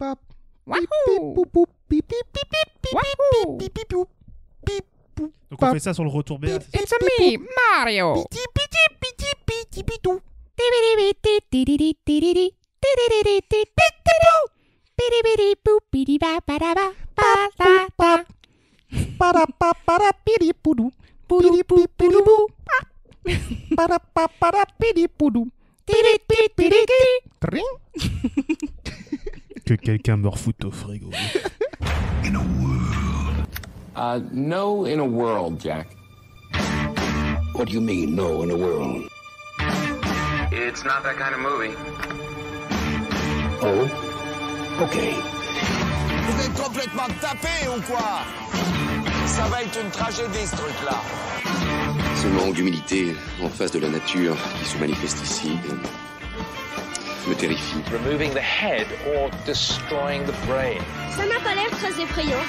pap. Donc on fait ça sur le retour BA. It's me, Mario. Que quelqu'un me refoute au frigo. No in a world, Jack. What do you mean, no in a world? It's not that kind of movie. Oh? Okay. Vous êtes complètement tapé ou quoi? Ça va être une tragédie, ce truc-là. Ce manque d'humilité en face de la nature qui se manifeste ici me terrifie. Removing the head or destroying the brain. Ça n'a pas l'air très effrayant.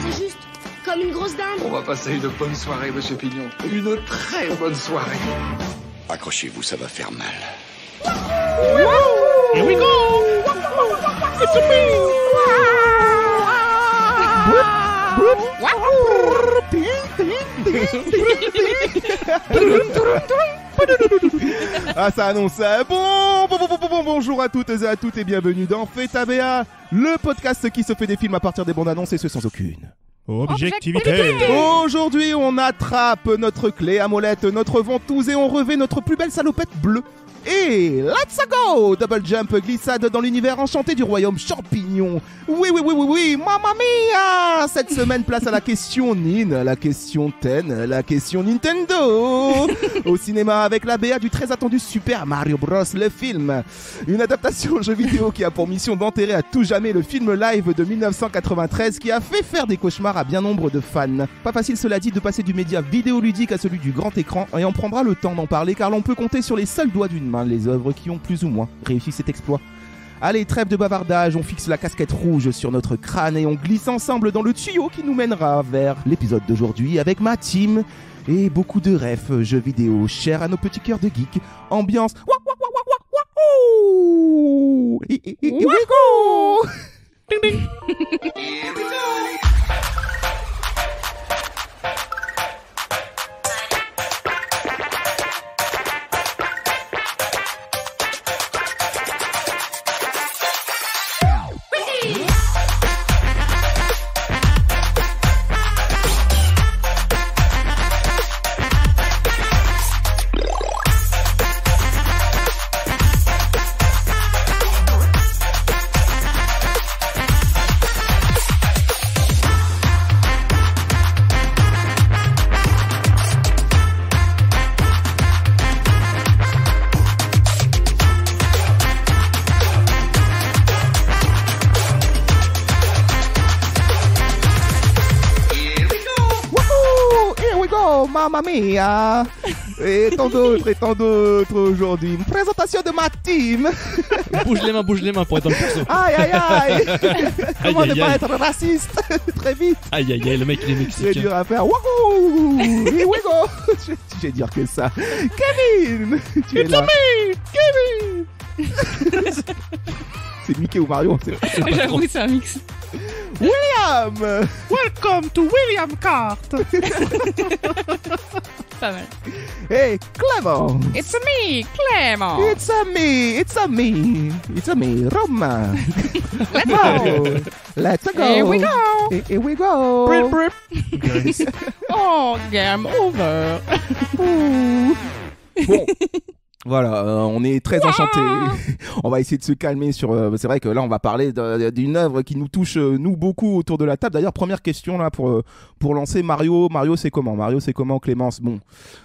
C'est juste comme une grosse dinde. On va passer une bonne soirée, Monsieur Pignon. Une très bonne soirée. Accrochez-vous, ça va faire mal. Here we go! It's a me! Ah, ça annonce ça. Bonjour à toutes et à toutes et bienvenue dans Feta BA, le podcast qui se fait des films à partir des bandes annonces et ce sans aucune Objectivité. Aujourd'hui, on attrape notre clé à molette, notre ventouse et on revêt notre plus belle salopette bleue. Et let's go! Double jump, glissade dans l'univers enchanté du royaume champignon. Oui, mamma mia! Cette semaine, place à la question Nin, la question Ten, la question Nintendo. Au cinéma avec la BA du très attendu Super Mario Bros, le film. Une adaptation jeu vidéo qui a pour mission d'enterrer à tout jamais le film live de 1993 qui a fait faire des cauchemars à bien nombre de fans. Pas facile, cela dit, de passer du média vidéoludique à celui du grand écran et on prendra le temps d'en parler car l'on peut compter sur les seuls doigts d'une main les œuvres qui ont plus ou moins réussi cet exploit. Allez, trêve de bavardage, on fixe la casquette rouge sur notre crâne et on glisse ensemble dans le tuyau qui nous mènera vers l'épisode d'aujourd'hui avec ma team et beaucoup de refs jeux vidéo chers à nos petits cœurs de geek. Ambiance Here we go. Ding ding. Mamma mia! Et tant d'autres aujourd'hui. Une présentation de ma team. Bouge les mains pour être dans le perso. Aïe. Comment ne pas être raciste très vite. Aïe, le mec il est C'est mexicain. dur à faire. Wouhou! Here we go! Je vais dire que ça. Kevin! Tu es là. Kevin! C'est Mickey ou Mario? J'avoue, c'est un mix. William! Welcome to William Cart. Pas mal. Hey, Clément! It's me, Clément. It's a me, Romain. Let's go. Here we go. Here we go. Grace. Oh, game over. Bon. Voilà, on est très enchantés. On va essayer de se calmer sur... c'est vrai que là, on va parler d'une œuvre qui nous touche, nous, beaucoup autour de la table. D'ailleurs, première question là pour lancer Mario. Mario, c'est comment, Clémence? Bon,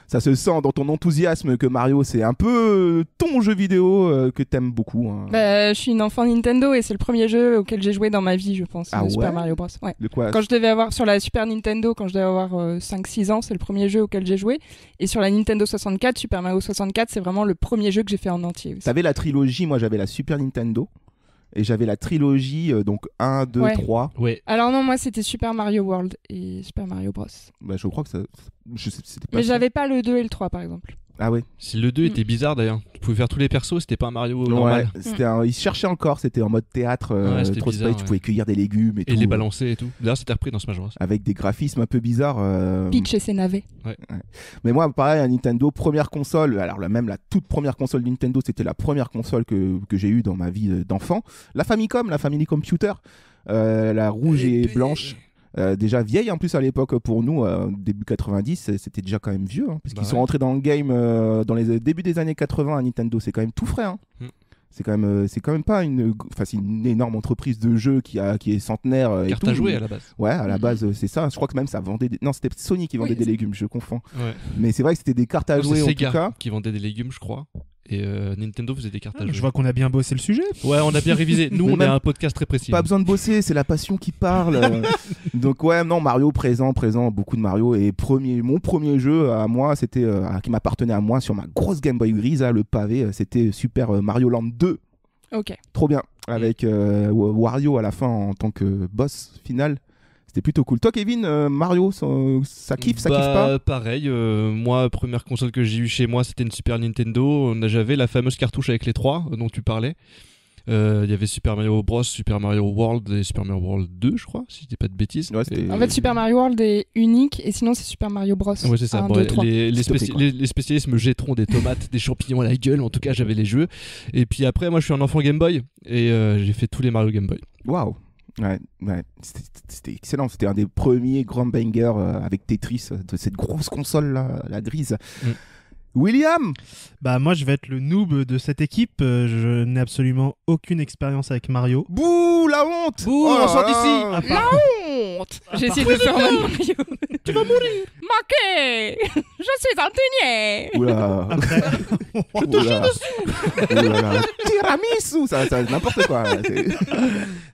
ça se sent dans ton enthousiasme que Mario, c'est un peu ton jeu vidéo que t'aimes beaucoup. Hein. Bah, je suis une enfant Nintendo et c'est le premier jeu auquel j'ai joué dans ma vie, je pense. Ah ouais Super Mario Bros. Ouais. De quoi? Quand je devais avoir sur la Super Nintendo, quand je devais avoir 5-6 ans, c'est le premier jeu auquel j'ai joué. Et sur la Nintendo 64, Super Mario 64, c'est vraiment le premier jeu que j'ai fait en entier aussi. T'avais la trilogie, moi j'avais la Super Nintendo. Et j'avais la trilogie, donc 1, 2, Ouais. 3. Ouais. Alors non, moi c'était Super Mario World et Super Mario Bros. Bah, je crois que ça... c'était pas Mais ça. j'avais pas le 2 et le 3 par exemple. Ah ouais. Le 2 était bizarre d'ailleurs. Tu pouvais faire tous les persos, c'était pas un Mario normal. Il se cherchait encore, c'était en mode théâtre, c'était trop bizarre, space, tu pouvais cueillir des légumes et tout. Et les balancer et tout. D'ailleurs, c'était repris dans Smash Bros. Avec des graphismes un peu bizarres. Peach et ses navets. Ouais. Mais moi, pareil, à Nintendo, première console, alors même la toute première console Nintendo, c'était la première console que j'ai eue dans ma vie d'enfant. La Famicom, la Family Computer, la rouge et blanche. Déjà vieille en plus à l'époque pour nous, début 90, c'était déjà quand même vieux, hein, parce qu'ils sont rentrés dans le game dans les débuts des années 80 à Nintendo, c'est quand même tout frais. Hein. C'est quand même pas c'est une énorme entreprise de jeux qui est centenaire. Carte à jouer à la base. Ouais, à la base c'est ça. Je crois que même ça vendait. Non, c'était Sony qui vendait des légumes, je confonds. Ouais. Mais c'est vrai que c'était des cartes à jouer en Sega tout cas. Qui vendait des légumes, je crois. Et Nintendo faisait des cartes à jouer. Je vois qu'on a bien bossé le sujet. Ouais, on a bien révisé. Nous, on a un podcast très précis. Pas besoin de bosser, c'est la passion qui parle. Donc ouais, non, Mario présent, beaucoup de Mario. Et mon premier jeu à moi, c'était qui m'appartenait à moi sur ma grosse Game Boy grise, le pavé, c'était Super Mario Land 2. Ok. Trop bien, avec Wario à la fin en tant que boss final. C'était plutôt cool. Toi, Kevin, Mario, ça kiffe pas? Pareil, moi, première console que j'ai eue chez moi, c'était une Super Nintendo. J'avais la fameuse cartouche avec les 3 dont tu parlais. Il y avait Super Mario Bros, Super Mario World et Super Mario World 2, je crois, si je dis pas de bêtises. Ouais, en fait, Super Mario World est unique et sinon c'est Super Mario Bros. Ouais, c'est ça. 1, 2, 3. Les spécialistes me jetteront des tomates, des champignons à la gueule. En tout cas, j'avais les jeux. Et puis après, moi, je suis un enfant Game Boy et j'ai fait tous les Mario Game Boy. Waouh! Ouais, c'était excellent. C'était un des premiers grands bangers avec Tetris de cette grosse console là, la grise. William? Bah moi je vais être le noob de cette équipe, je n'ai absolument aucune expérience avec Mario. Bouh, la honte! Bouh, on sort d'ici! La honte! J'ai essayé de faire Mario. Tu vas mourir! Manqué! Je suis un tenier! Oula! Après... je te chie dessous! Oula! Tiramisu! Ça n'importe quoi!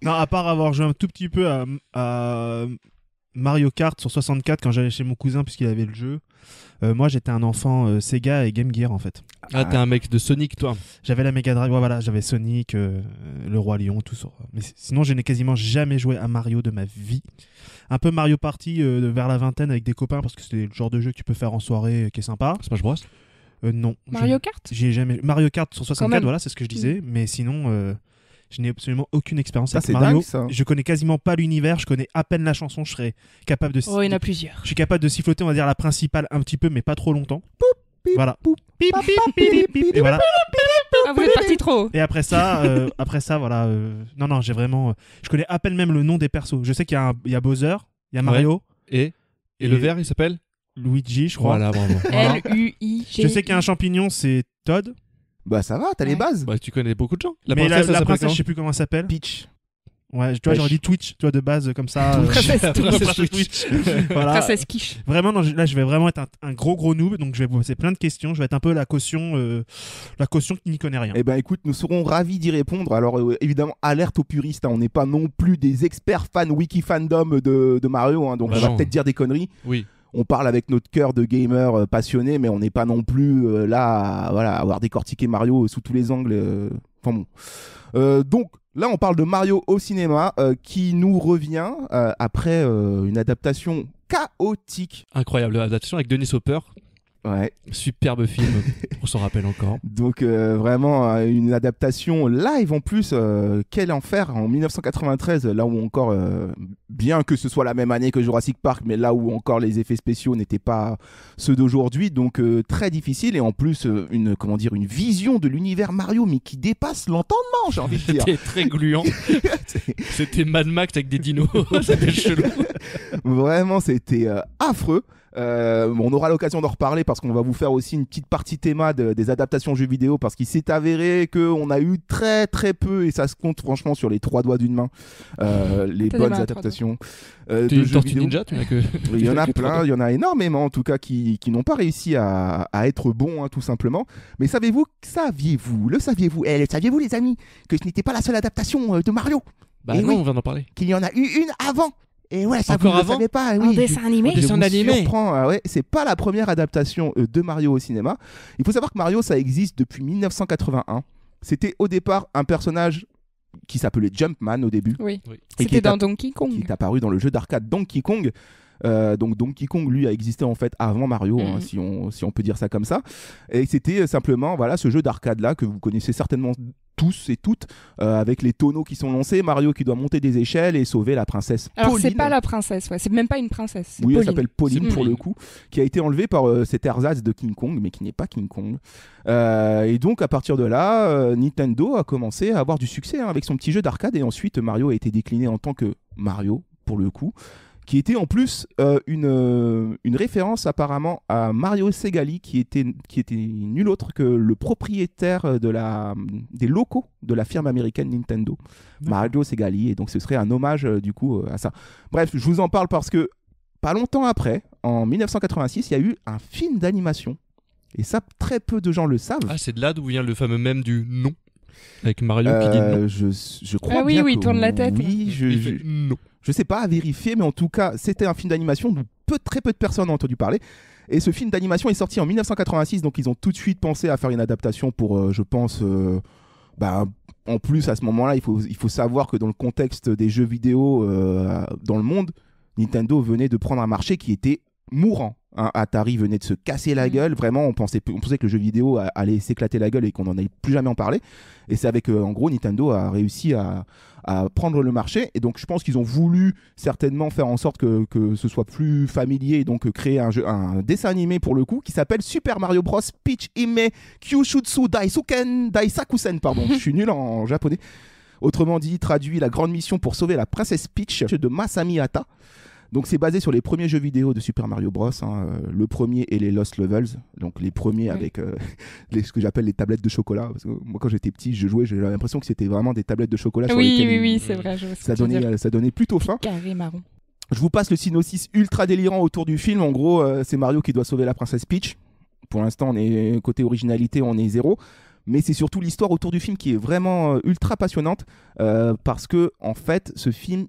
Non, à part avoir joué un tout petit peu à Mario Kart sur 64 quand j'allais chez mon cousin puisqu'il avait le jeu. Moi j'étais un enfant Sega et Game Gear en fait. Ah, t'es un mec de Sonic toi. J'avais la Mega Drive, voilà, j'avais Sonic, le Roi Lion, tout ça. Mais sinon je n'ai quasiment jamais joué à Mario de ma vie. Un peu Mario Party vers la vingtaine avec des copains parce que c'est le genre de jeu que tu peux faire en soirée qui est sympa. Smash Bros. Non. Mario Kart. J'ai jamais Mario Kart sur 64, voilà, c'est ce que je disais. Mais sinon je n'ai absolument aucune expérience avec Mario. Dingue, ça. Je connais quasiment pas l'univers, je connais à peine la chanson, je serais capable de... Oh, il y en a plusieurs. Je suis capable de siffloter, on va dire, la principale un petit peu, mais pas trop longtemps. Voilà. Et voilà. Ah, vous êtes parti trop. Et après ça, voilà. Non, j'ai vraiment... je connais à peine même le nom des persos. Je sais qu'il y a Bowser, il y a Mario. Ouais. Et le vert, il s'appelle Luigi, je crois. Voilà, bravo. L-U-I-G. Je sais qu'il y a un champignon, c'est Todd. Bah ça va, t'as les bases. Bah tu connais beaucoup de gens. Mais la princesse, je sais plus comment elle s'appelle. Peach. Ouais, tu vois, j'aurais dit Twitch, tu vois, de base, comme ça. Princesse Twitch. Voilà. Princesse Quiche. Vraiment, non, là, je vais vraiment être un gros noob, donc je vais vous poser plein de questions. Je vais être un peu la caution qui n'y connaît rien. Eh ben, écoute, nous serons ravis d'y répondre. Alors, évidemment, alerte aux puristes. Hein, on n'est pas non plus des experts fans wiki fandom de Mario, hein, donc on va peut-être dire des conneries. Oui. On parle avec notre cœur de gamer passionné, mais on n'est pas non plus là à avoir décortiqué Mario sous tous les angles. Enfin bon. Donc là, on parle de Mario au cinéma qui nous revient après une adaptation chaotique. Incroyable adaptation avec Dennis Hopper. Ouais. Superbe film, on s'en rappelle encore. Donc vraiment une adaptation live en plus, quel enfer, en 1993, là où encore, bien que ce soit la même année que Jurassic Park, mais là où encore les effets spéciaux n'étaient pas ceux d'aujourd'hui, donc très difficile, et en plus une vision de l'univers Mario, mais qui dépasse l'entendement, j'ai envie de dire. C'était très gluant. C'était Mad Max avec des dinos, c'était chelou. Vraiment, c'était affreux. On aura l'occasion d'en reparler parce qu'on va vous faire aussi une petite partie théma des adaptations jeux vidéo, parce qu'il s'est avéré qu'on a eu très très peu, et ça se compte franchement sur les 3 doigts d'une main, les bonnes adaptations de jeux vidéo. Ninja, tu n'as que... Il y en a plein, il y en a énormément en tout cas qui n'ont pas réussi à être bons, hein, tout simplement. Mais saviez-vous les amis, que ce n'était pas la seule adaptation de Mario? Bah non, on vient d'en parler. Qu'il y en a eu une avant. Et ouais, ça encore vous ne le savez pas. Oui, en dessin animé. Ouais, c'est pas la première adaptation de Mario au cinéma. Il faut savoir que Mario, ça existe depuis 1981. C'était au départ un personnage qui s'appelait Jumpman au début. Oui. Et C'était dans Donkey Kong. Qui est apparu dans le jeu d'arcade Donkey Kong. Donc Donkey Kong, lui, a existé en fait avant Mario, hein, si on peut dire ça comme ça. Et c'était simplement voilà, ce jeu d'arcade-là que vous connaissez certainement tous et toutes, avec les tonneaux qui sont lancés, Mario qui doit monter des échelles et sauver la princesse Alors Pauline. c'est pas la princesse, c'est même pas une princesse. Oui, Pauline. elle s'appelle Pauline C'est pour le coup, qui a été enlevée par cet ersatz de King Kong, mais qui n'est pas King Kong. Et donc à partir de là, Nintendo a commencé à avoir du succès avec son petit jeu d'arcade, et ensuite Mario a été décliné en tant que Mario pour le coup, qui était en plus une référence apparemment à Mario Segali, qui était nul autre que le propriétaire des locaux de la firme américaine Nintendo, Mario Segali, et donc ce serait un hommage du coup à ça. Bref, je vous en parle parce que pas longtemps après, en 1986, il y a eu un film d'animation, et ça très peu de gens le savent. Ah, c'est de là d'où vient le fameux mème du non, avec Mario qui dit non. Je crois Ah oui, bien oui, que il tourne la tête. Oui, Il fait non. je sais pas à vérifier, mais en tout cas, c'était un film d'animation dont très peu de personnes ont entendu parler. Et ce film d'animation est sorti en 1986, donc ils ont tout de suite pensé à faire une adaptation pour, je pense, en plus à ce moment-là, il faut savoir que dans le contexte des jeux vidéo dans le monde, Nintendo venait de prendre un marché qui était mourant. Atari venait de se casser la gueule, vraiment on pensait que le jeu vidéo allait s'éclater la gueule et qu'on n'en allait plus jamais en parler, et c'est avec en gros Nintendo a réussi à prendre le marché, et donc je pense qu'ils ont voulu certainement faire en sorte que ce soit plus familier, et donc créer un dessin animé pour le coup qui s'appelle Super Mario Bros Peach Hime Kyushutsu Daisakusen, pardon, je suis nul en japonais, autrement dit traduit la grande mission pour sauver la princesse Peach de Masami Hata. Donc c'est basé sur les premiers jeux vidéo de Super Mario Bros, le premier et les Lost Levels, donc les premiers avec ce que j'appelle les tablettes de chocolat, parce que moi quand j'étais petit j'avais l'impression que c'était vraiment des tablettes de chocolat sur lesquelles oui, c'est vrai, je vois ce que tu veux dire. ça donnait plutôt faim. Carré marron. Je vous passe le synopsis ultra délirant autour du film. En gros, c'est Mario qui doit sauver la princesse Peach. Pour l'instant, côté originalité, on est 0. Mais c'est surtout l'histoire autour du film qui est vraiment ultra passionnante, parce que en fait, ce film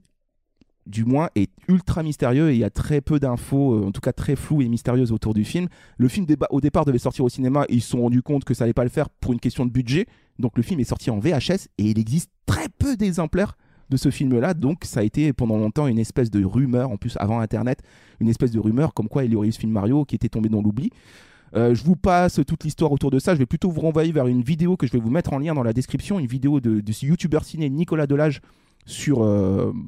du moins est ultra mystérieux, et il y a très peu d'infos, en tout cas très floues et mystérieuses autour du film. Le film au départ devait sortir au cinéma, et ils se sont rendus compte que ça allait pas le faire pour une question de budget, donc le film est sorti en VHS, et il existe très peu d'exemplaires de ce film-là, donc ça a été pendant longtemps une espèce de rumeur, en plus avant Internet, une espèce de rumeur comme quoi il y aurait eu ce film Mario qui était tombé dans l'oubli. Je vous passe toute l'histoire autour de ça. Je vais plutôt vous renvoyer vers une vidéo que je vais vous mettre en lien dans la description, une vidéo de ce youtubeur ciné Nicolas Delage sur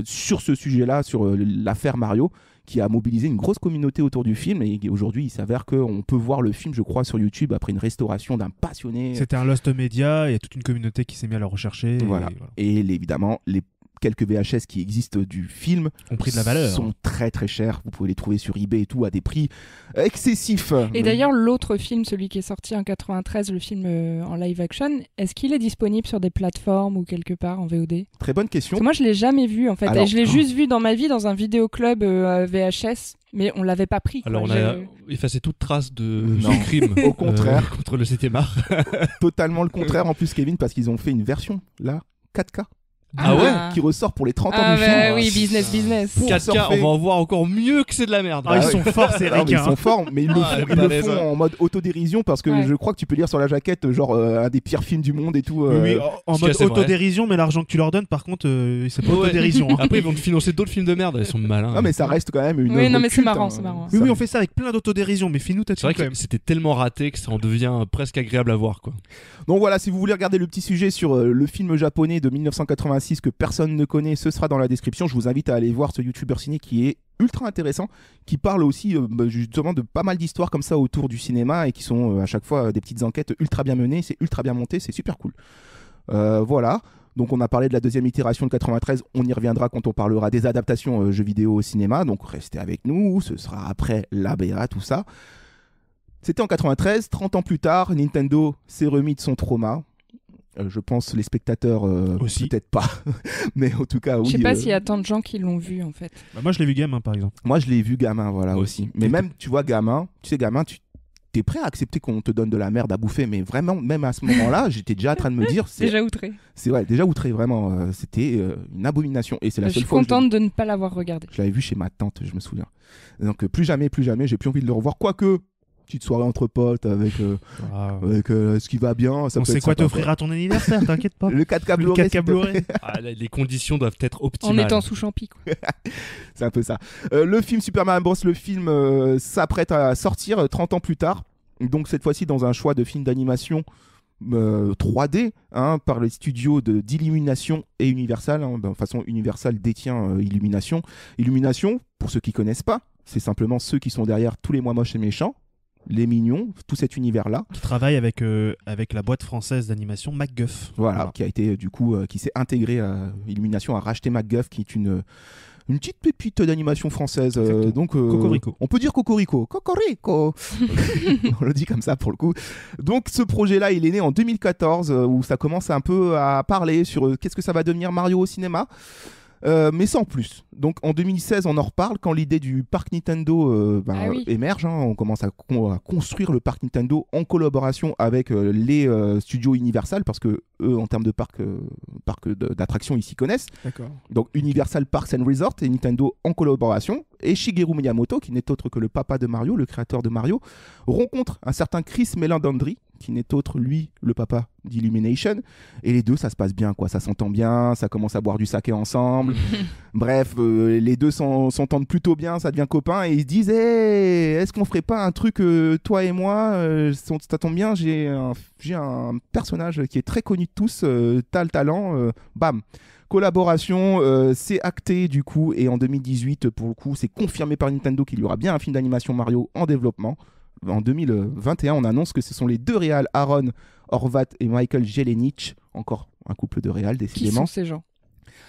ce sujet-là, sur l'affaire Mario, qui a mobilisé une grosse communauté autour du film, et aujourd'hui il s'avère qu'on peut voir le film, je crois, sur YouTube après une restauration d'un passionné. C'était un Lost Media, il y a toute une communauté qui s'est mise à le rechercher. Voilà. Et évidemment, les quelques VHS qui existent du film ont pris de la valeur, sont très très chers. Vous pouvez les trouver sur eBay et tout à des prix excessifs. Et d'ailleurs, l'autre film, celui qui est sorti en 93, le film en live action, est-ce qu'il est disponible sur des plateformes ou quelque part en VOD? Très bonne question. Parce que moi, je l'ai jamais vu en fait. Alors, et je l'ai juste vu dans ma vie dans un vidéoclub VHS, mais on l'avait pas pris. Alors on a effacé toute trace de crime. Au contraire, contre le 7e art. Totalement le contraire en plus, Kevin, parce qu'ils ont fait une version là 4K. Ah ouais, qui ressort pour les 30 ans du film. Oui, business. 4K, on va en voir encore mieux que c'est de la merde. Ils sont forts, ces ricains. Ils sont forts, mais ils le font en mode autodérision, parce que je crois que tu peux lire sur la jaquette genre un des pires films du monde et tout. Oui, en mode autodérision, mais l'argent que tu leur donnes, par contre, c'est pas autodérision. Après, ils vont te financer d'autres films de merde, ils sont malins. Non, mais ça reste quand même une. Oui, non, mais c'est culte, marrant, c'est marrant. Oui, on fait ça avec plein d'autodérision, mais finis-nous ta C'est vrai que c'était tellement raté que ça en devient presque agréable à voir, quoi. Donc voilà, si vous voulez regarder le petit sujet sur le film japonais de 1986 que personne ne connaît, ce sera dans la description. Je vous invite à aller voir ce youtubeur ciné qui est ultra intéressant, qui parle aussi justement de pas mal d'histoires comme ça autour du cinéma, et qui sont à chaque fois des petites enquêtes ultra bien menées, c'est ultra bien monté, c'est super cool. Voilà. Donc on a parlé de la deuxième itération de 93, on y reviendra quand on parlera des adaptations jeux vidéo au cinéma, donc restez avec nous, ce sera après l'ABA, tout ça. C'était en 93, 30 ans plus tard, Nintendo s'est remis de son trauma. Je pense les spectateurs aussi. Peut-être pas, mais en tout cas oui. Je sais pas s'il y a tant de gens qui l'ont vu en fait. Bah, moi je l'ai vu gamin par exemple. Moi je l'ai vu gamin, voilà aussi. Mais même tu vois gamin, tu es prêt à accepter qu'on te donne de la merde à bouffer, mais vraiment même à ce moment-là, j'étais déjà en train de me dire déjà outré. C'est ouais, déjà outré vraiment. C'était une abomination, et c'est la seule fois. Je suis contente de ne pas l'avoir regardé. Je l'avais vu chez ma tante, je me souviens. Donc plus jamais, j'ai plus envie de le revoir. Quoique petite soirée entre potes avec ce qui va bien. Ça on peut sait être quoi sympa. t'offrir à ton anniversaire, t'inquiète pas. Le 4K Le Blu-ray. 4K Blu-ray. Ah, les conditions doivent être En optimales. étant sous champi, quoi. C'est un peu ça. Le film Super Mario Bros, le film s'apprête à sortir 30 ans plus tard. Donc cette fois-ci dans un choix de film d'animation 3D par les studios d'Illumination et Universal. De toute façon, Universal détient Illumination. Illumination, pour ceux qui connaissent pas, c'est simplement ceux qui sont derrière tous les Moi Moches et Méchants, les Mignons, tout cet univers-là. Qui travaille avec la boîte française d'animation MacGuff. Voilà, qui a été qui s'est intégré à Illumination, a racheté MacGuff, qui est une petite pépite d'animation française. Donc, Cocorico. On peut dire Cocorico. Cocorico. On le dit comme ça pour le coup. Donc ce projet-là, il est né en 2014, où ça commence un peu à parler sur qu'est-ce que ça va devenir Mario au cinéma. Mais sans plus. Donc en 2016, on en reparle quand l'idée du parc Nintendo émerge. On commence à construire le parc Nintendo en collaboration avec les studios Universal, parce que eux, en termes de parc d'attractions, ils s'y connaissent. D'accord. Donc Universal Parks and Resort et Nintendo en collaboration. Et Shigeru Miyamoto, qui n'est autre que le papa de Mario, le créateur de Mario, rencontre un certain Chris Meledandri, qui n'est autre, lui, le papa d'Illumination. Et les deux, ça se passe bien, quoi. Ça s'entend bien, ça commence à boire du saké ensemble. Bref, les deux s'entendent plutôt bien, ça devient copain. Et ils se disent, est-ce qu'on ferait pas un truc, toi et moi, ça tombe bien, j'ai un personnage qui est très connu de tous, t'as le talent, bam. Collaboration, c'est acté du coup, et en 2018, pour le coup, c'est confirmé par Nintendo qu'il y aura bien un film d'animation Mario en développement. En 2021, on annonce que ce sont les deux réals, Aaron Horvat et Michael Jelenic, encore un couple de réals décidément. Qui sont ces gens?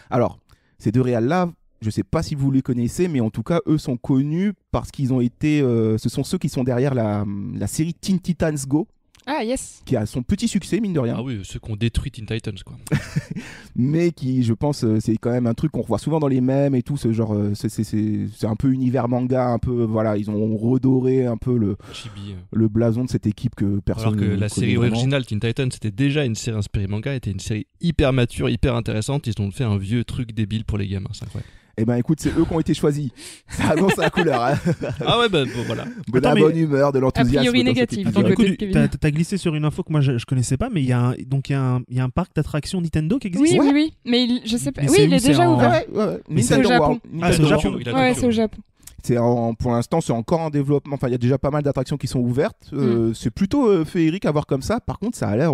Alors, ces deux réals-là, je ne sais pas si vous les connaissez, mais en tout cas, eux sont connus parce qu'ils ont été... ce sont ceux qui sont derrière la série Teen Titans Go. Ah, yes. Qui a son petit succès, mine de rien. Ah oui, ceux qui ont détruit Teen Titans, quoi. Mais qui, je pense, c'est quand même un truc qu'on revoit souvent dans les mèmes et tout, ce genre, c'est un peu univers manga, un peu, voilà, ils ont redoré un peu le blason de cette équipe que personne ne connaît. Alors que la série vraiment. originale, Teen Titans, c'était déjà une série inspirée manga, était une série hyper mature, hyper intéressante, ils ont fait un vieux truc débile pour les gamins, c'est incroyable. Eh ben écoute, c'est eux qui ont été choisis. Ça annonce la couleur. Hein. Ah ouais, bon, voilà. De la bonne humeur, de l'enthousiasme. A priori négatif. Attends, écoute, t'as glissé sur une info que moi je connaissais pas, mais il y a un parc d'attractions Nintendo qui existe. Oui. Mais je sais pas. Mais oui, il est déjà ouvert. Ouais. C'est au Japon. C'est au Japon. Ouais, c'est au Japon. Pour l'instant, c'est encore en développement. Enfin, il y a déjà pas mal d'attractions qui sont ouvertes. C'est plutôt féerique à voir comme ça. Par contre, ça a l'air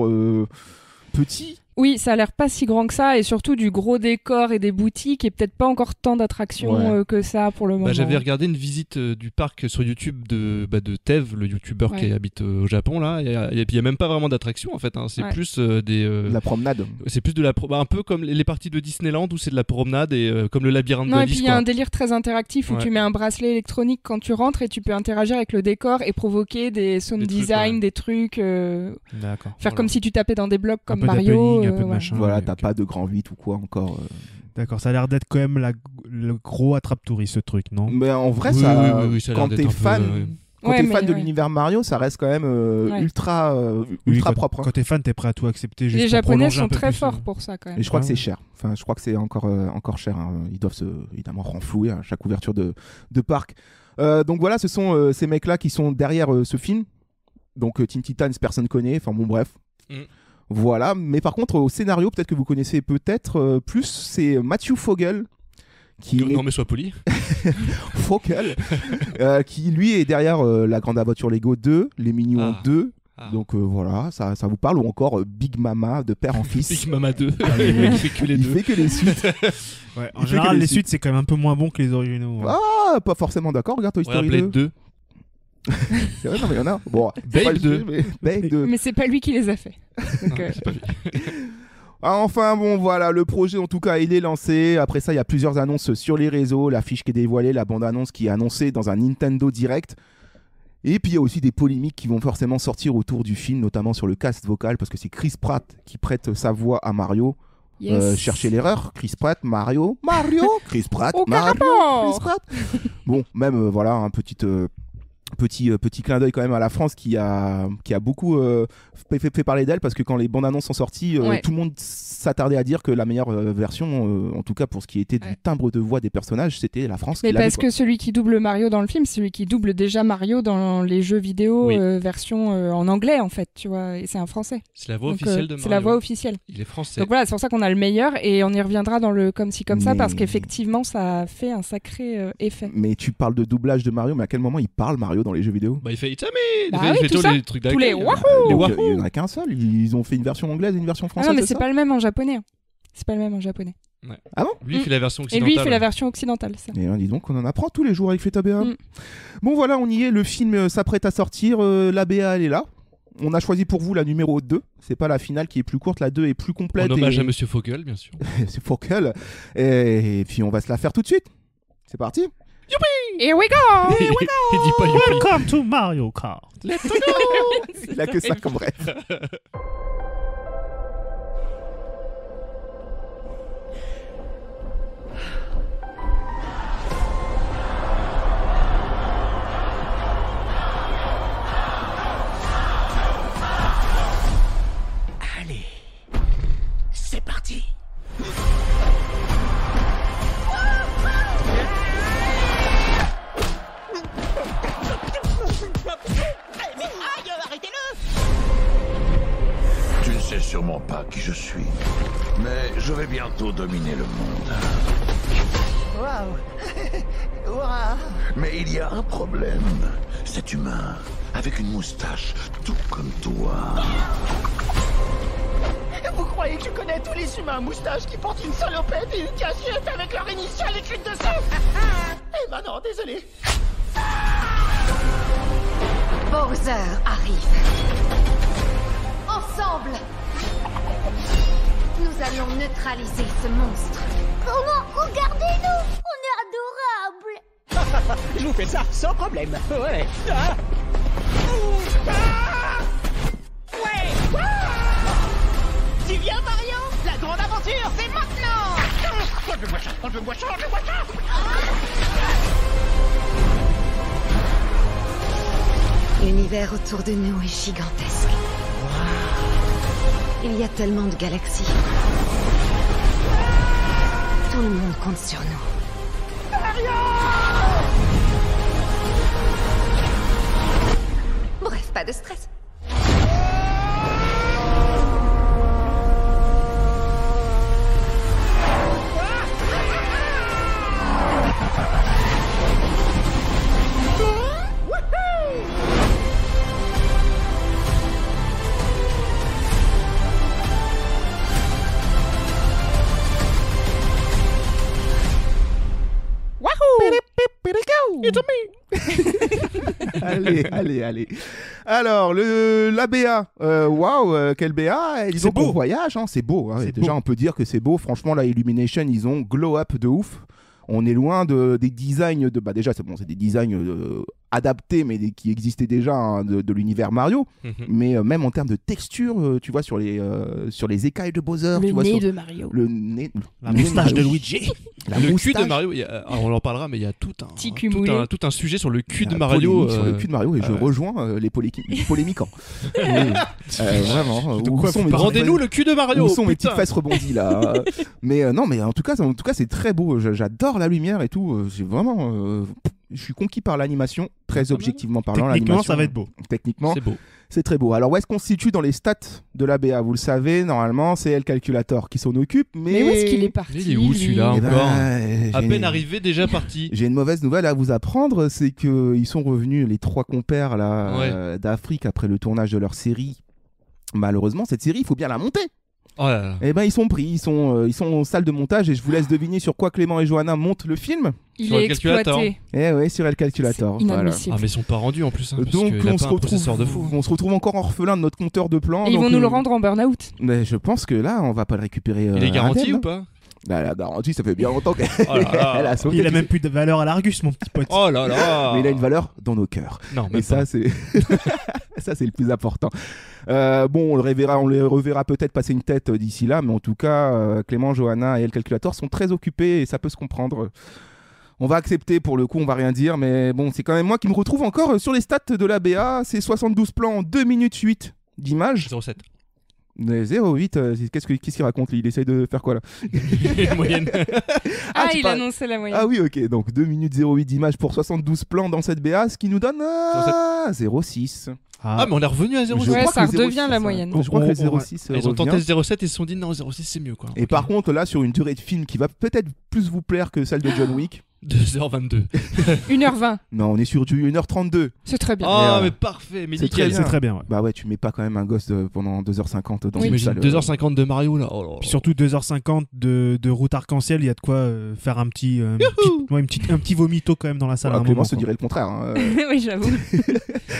petit. Oui, ça a l'air pas si grand que ça, et surtout du gros décor et des boutiques, et peut-être pas encore tant d'attractions que ça pour le moment. J'avais regardé une visite du parc sur YouTube de Tev, le youtubeur qui habite au Japon là, et puis il y a même pas vraiment d'attractions en fait. Hein. C'est plus la promenade. C'est plus de un peu comme les parties de Disneyland où c'est de la promenade et comme le labyrinthe non, d'Alice. Et puis il y a un délire très interactif où tu mets un bracelet électronique quand tu rentres et tu peux interagir avec le décor et provoquer des sound design, des trucs. D'accord. Faire comme si tu tapais dans des blocs comme peu Mario. Un peu de machin. Voilà, t'as pas de grand vite ou quoi encore. D'accord, ça a l'air d'être quand même le gros attrape-touristes ce truc, non? Mais en vrai, oui, quand t'es fan, de l'univers Mario, ça reste quand même ultra propre. Quand t'es fan, t'es prêt à tout accepter. Les Japonais sont très forts pour ça quand même. Et je crois que c'est cher. Enfin, je crois que c'est encore cher. Hein. Ils doivent évidemment renflouer à chaque ouverture de parc. Donc voilà, ce sont ces mecs-là qui sont derrière ce film. Donc Teen Titans, personne connaît. Enfin bon, bref. Voilà, mais par contre au scénario, peut-être que vous connaissez plus, c'est Matthew Vogel non mais sois poli. Vogel qui lui est derrière La Grande Aventure Lego 2, Les Mignons 2. Donc voilà, ça vous parle, ou encore Big Mama de père en fils. Big Mama 2. Il fait que les deux. Il fait que les suites. Ouais, en général, les suites c'est quand même un peu moins bon que les originaux. Ah, pas forcément d'accord, regarde Toy Story 2. C'est vrai, non mais il y en a. Bon, Babe 2. Mais c'est pas lui qui les a fait. Donc, c'est pas lui. Enfin bon, voilà, le projet en tout cas il est lancé. Après ça, il y a plusieurs annonces sur les réseaux, l'affiche qui est dévoilée, la bande-annonce qui est annoncée dans un Nintendo Direct. Et puis il y a aussi des polémiques qui vont forcément sortir autour du film, notamment sur le cast vocal, parce que c'est Chris Pratt qui prête sa voix à Mario. Yes. Cherchez l'erreur, Chris Pratt, Mario, Chris Pratt, Mario, Chris Pratt. Bon, même voilà, un Petit clin d'œil quand même à la France qui a beaucoup fait parler d'elle, parce que quand les bandes annonces sont sorties, tout le monde s'attardait à dire que la meilleure version, en tout cas pour ce qui était du timbre de voix des personnages, c'était la France. Mais parce que celui qui double Mario dans le film, c'est celui qui double déjà Mario dans les jeux vidéo version en anglais en fait, tu vois, et c'est un Français. C'est la voix officielle de Mario. C'est la voix officielle. Il est français. Donc voilà, c'est pour ça qu'on a le meilleur, et on y reviendra dans le comme ci comme ça, parce qu'effectivement ça a fait un sacré effet. Mais tu parles de doublage de Mario, mais à quel moment il parle Mario dans les jeux vidéo? Bah il fait It's a me. Bah il fait tout ça. les trucs Tous les d'accueil. wahoo. Il n'y en a qu'un seul. Ils ont fait une version anglaise et une version française. Ah non, mais c'est c'est pas le même en japonais. C'est pas le même en japonais. Ouais. Ah bon? Lui il fait la version Et occidentale. lui il fait la version occidentale, ça. Et dis donc, on en apprend tous les jours avec FetaBA. Bon voilà, on y est. Le film s'apprête à sortir. La BA elle est là. On a choisi pour vous la numéro 2. C'est pas la finale qui est plus courte, la 2 est plus complète. En hommage à Monsieur Fogel, bien sûr. C'est Fogel. Et puis on va se la faire tout de suite. C'est parti. Youpi! Here we go! Here we go! Il dit pas youpi. Welcome to Mario Kart. Let's go! Il a que ça comme rêve. Allez, c'est parti. Tu ne sais sûrement pas qui je suis, mais je vais bientôt dominer le monde. Waouh. Waouh. Mais il y a un problème. Cet humain, avec une moustache, tout comme toi. Vous croyez que je connais tous les humains à moustache qui portent une salopette et une casquette avec leur initiale écrite dessus? Eh ben non, désolé. Bowser arrive. Ensemble, nous allons neutraliser ce monstre. Comment? Regardez-nous! On est adorables! Je vous fais ça sans problème. Ouais. Ouais. Tu viens, Mario? La grande aventure, c'est maintenant! Enlevez-moi ça, enlevez-moi ça, enlevez-moi ça! L'univers autour de nous est gigantesque. Il y a tellement de galaxies. Tout le monde compte sur nous. Bref, pas de stress. Allez. Alors, l'ABA, waouh, quel BA. Disons qu'on voyage, hein, c'est beau. Hein, déjà, beau. on peut dire que c'est beau. Franchement, la Illumination, ils ont glow up de ouf. On est loin des designs de. Bah, déjà, c'est des designs adaptés, mais qui existaient déjà hein, de l'univers Mario. Mais même en termes de texture, tu vois, sur les écailles de Bowser. Le tu vois, nez sur de Mario. Le nez. La moustache de Luigi. Le cul de Mario, on en parlera, mais il y a tout un sujet sur le cul de Mario. Sur le cul de Mario, et je rejoins les polémiquants. Vraiment. Rendez-nous le cul de Mario. Où sont mes petites fesses rebondies là? Mais non, mais en tout cas, c'est très beau. J'adore la lumière et tout. J'ai vraiment. Je suis conquis par l'animation, très objectivement parlant. Techniquement, ça va être beau. Techniquement, c'est beau. C'est très beau. Alors, où est-ce qu'on se situe dans les stats de la BA? Vous le savez, normalement, c'est El Calculator qui s'en occupe. Mais où est-ce qu'il est parti? Il est où celui-là encore à j'ai peine arrivé, déjà parti. J'ai une mauvaise nouvelle à vous apprendre, c'est qu'ils sont revenus, les trois compères là, d'Afrique, après le tournage de leur série. Malheureusement, cette série, il faut bien la monter. Oh là là. Eh ben, ils sont pris, ils sont en salle de montage, et je vous laisse deviner sur quoi Clément et Johanna montent le film. Il est exploité. Eh ouais, sur El Calculator. Voilà. Ah, mais ils sont pas rendus en plus. Hein, parce donc qu'il a pas un processeur de fou. on se retrouve encore orphelin de notre compteur de plans. Et ils vont nous le rendre en burn-out. Mais je pense que là, on va pas le récupérer. Il est garanti ou pas? La garantie, ça fait bien longtemps qu'elle a sauté. Il a même plus de valeur à l'Argus, mon petit pote. Oh là là. Mais il a une valeur dans nos cœurs. Non, mais ça, c'est ça, c'est le plus important. Bon, on les reverra peut-être passer une tête d'ici là, mais en tout cas, Clément, Johanna et El Calculator sont très occupés et ça peut se comprendre. On va accepter pour le coup, on va rien dire, mais bon, c'est quand même moi qui me retrouve encore sur les stats de la BA. C'est 72 plans, 2 minutes 8 d'images. 0,7. 0,8, qu'est-ce qu'il raconte lui? Il essaye de faire quoi là? Moyenne. Il annonçait la moyenne. Ah oui, ok, donc 2 minutes 0,8 d'images pour 72 plans dans cette BA, ce qui nous donne 0,6. Ah, mais on est revenu à 0,6. Ouais, ça redevient la moyenne. Je crois que le 0,6 Ils ont tenté 0,7 et ils se sont dit non, 0,6 c'est mieux quoi. Et par contre, là, sur une durée de film qui va peut-être plus vous plaire que celle de John Wick. 2h22. 1h20. Non, on est sur du 1h32. C'est très bien. Ah, mais parfait, mais c'est nickel. C'est très bien. Ouais. Bah ouais, tu mets pas quand même un gosse pendant 2h50 dans une salle. 2h50 de Mario là. Oh là là. Puis surtout 2h50 de route arc-en-ciel, il y a de quoi faire un petit vomito quand même dans la salle. Clément moment, se dirait le contraire. Hein. Oui, j'avoue.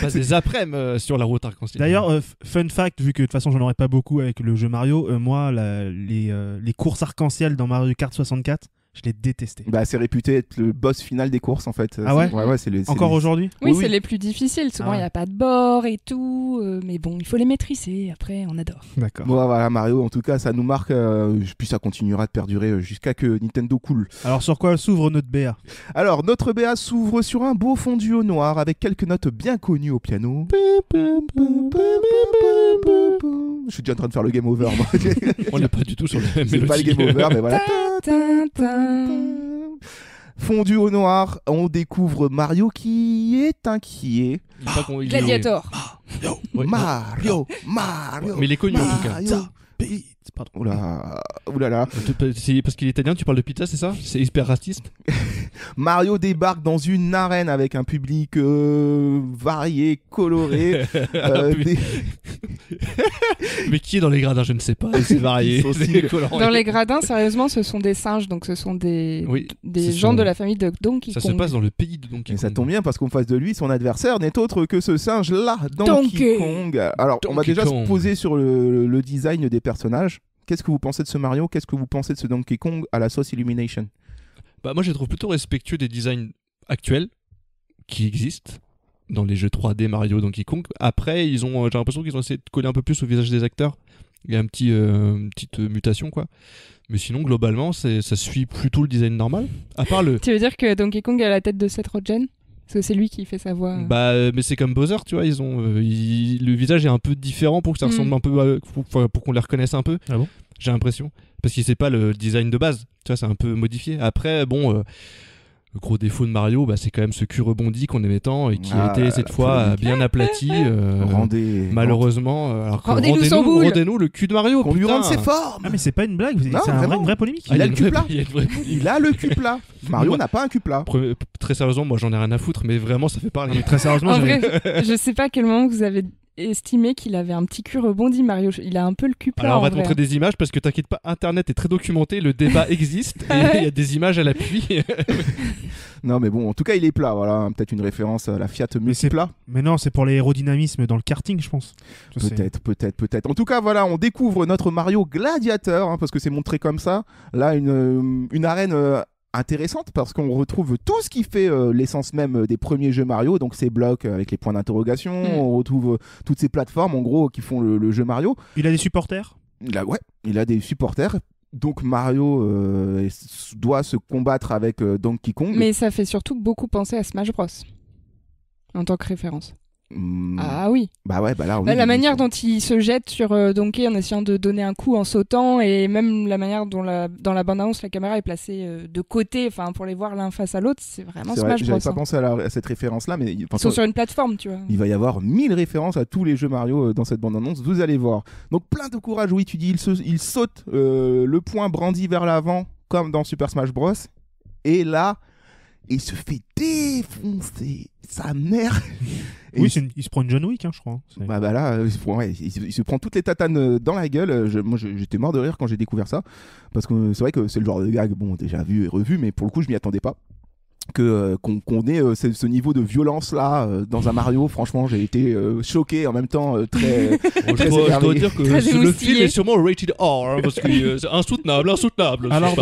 Passe des après-midi sur la route arc-en-ciel. D'ailleurs, fun fact, vu que de toute façon j'en aurais pas beaucoup avec le jeu Mario, moi les courses arc-en-ciel dans Mario Kart 64, je l'ai détesté. Bah, c'est réputé être le boss final des courses en fait. Ah ouais? Ouais, encore aujourd'hui? Oui, c'est les plus difficiles. Souvent, il n'y a pas de bord et tout. Mais bon, il faut les maîtriser. Après, on adore. D'accord. Bon, voilà, Mario, en tout cas, ça nous marque. Puis ça continuera de perdurer jusqu'à que Nintendo coule. Alors, sur quoi s'ouvre notre BA? Alors, notre BA s'ouvre sur un beau fondu au noir avec quelques notes bien connues au piano. Je suis déjà en train de faire le game over. Moi. On n'est pas du tout sur le même mélodie. C'est pas le game over, mais voilà. Fondu au noir, on découvre Mario qui est inquiet. Gladiator. Mario. Mais il est connu en tout cas. Pardon. Oulala. C'est parce qu'il est italien, tu parles de pizza, c'est ça? C'est hyper raciste. Mario débarque dans une arène avec un public varié, coloré. Mais qui est dans les gradins? Je ne sais pas. C'est varié. Dans les gradins, sérieusement, ce sont des singes, donc ce sont des gens de la famille de Donkey Kong. Ça se passe dans le pays de Donkey Kong. Et ça tombe bien parce qu'en face de lui, son adversaire n'est autre que ce singe-là, Donkey Kong. Alors, on va déjà se poser sur le design des personnages. Qu'est-ce que vous pensez de ce Mario? Qu'est-ce que vous pensez de ce Donkey Kong à la sauce Illumination? Bah moi je les trouve plutôt respectueux des designs actuels qui existent dans les jeux 3D Mario Donkey Kong. Après j'ai l'impression qu'ils ont essayé de coller un peu plus au visage des acteurs. Il y a une petite mutation quoi. Mais sinon globalement ça suit plutôt le design normal. À part le... Tu veux dire que Donkey Kong a la tête de Seth Rogen? Parce que c'est lui qui fait sa voix. Bah mais c'est comme Bowser, tu vois, le visage est un peu différent pour que ça ressemble un peu pour qu'on les reconnaisse un peu. Ah bon? J'ai l'impression parce que c'est pas le design de base, tu vois, c'est un peu modifié. Après bon le gros défaut de Mario, c'est quand même ce cul rebondi qu'on aimait tant et qui a été cette fois bien aplati. Malheureusement, rendez-nous le cul de Mario. Qu'on lui rende ses formes. Ah mais c'est pas une blague, c'est une vraie polémique. Il a le cul plat. Il a le cul plat. Mario n'a pas un cul plat. Très sérieusement, moi j'en ai rien à foutre, mais vraiment ça fait parler. Très sérieusement, en vrai, je sais pas à quel moment vous avez estimé qu'il avait un petit cul rebondi, Mario. Il a un peu le cul plat. Alors on va te montrer des images parce que t'inquiète pas, Internet est très documenté, le débat existe et il y a des images à l'appui. Non mais bon, en tout cas il est plat, voilà, peut-être une référence à la Fiat multiplat. Mais non, c'est pour l'aérodynamisme dans le karting, je pense. Peut-être. En tout cas, voilà, on découvre notre Mario Gladiator, parce que c'est montré comme ça. Là, une arène intéressante parce qu'on retrouve tout ce qui fait l'essence même des premiers jeux Mario, donc ces blocs avec les points d'interrogation, on retrouve toutes ces plateformes en gros qui font le jeu Mario. Il a des supporters? Il a des supporters. Donc Mario doit se combattre avec Donkey Kong. Mais ça fait surtout beaucoup penser à Smash Bros. En tant que référence. Ah oui. Bah ouais, là oui. La manière dont il se jette sur Donkey en essayant de donner un coup en sautant, et même la manière dont dans la bande-annonce la caméra est placée de côté, enfin pour les voir l'un face à l'autre, c'est vraiment Smash Bros. J'avais pas pensé à cette référence-là, mais ils sont sur une plateforme, tu vois. Il va y avoir 1000 références à tous les jeux Mario dans cette bande-annonce. Vous allez voir. Donc plein de courage. Oui, tu dis, il saute le poing brandi vers l'avant comme dans Super Smash Bros. Et là, il se fait défoncer sa mère. Oui, il se prend une John Wick, je crois. Bah là, il se prend toutes les tatanes dans la gueule. Moi, j'étais mort de rire quand j'ai découvert ça. Parce que c'est vrai que c'est le genre de gag, déjà vu et revu, mais pour le coup, je m'y attendais pas. Qu'on ait ce niveau de violence là dans un Mario. Franchement, j'ai été choqué en même temps très je dois dire que le film est sûrement rated R parce que c'est insoutenable. Alors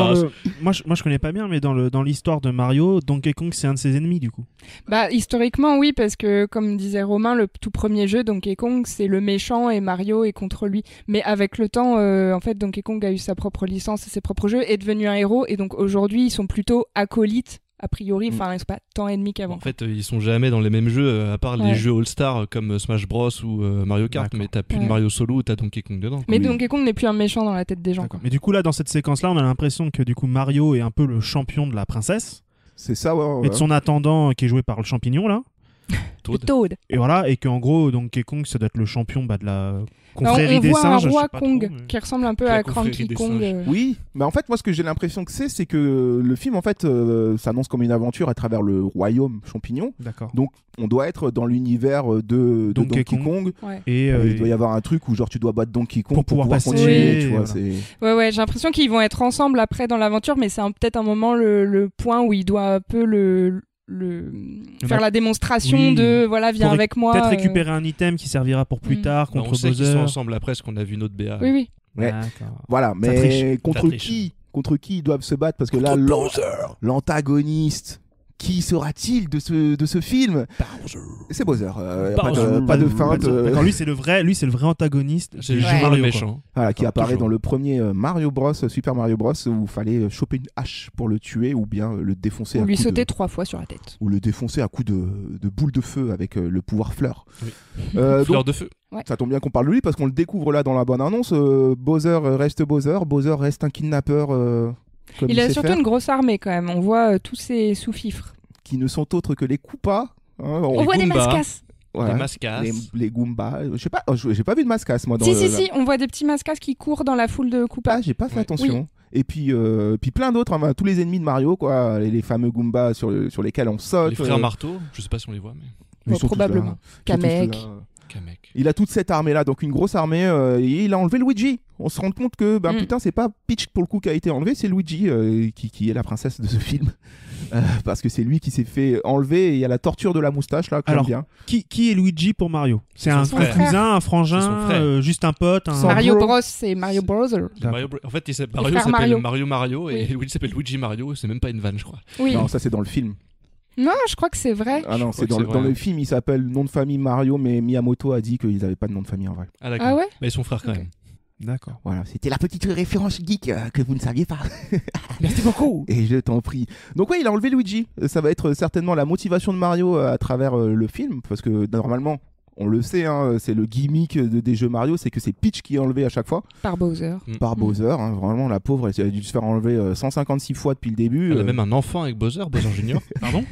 moi je connais pas bien, mais dans l'histoire de Mario, Donkey Kong c'est un de ses ennemis du coup. Bah historiquement oui, parce que comme disait Romain, le tout premier jeu Donkey Kong c'est le méchant et Mario est contre lui. Mais avec le temps en fait Donkey Kong a eu sa propre licence et ses propres jeux, est devenu un héros, et donc aujourd'hui ils sont plutôt acolytes a priori. Enfin, ils sont pas tant ennemis qu'avant. En fait, ils sont jamais dans les mêmes jeux, à part les Ouais. jeux All-Star comme Smash Bros ou Mario Kart, D'accord. mais t'as plus de Ouais. Mario Solo ou t'as Donkey Kong dedans. Mais Oui. Donkey Kong n'est plus un méchant dans la tête des gens. D'accord. Mais du coup, là, dans cette séquence-là, on a l'impression que du coup Mario est un peu le champion de la princesse C'est ça, ouais. et de son attendant qui est joué par le champignon là. Le Toad. Toad. Et voilà, et qu'en gros, Donkey Kong, ça doit être le champion de la Alors, confrérie on des voit singes. un je roi sais pas Kong trop, mais- qui ressemble un peu La à confrérie Cranky des Kong. singes. Oui, mais en fait, moi, ce que j'ai l'impression que c'est que le film, en fait, s'annonce comme une aventure à travers le royaume champignon. D'accord. Donc, on doit être dans l'univers de Donkey Donkey Kong. Ouais. Et Il doit y avoir un truc où genre tu dois battre Donkey Kong pour pouvoir passer, continuer, tu oui, vois, voilà. c'est... Ouais, j'ai l'impression qu'ils vont être ensemble après dans l'aventure, mais c'est peut-être un moment le point où il doit un peu faire la démonstration Oui. de voilà, viens Pour avec moi. peut-être récupérer un item qui servira pour plus tard Bah, contre on sait qu'ils Bowser. sont ensemble après, parce qu'on a vu notre BA. Oui, oui. Ouais. D'accord. Voilà, Ça triche. mais Ça triche. contre qui ils doivent se battre? Parce que là, l'antagoniste, qui sera-t-il de ce film? C'est Bowser. Pas de feinte. D'accord, lui c'est le vrai antagoniste. C'est du le jeu joueur Mario, le quoi. méchant. Voilà, qui Enfin, apparaît toujours. dans le premier Mario Bros, Super Mario Bros, où il fallait choper une hache pour le tuer ou bien le défoncer Ou à lui coups sauter de... 3 fois sur la tête. ou le défoncer à coups de boule de feu avec le pouvoir fleur. Oui. Donc, Fleur de feu. ça tombe bien qu'on parle de lui parce qu'on le découvre là dans la bonne annonce. Bowser reste Bowser, Bowser reste un kidnappeur comme Il a sait surtout faire, une grosse armée quand même. On voit tous ses sous-fifres. qui ne sont autres que les Koopas. Hein, On voit des Goombas. mascasses. voilà, Les mascasses. les Goombas. Je sais pas, j'ai pas vu de mascasse moi dans Si, on voit des petits mascasses qui courent dans la foule de Koopas. Ah, j'ai pas fait Ouais. attention. Et puis plein d'autres, hein, tous les ennemis de Mario, quoi, les fameux Goombas sur lesquels on saute. Les frères Marteau, je sais pas si on les voit, mais. ils sont tous là. Probablement. Ils sont tous Kamek. là. Kamek. Il a toute cette armée là, donc une grosse armée, et il a enlevé Luigi. On se rend compte que putain, c'est pas Peach pour le coup qui a été enlevé, c'est Luigi qui est la princesse de ce film. Parce que c'est lui qui s'est fait enlever et il y a la torture de la moustache là, que j'aime Alors, bien. Qui est Luigi pour Mario? C'est Son un frère. cousin, un C'est frangin, son frère. juste un pote. Sans- Mario Bro. Bros, c'est Mario Bros. En fait, Mario frères s'appelle Mario. Mario et Oui. Luigi s'appelle Luigi Mario. C'est même pas une vanne, je crois. Oui. Non, ça c'est dans le film. Non, je crois que c'est vrai. Ah non, crois c'est que dans, c'est dans vrai. le film, il s'appelle nom de famille Mario, mais Miyamoto a dit qu'ils avaient pas de nom de famille en vrai. Ah d'accord. Ah ouais? Mais ils sont frères quand Ok. même. D'accord. Voilà, c'était la petite référence geek que vous ne saviez pas. Merci beaucoup. Et je t'en prie. Donc ouais, il a enlevé Luigi. Ça va être certainement la motivation de Mario à travers le film, parce que normalement, on le sait, hein, c'est le gimmick des jeux Mario, c'est que c'est Peach qui est enlevé à chaque fois Par Bowser. par Bowser. Hein. Vraiment, la pauvre, elle a dû se faire enlever 156 fois depuis le début. Elle a même un enfant avec Bowser Junior. Pardon?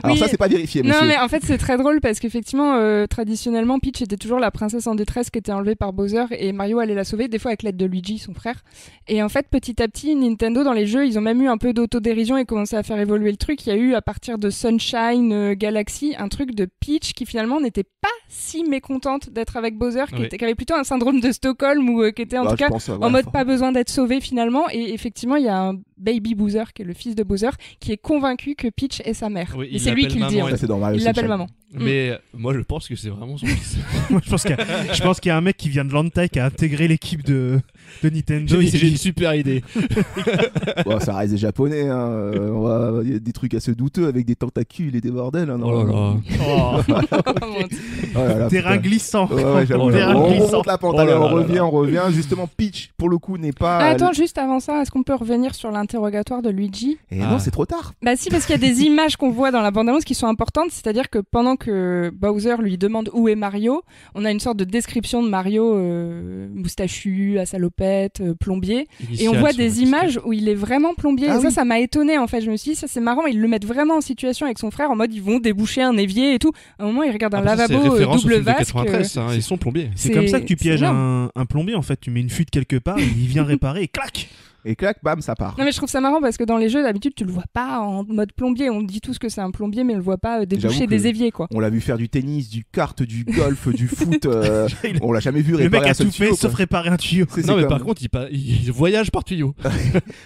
Alors Oui. ça, c'est pas vérifié, monsieur. Non, mais en fait, c'est très drôle parce qu'effectivement, traditionnellement, Peach était toujours la princesse en détresse qui était enlevée par Bowser et Mario allait la sauver, des fois avec l'aide de Luigi, son frère. Et en fait, petit à petit, Nintendo, dans les jeux, ils ont même eu un peu d'autodérision et commencé à faire évoluer le truc. Il y a eu, à partir de Sunshine Galaxy, un truc de Peach qui finalement n'était pas si mécontente d'être avec Bowser, Oui. qui avait plutôt un syndrome de Stockholm ou qui était en Bah, tout je cas pense, ouais, en mode enfin. pas besoin d'être sauvé finalement. Et effectivement, il y a un Baby Bowser, qui est le fils de Bowser, qui est convaincu que Peach est sa mère. Oui, et il c'est lui l'appelle qui le dit. maman en et Ça, fait. c'est dans Mario Il l'appelle Sunshine. maman. Mais moi, je pense que c'est vraiment son fils. Moi, je pense qu'il y a un mec qui vient de Lantec qui a intégré l'équipe de Nintendo. Il s'est J'ai une dit, super idée. Bon, ça reste des japonais, hein. Il y a des trucs assez douteux avec des tentacules et des bordels. Hein, Oh là là. oh, Oh, mon Dieu. Oh là là, terrain putain. glissant. Ouais, j'avoue, Oh là j'avoue. là. On glissant. remonte la pente, Oh allez, là on là revient, là. on revient. Justement, Peach, pour le coup, n'est pas... Ah, attends, juste avant ça, est-ce qu'on peut revenir sur l'interrogatoire de Luigi? Et Ah. non, c'est trop tard. Bah si, parce qu'il y a des images qu'on voit dans la bande-annonce qui sont importantes, c'est-à-dire que pendant que Bowser lui demande où est Mario, on a une sorte de description de Mario moustachu, à salopette, plombier, et on voit des images où il est vraiment plombier. Ah et ça, oui. ça m'a étonné en fait. Je me suis dit, ça c'est marrant, ils le mettent vraiment en situation avec son frère, en mode ils vont déboucher un évier et tout. À un moment, il regarde un lavabo double vasque. Ils sont plombiers. C'est comme ça que tu c'est pièges énorme. un plombier en fait. Tu mets une fuite quelque part, il vient réparer et clac. Et clac, bam, ça part. Non mais je trouve ça marrant parce que dans les jeux d'habitude tu le vois pas en mode plombier, on dit tous que c'est un plombier mais on le voit pas déboucher J'avoue des que- éviers quoi. On l'a vu faire du tennis, du kart, du golf, du foot. On l'a jamais vu Le réparer mec un a seul tout fait tuyau, sauf quoi. réparer un tuyau. C'est Non, mais comme- par contre, il voyage par tuyau.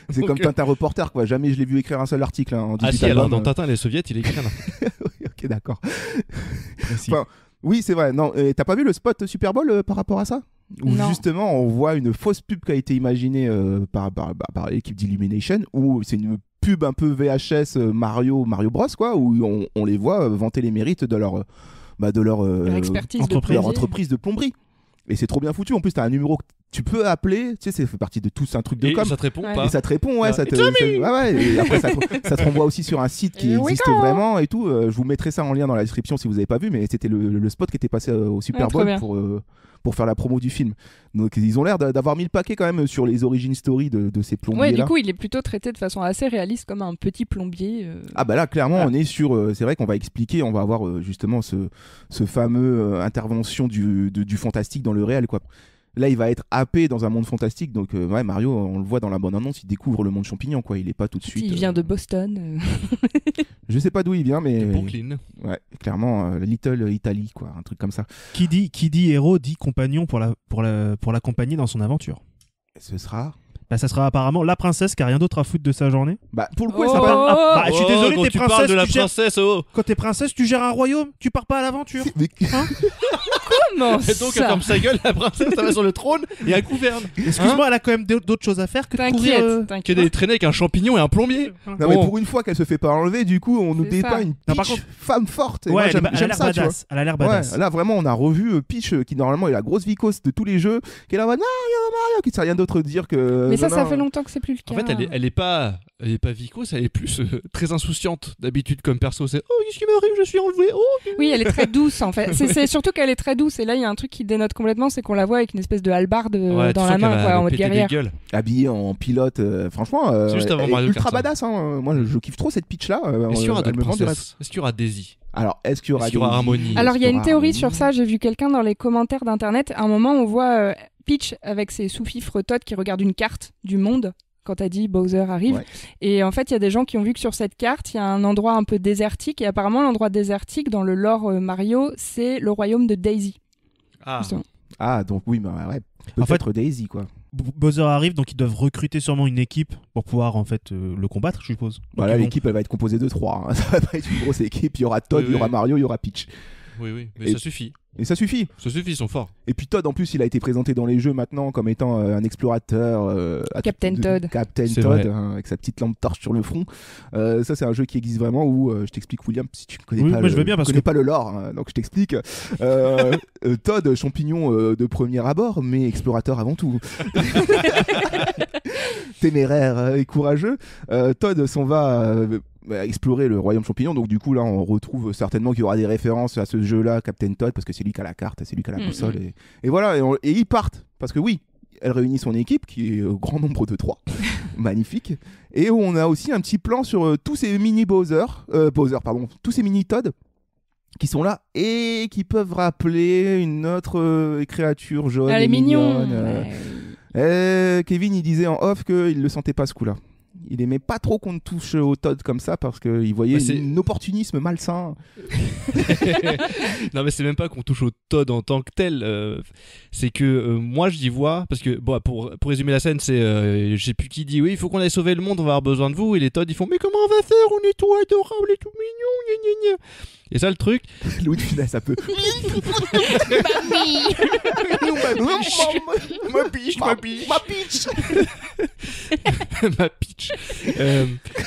c'est comme Tintin Reporter, quoi. Jamais je l'ai vu écrire un seul article hein, en Ah si, digital. alors album. dans Tintin et les soviets, il écrit un article. Oui, ok, d'accord. Précis. Enfin, oui, c'est vrai. Non, t'as pas vu le spot Super Bowl par rapport à ça? Où Non. justement on voit une fausse pub qui a été imaginée par l'équipe d'Illumination, où c'est une pub un peu VHS Mario Bros, quoi, où on les voit vanter les mérites de leur Leur expertise de entreprise. leur plombier. entreprise de plomberie. Et c'est trop bien foutu. En plus, t'as un numéro tu peux appeler, tu sais, ça fait partie de tous un truc de Et com. ça te répond Ouais. pas. Et ça te répond, ouais, Ah, ça te. it's me. Ouais, et après, ça te renvoie aussi sur un site qui Here we existe go. vraiment et tout. Je vous mettrai ça en lien dans la description si vous n'avez pas vu, mais c'était le spot qui était passé au Super trop Bowl bien. pour faire la promo du film. Donc, ils ont l'air d'avoir mis le paquet quand même sur les origin story de ces Ouais, plombiers-là. du coup, il est plutôt traité de façon assez réaliste comme un petit plombier. Ah bah là clairement Voilà. on est sur c'est vrai qu'on va expliquer, on va avoir justement ce fameux intervention du fantastique dans le réel quoi. Là il va être happé dans un monde fantastique donc ouais, Mario on le voit dans la bande annonce, il découvre le monde champignon quoi, il est pas tout de suite Il vient de Boston. je sais pas d'où il vient mais De Brooklyn. ouais clairement Little Italy quoi, un truc comme ça. Qui dit héros dit compagnon pour l'accompagner dans son aventure. Ce sera Bah, ça sera apparemment la princesse qui a rien d'autre à foutre de sa journée. bah pour le coup Oh. elle s'appelle Bah, je suis désolé, quand t'es tu princesse. parles de la tu gères- princesse, oh. Quand t'es princesse, tu gères un royaume, tu pars pas à l'aventure. Mais- Comment Et donc elle ça ferme sa gueule, la princesse, elle va sur le trône et elle gouverne. Excuse-moi, elle a quand même d'autres choses à faire que de courir. T'inquiète, Que t'inquiète. d'aller traîner avec un champignon et un plombier. non mais Bon. pour une fois qu'elle se fait pas enlever du coup on nous C'est dépeint ça. une Non, par Peach contre- femme forte et Ouais, moi, elle a j'aime l'air ça tu vois. badass. Elle a l'air badass. Ouais, là vraiment on a revu Peach qui normalement est la grosse vicose de tous les jeux, qui est là en mode Mario, qui sait rien d'autre dire que. Mais ça non, fait longtemps que c'est plus le En cas. fait, elle est pas vicose, elle est plus très insouciante d'habitude comme perso. C'est oh qu'est-ce qui m'arrive, je suis enlevé. Oh. Oui, elle est très douce en fait. C'est surtout qu'elle est très douce. Et là, il y a un truc qui dénote complètement, c'est qu'on la voit avec une espèce de hallebarde Ouais, dans tu la sens qu'elle main, va quoi, en mode péter des guerrière. gueules. Habillée en pilote, franchement, C'est juste avant elle est Mario ultra Kart, ça. badass. Hein. Moi, je kiffe trop cette Peach là. Est-ce qu'il y aura elle d'autres me vend du rêve. princesses? Est-ce qu'il y aura Daisy? Alors, est-ce qu'il y aura, Est-ce qu'il y aura des- Harmony? Alors, il y a Est-ce une qu'il y aura théorie Harmony sur ça. J'ai vu quelqu'un dans les commentaires d'internet. À un moment, on voit Peach avec ses sous-fifres Todd qui regarde une carte du monde quand t'as dit Bowser arrive. Ouais. Et en fait, il y a des gens qui ont vu que sur cette carte, il y a un endroit un peu désertique. Et apparemment, l'endroit désertique dans le lore Mario, c'est le royaume de Daisy. Ah. Justement. Ah, donc oui, bah ouais. En fait- Peut-être Daisy quoi. Bowser arrive, donc ils doivent recruter sûrement une équipe pour pouvoir en fait le combattre, je suppose. Donc, Voilà, ils vont- l'équipe elle va être composée de 3. Hein. Ça va pas être une grosse équipe. Il y aura Todd, Oui, il y aura oui. Mario, il y aura Peach. Oui, oui, mais Et- ça suffit. Et ça suffit. Ça suffit, ils sont forts. Et puis Todd, en plus, il a été présenté dans les jeux maintenant comme étant un explorateur. Captain Todd. Captain C'est Todd, vrai. hein, avec sa petite lampe torche sur le front. Ça, c'est un jeu qui existe vraiment où je t'explique, William, si tu ne connais Oui, pas, moi, je veux bien, parce connais que- pas le lore, hein, donc je t'explique. Todd, champignon de premier abord, mais explorateur avant tout. Téméraire et courageux. Todd s'en va. Explorer le royaume champignon, donc du coup là on retrouve certainement qu'il y aura des références à ce jeu là, Captain Todd, parce que c'est lui qui a la carte, c'est lui qui a la boussole, et voilà, et ils partent parce que oui, elle réunit son équipe qui est au grand nombre de 3 magnifique, et on a aussi un petit plan sur tous ces mini tous ces mini Todd qui sont là et qui peuvent rappeler une autre créature jaune Elle et est mignon. mignonne, Ouais. Kevin il disait en off qu'il le sentait pas ce coup là. Il aimait pas trop qu'on touche au Todd comme ça parce qu'il voyait Bah, c'est- un opportunisme malsain. Non mais c'est même pas qu'on touche au Todd en tant que tel, c'est que moi j'y vois, parce que bon, pour résumer la scène, c'est je sais plus qui dit oui il faut qu'on aille sauver le monde, on va avoir besoin de vous, et les Todd ils font mais comment on va faire, on est tout adorable et tout mignon, gna gna gna. Et ça le truc, Louis de Funès un peu. Ma biche. ma pitch.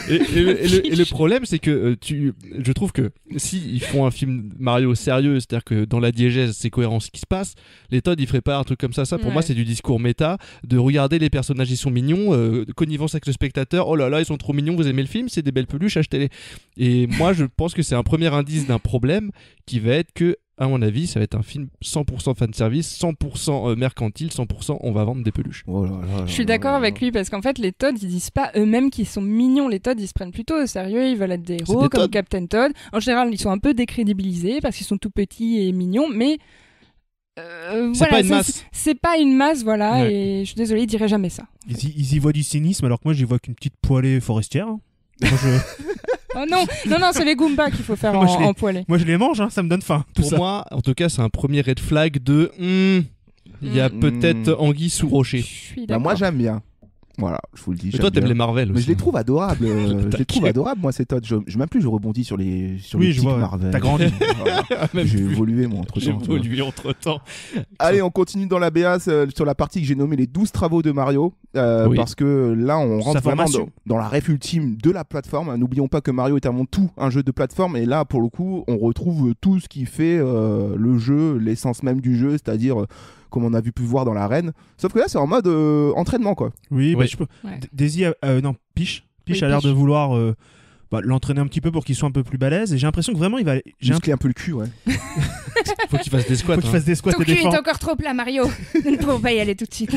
Et le problème, c'est que je trouve que si ils font un film Mario sérieux, c'est-à-dire que dans la diégèse, c'est cohérent ce qui se passe, les Todd ils feraient pas un truc comme ça. Ça, pour Ouais. moi, c'est du discours méta, de regarder les personnages, ils sont mignons, connivence avec le spectateur. Oh là là, ils sont trop mignons, vous aimez le film, c'est des belles peluches, achetez-les. Et moi, je pense que c'est un premier indice d'un problème qui va être que, à mon avis, ça va être un film 100% fanservice, 100% mercantile, 100% on va vendre des peluches. Oh là là Je suis d'accord avec lui parce qu'en fait les Todd ils disent pas eux-mêmes qu'ils sont mignons, les Todd ils se prennent plutôt au sérieux, ils veulent être des héros des comme Todd. Captain Todd. En général ils sont un peu décrédibilisés parce qu'ils sont tout petits et mignons, mais C'est pas une masse. C'est pas une masse, voilà, Ouais. et je suis désolée, ils diraient jamais ça. Ils y voient du cynisme alors que moi j'y vois qu'une petite poêlée forestière. Hein. Moi, je... Oh non, non, c'est les Goombas qu'il faut faire Moi, je les- en poêlée. moi, je les mange, hein, ça me donne faim. Tout Pour ça. moi, en tout cas, c'est un premier red flag de il y a peut-être anguille sous rocher. Je suis Bah, d'accord. moi j'aime bien. Voilà, je vous le dis. Et j'aime toi, t'aimes bien. les Marvel Mais aussi. je les trouve adorables. Je les trouve T'inquiète. adorables, moi, ces Todd. Même plus, je rebondis sur les Oui, je tics vois, Marvel. t'as grandi. Voilà. Même J'ai plus. évolué, moi, entre J'ai temps. évolué entre temps. Allez, on continue dans la BA sur la partie que j'ai nommée les 12 travaux de Mario. Oui. Parce que là, on rentre Sa vraiment formation. dans la ref ultime de la plateforme. N'oublions pas que Mario est avant tout un jeu de plateforme. Et là, pour le coup, on retrouve tout ce qui fait le jeu, l'essence même du jeu, c'est-à-dire comme on a pu voir dans l'arène. Sauf que là, c'est en mode entraînement, quoi. Oui, Oui. je peux. Ouais. Daisy, non, Peach Oui, a l'air Peach. de vouloir l'entraîner un petit peu pour qu'il soit un peu plus balèze. Et j'ai l'impression que vraiment, il va. Muscler un peu le cul, ouais. Faut qu'il fasse des squats. Faut qu'il fasse des squats Ton et des cul est fentes. encore trop plat, Mario. Nous ne pouvons pas y aller tout de suite.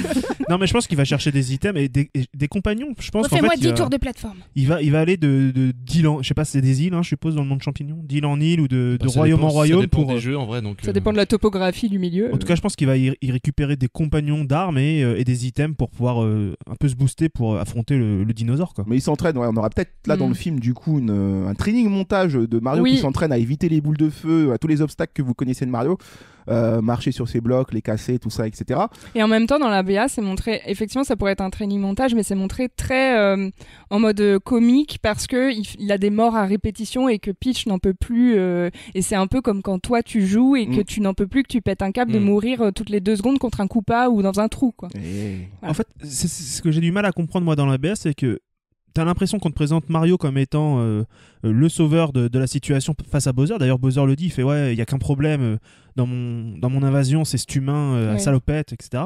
Non, mais je pense qu'il va chercher des items et des compagnons. Je pense qu'en Refais-moi fait, 10 tours de plateforme. il va aller de d'île en. Je sais pas si c'est des îles, je suppose, dans le monde champignon. D'île en île ou de royaume en royaume. Ça dépend pour des jeux en vrai. Donc, Ça dépend de la topographie du milieu. En tout cas, je pense qu'il va y récupérer des compagnons d'armes et des items pour pouvoir un peu se booster pour affronter le dinosaure, quoi. Mais il s'entraîne, ouais, on aura peut-être là dans le film du coup un training montage de Mario Oui. qui s'entraîne à éviter les boules de feu, à tous les obstacles que vous connaissez de Mario, marcher sur ses blocs, les casser, tout ça, etc. Et en même temps, dans la BA, c'est montré, effectivement, ça pourrait être un training montage, mais c'est montré très en mode comique parce que il a des morts à répétition et que Peach n'en peut plus. Et c'est un peu comme quand toi tu joues et que tu n'en peux plus, que tu pètes un câble de mourir toutes les 2 secondes contre un Koopa ou dans un trou, quoi. Voilà. En fait, c'est ce que j'ai du mal à comprendre moi dans la BA, c'est que t'as l'impression qu'on te présente Mario comme étant le sauveur de la situation face à Bowser. D'ailleurs, Bowser le dit, il fait ouais, il y a qu'un problème dans mon invasion, c'est cet humain à salopette, etc.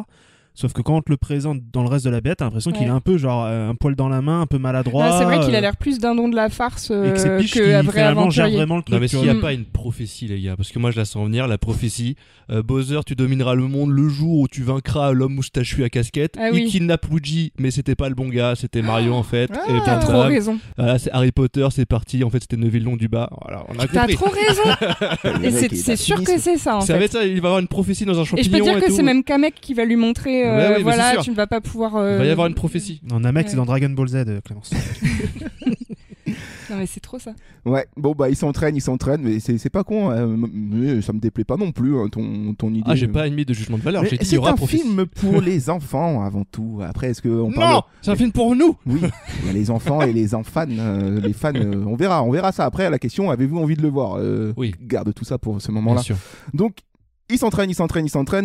Sauf que quand on te le présente dans le reste de la bête, t'as l'impression qu'il est un peu genre un poil dans la main, un peu maladroit. Ah, c'est vrai qu'il a l'air plus dindon de la farce et que c'est Peach qui un vrai finalement gère aventurier. vraiment le truc. Non mais s'il n'y a pas une prophétie les gars, parce que moi je la sens venir, la prophétie, Bowser tu domineras le monde le jour où tu vaincras l'homme moustachu à casquette, il kidnappe Luigi mais c'était pas le bon gars, c'était Mario en fait. Ah, t'as trop raison. Voilà, c'est Harry Potter, c'est parti, en fait c'était Neville Londubat. Voilà, on a T'as compris. trop raison. Et c'est sûr que c'est ça en ça fait. va être ça, il va avoir une prophétie dans un champignon. Et je peux dire que tout. c'est même Kamek qui va lui montrer ouais, voilà, tu ne vas pas pouvoir il va y avoir une prophétie. Non, Namek c'est dans Dragon Ball Z, Clémence. Non mais c'est trop ça. Ouais, bon bah il s'entraîne, mais c'est pas con, mais ça me déplaît pas non plus ton idée. Ah, j'ai pas émis de jugement de valeur, j'ai dit il y c'est aura un prophétie. film pour les enfants avant tout. Après, est-ce que on parle... Non, c'est un film pour nous. Oui, il y a les enfants et les enfants, les fans. On verra ça après. La question, avez-vous envie de le voir Oui. Garde tout ça pour ce moment-là. Bien sûr. Donc. Il s'entraîne.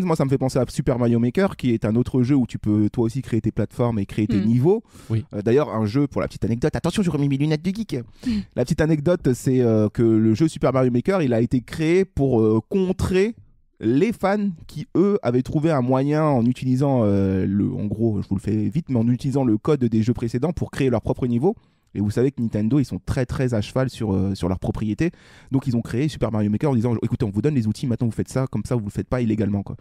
Moi, ça me fait penser à Super Mario Maker, qui est un autre jeu où tu peux toi aussi créer tes plateformes et créer tes niveaux. Oui. D'ailleurs, un jeu, pour la petite anecdote, attention, je remets mes lunettes de geek. La petite anecdote, c'est que le jeu Super Mario Maker, il a été créé pour contrer les fans qui, eux, avaient trouvé un moyen en utilisant, en gros, je vous le fais vite, mais en utilisant le code des jeux précédents pour créer leur propre niveau. Et vous savez que Nintendo, ils sont très très à cheval sur leur propriété. Donc ils ont créé Super Mario Maker en disant écoutez, on vous donne les outils, maintenant vous faites ça, comme ça vous le faites pas illégalement, quoi.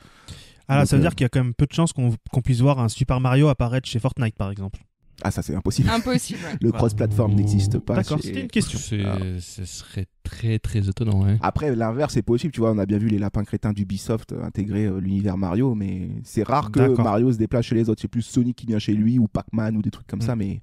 Ah là, Donc, ça veut dire qu'il y a quand même peu de chances qu'on puisse voir un Super Mario apparaître chez Fortnite par exemple. Ah, ça c'est impossible. Impossible. Ouais. Le cross-platform n'existe pas. D'accord, c'était une question. Ce serait très très étonnant. Ouais. Après, l'inverse c'est possible, tu vois, on a bien vu les lapins crétins d'Ubisoft intégrer l'univers Mario, mais c'est rare que Mario se déplace chez les autres. C'est plus Sonic qui vient chez lui ou Pac-Man ou des trucs comme ça, mais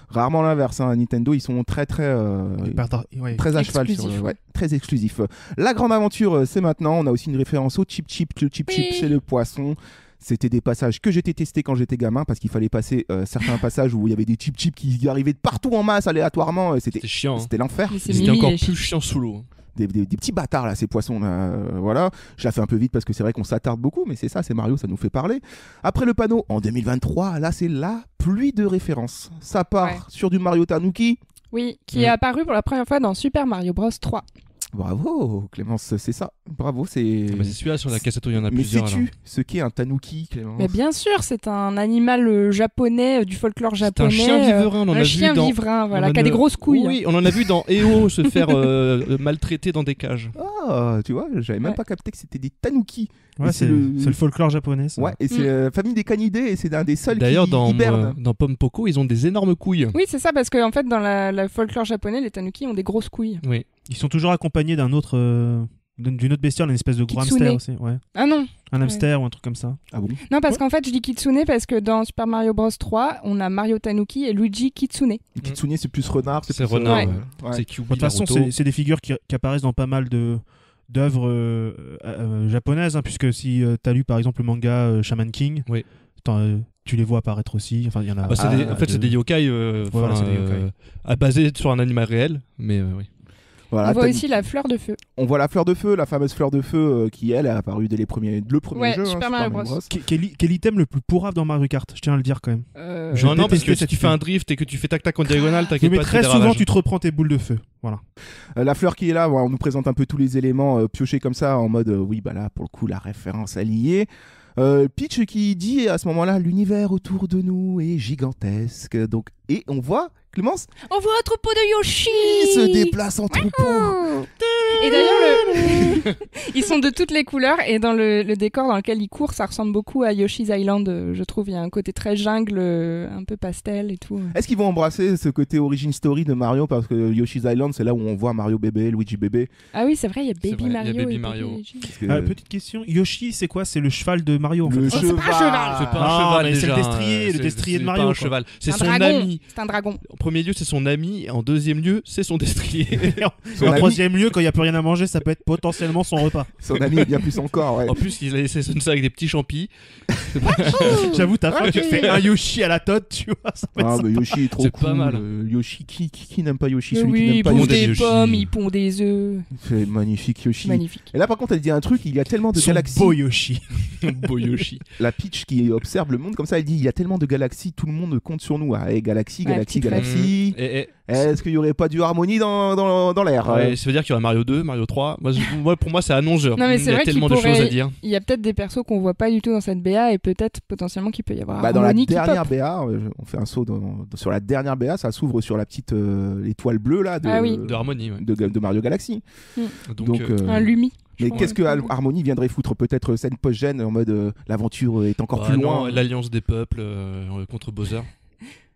rarement l'inverse. Nintendo, ils sont très très à cheval sur très exclusif. La grande aventure, c'est maintenant. On a aussi une référence au Chip Chip. Le Chip Chip, c'est le poisson. C'était des passages que j'ai testés quand j'étais gamin parce qu'il fallait passer certains passages où il y avait des Chip Chip qui arrivaient de partout en masse aléatoirement. C'était chiant. C'était l'enfer. C'était encore plus chiant sous l'eau. Des petits bâtards là, ces poissons là, voilà. Je la fais un peu vite parce que c'est vrai qu'on s'attarde beaucoup, mais c'est ça, c'est Mario, ça nous fait parler. Après le panneau, en 2023, là c'est la pluie de références. Ça part sur du Mario Tanuki. Oui, qui est apparu pour la première fois dans Super Mario Bros 3. Bravo Clémence, c'est ça. Bravo, c'est... c'est celui-là sur la cassette où il y en a mais plusieurs. Mais sais-tu ce qu'est un tanuki, Clémence? Mais bien sûr, c'est un animal japonais, du folklore japonais. C'est un chien viverain, un chien vivrain, voilà, qui a des grosses couilles. Oui, on en a vu dans EO se faire maltraiter dans des cages. Ah, tu vois, j'avais même pas capté que c'était des tanuki. Ouais, c'est le folklore japonais, ça. Ouais, et c'est la famille des canidés, et c'est un des seuls D'ailleurs, qui hibernent. dans Pom Poko, ils ont des énormes couilles. Oui, c'est ça, parce qu'en fait, dans la folklore japonais, les tanuki ont des grosses couilles. Oui. Ils sont toujours accompagnés d'une autre bestiole, une espèce de gros hamster aussi. Ouais. Ah non. Un hamster ou un truc comme ça. Ah bon? Non, parce qu'en fait, je dis Kitsune parce que dans Super Mario Bros 3, on a Mario Tanuki et Luigi Kitsune. Kitsune, c'est plus renard. C'est renard. Ouais. C'est Kyuubi, de toute façon, c'est des figures qui apparaissent dans pas mal d'œuvres japonaises, puisque si t'as lu par exemple le manga Shaman King, tu les vois apparaître aussi. Enfin, il y en a. En fait, c'est des yokai, basés sur un animal réel, mais oui. Voilà, on voit aussi la fleur de feu. On voit la fleur de feu, la fameuse fleur de feu qui, elle, est apparue dès le premier jeu. Super Mario Bros. Qui est l'item le plus pourrave dans Mario Kart, je tiens à le dire quand même. Non, parce que si tu fais un drift et que tu fais tac-tac en diagonale, t'inquiète pas. Mais très souvent, tu te reprends tes boules de feu. Voilà. La fleur qui est là, on nous présente un peu tous les éléments piochés comme ça, en mode, oui, bah là, pour le coup, la référence alliée. Peach qui dit à ce moment-là, l'univers autour de nous est gigantesque. Donc, et on voit, Clémence, On voit un troupeau de Yoshi il se déplace en troupeau. Et d'ailleurs, ils sont de toutes les couleurs et dans le décor dans lequel ils courent, ça ressemble beaucoup à Yoshi's Island, je trouve. Il y a un côté très jungle, un peu pastel et tout. Est-ce qu'ils vont embrasser ce côté origin story de Mario, parce que Yoshi's Island, c'est là où on voit Mario bébé, Luigi bébé. Ah oui, c'est vrai, il y a Baby vrai, il y a Mario. Baby et Mario. Luigi. Petite question, Yoshi, c'est quoi? C'est le cheval de Mario en Le fait. cheval. C'est pas un cheval. C'est pas Ah, un cheval mais c'est déjà. le destrier, le destrier de Mario, C'est pas un quoi. cheval, c'est Un son dragon. ami. C'est un dragon. En premier lieu, c'est son ami, et en deuxième lieu, c'est son destrier. Son En ami- troisième lieu, quand il n'y a plus rien à manger, ça peut être potentiellement son repas. Son ami est bien plus encore, ouais. En plus, il a laissé ça avec des petits champis. J'avoue, ta fin, tu te fais un Yoshi à la Todd, tu vois, ça peut être Ah, sympa. mais Yoshi est trop C'est cool. pas mal. Yoshi, qui n'aime pas Yoshi? Mais Celui qui oui, n'aime ils pas pondent Yoshi. des Yoshi. pommes, ils pondent des œufs. C'est magnifique, Yoshi. Magnifique. Et là, par contre, elle dit un truc, il y a tellement de Son galaxies. beau Yoshi. Beau Yoshi. La Peach qui observe le monde comme ça, elle dit il y a tellement de galaxies, tout le monde compte sur nous. Ah, et galaxie, Ouais, galaxie, petite galaxie. Et Est-ce qu'il y aurait pas du harmonie dans l'air? ouais, ça veut dire qu'il y aura Mario 2, Mario 3. Moi, pour moi, c'est annonceur. Non, mais Il c'est y a vrai qu'il tellement de pourrait- choses à dire. Il y a peut-être des persos qu'on voit pas du tout dans cette BA et peut-être potentiellement qu'il peut y avoir Bah, dans la harmonie qui dernière pop. BA, on fait un saut sur la dernière BA, ça s'ouvre sur la petite étoile bleue là de, Ah oui. De Harmony, ouais. de Mario Galaxy. Donc, Un Lumi. Mais crois, qu'est-ce que ouais. Harmony viendrait foutre? Peut-être scène post-gène en mode l'aventure est encore bah plus non, loin. l'alliance des peuples contre Bowser.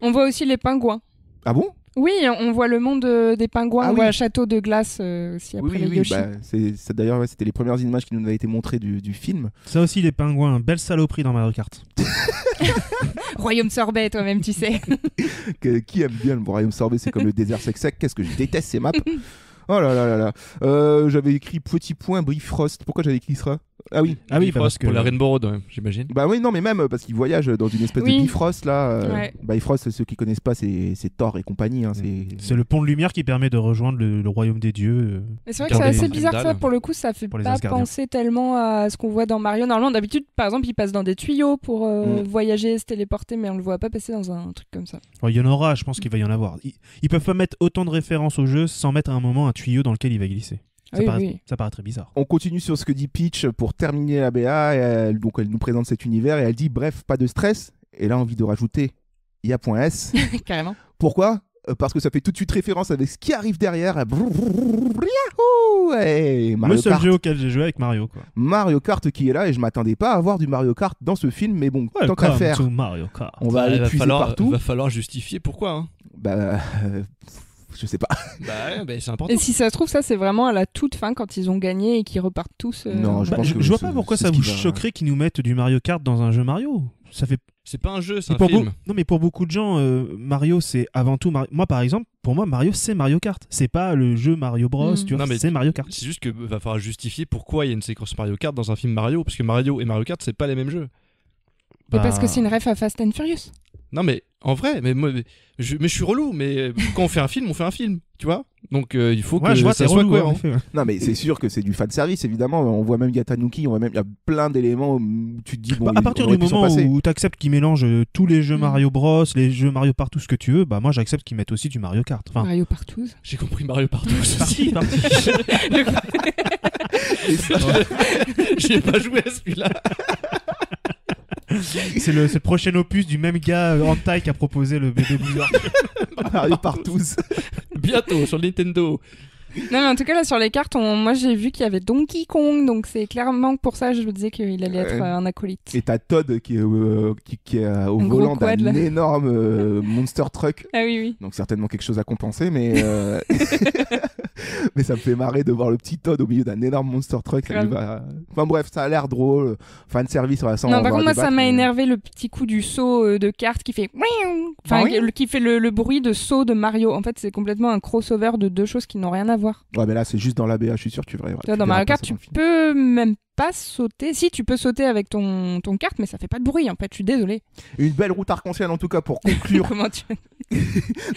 On voit aussi les pingouins. Ah bon? Oui, on voit le monde des pingouins, Ah on oui. voit un château de glace aussi après les Yoshi. bah, d'ailleurs ouais, c'était les premières images qui nous avaient été montrées du film. Ça aussi, les pingouins, belle saloperie dans Mario Kart. Royaume sorbet, toi-même, tu sais. Qui aime bien le royaume sorbet? C'est comme le désert sec. Qu'est-ce que je déteste ces maps. Oh là là là là. J'avais écrit petit point Bifrost. Pourquoi j'avais écrit ça? Ah oui. Ah oui, Bifrost parce que pour la Rainbow Road, ouais, j'imagine. Bah oui, non, mais même parce qu'ils voyagent dans une espèce Oui. de Bifrost là. Ouais. Bifrost, ceux qui connaissent pas, c'est Thor et compagnie. Hein, c'est le pont de lumière qui permet de rejoindre le royaume des dieux. Mais c'est vrai que c'est assez bizarre ça, Heimdall. pour le coup, ça fait Pour les pas Asgardiens. penser tellement à ce qu'on voit dans Mario. Normalement, d'habitude, par exemple, il passe dans des tuyaux pour voyager, se téléporter, mais on le voit pas passer dans un truc comme ça. Oh, il y en aura, je pense qu'il va y en avoir. Ils peuvent pas mettre autant de références au jeu sans mettre à un moment un tuyau dans lequel il va glisser. Ça, Oui, paraît, oui. ça paraît très bizarre. On continue sur ce que dit Peach pour terminer la BA. Donc elle nous présente cet univers et elle dit bref, pas de stress. Et là, envie de rajouter, il y a point S. Carrément. Pourquoi? Parce que ça fait tout de suite référence avec ce qui arrive derrière. Yahoo! Hey, Mario Le seul Kart. jeu auquel j'ai joué avec Mario, quoi. Mario Kart qui est là et je m'attendais pas à avoir du Mario Kart dans ce film, mais bon, tant qu'à Welcome faire, to Mario Kart. on va aller puiser partout. va falloir justifier pourquoi. Hein. Bah, je sais pas. Bah, c'est important. Et si ça se trouve, ça, c'est vraiment à la toute fin quand ils ont gagné et qu'ils repartent tous. Non, je Bah, pense que je vois c'est- pas pourquoi c'est ça ce vous qui va- choquerait qu'ils nous mettent du Mario Kart dans un jeu Mario. Ça fait. C'est pas un jeu, c'est Et un pour film. Non, mais pour beaucoup de gens, Mario, c'est avant tout. Moi, par exemple, pour moi, Mario, c'est Mario Kart. C'est pas le jeu Mario Bros. Tu vois, Non, mais c'est Mario Kart. C'est juste que va falloir justifier pourquoi il y a une séquence Mario Kart dans un film Mario, parce que Mario et Mario Kart c'est pas les mêmes jeux. Et parce Bah, que c'est une ref à Fast and Furious. Non mais en vrai, mais je suis relou, mais quand on fait un film, tu vois. Donc il faut Ouais, que je vois, ça c'est soit relou, cohérent. en effet, ouais. Non, mais c'est sûr que c'est du fan service, évidemment. On voit même Yatanuki, il y a plein d'éléments où tu te dis, bon, Bah, à partir on du aurait pu s'en moment passer. où tu acceptes qu'ils mélangent tous les jeux Mario Bros, les jeux Mario partout, ce que tu veux, bah moi j'accepte qu'ils mettent aussi du Mario Kart. Enfin, Mario partout. J'ai compris Mario partout. parti, parti. J'ai pas joué à celui-là. c'est le prochain opus du même gars Hentai qui a proposé le bébé Boozer. Mario partout. Bientôt sur le Nintendo. Non, mais en tout cas, là, sur les cartes, moi, j'ai vu qu'il y avait Donkey Kong, donc c'est clairement pour ça que je me disais qu'il allait être un acolyte. Et t'as Todd qui est au Un volant gros quad, d'un là. énorme monster truck. Ah oui, oui. Donc certainement quelque chose à compenser, mais mais ça me fait marrer de voir le petit Todd au milieu d'un énorme monster truck. Ça lui va... Enfin bref, ça a l'air drôle. Fan service, ça Non, par contre, moi, ça m'a énervé le petit coup du saut de carte qui fait... Enfin, qui fait le bruit de saut de Mario. En fait, c'est complètement un crossover de deux choses qui n'ont rien à voir. Ouais, mais là, c'est juste dans la BA, je suis sûr que tu verras. Tu vois, dans Mario Kart, tu peux même pas sauter. Si, tu peux sauter avec ton carte, mais ça fait pas de bruit, en fait. Je suis désolée. Une belle route arc-en-ciel, en tout cas, pour conclure. Comment tu...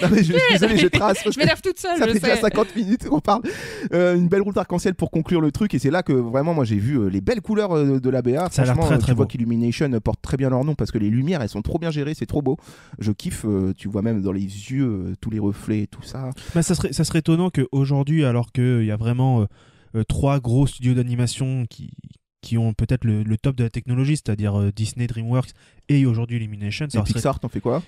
Non, mais je suis désolé, je trace. Je m'énerve toute seule, Ça je fait déjà sais. 50 minutes qu'on parle. Une belle route arc-en-ciel pour conclure le truc. Et c'est là que vraiment, moi, j'ai vu les belles couleurs de la BA. Ça a l'air Franchement, très, très tu vois beau. qu'Illumination porte très bien leur nom parce que les lumières, elles sont trop bien gérées. C'est trop beau. Je kiffe. Tu vois même dans les yeux tous les reflets et tout ça. Bah, ça serait étonnant qu'aujourd'hui, alors qu'il y a vraiment 3 gros studios d'animation qui qui ont peut-être le top de la technologie, c'est-à-dire Disney, DreamWorks et aujourd'hui Illumination. Et Pixar, t'en fais quoi?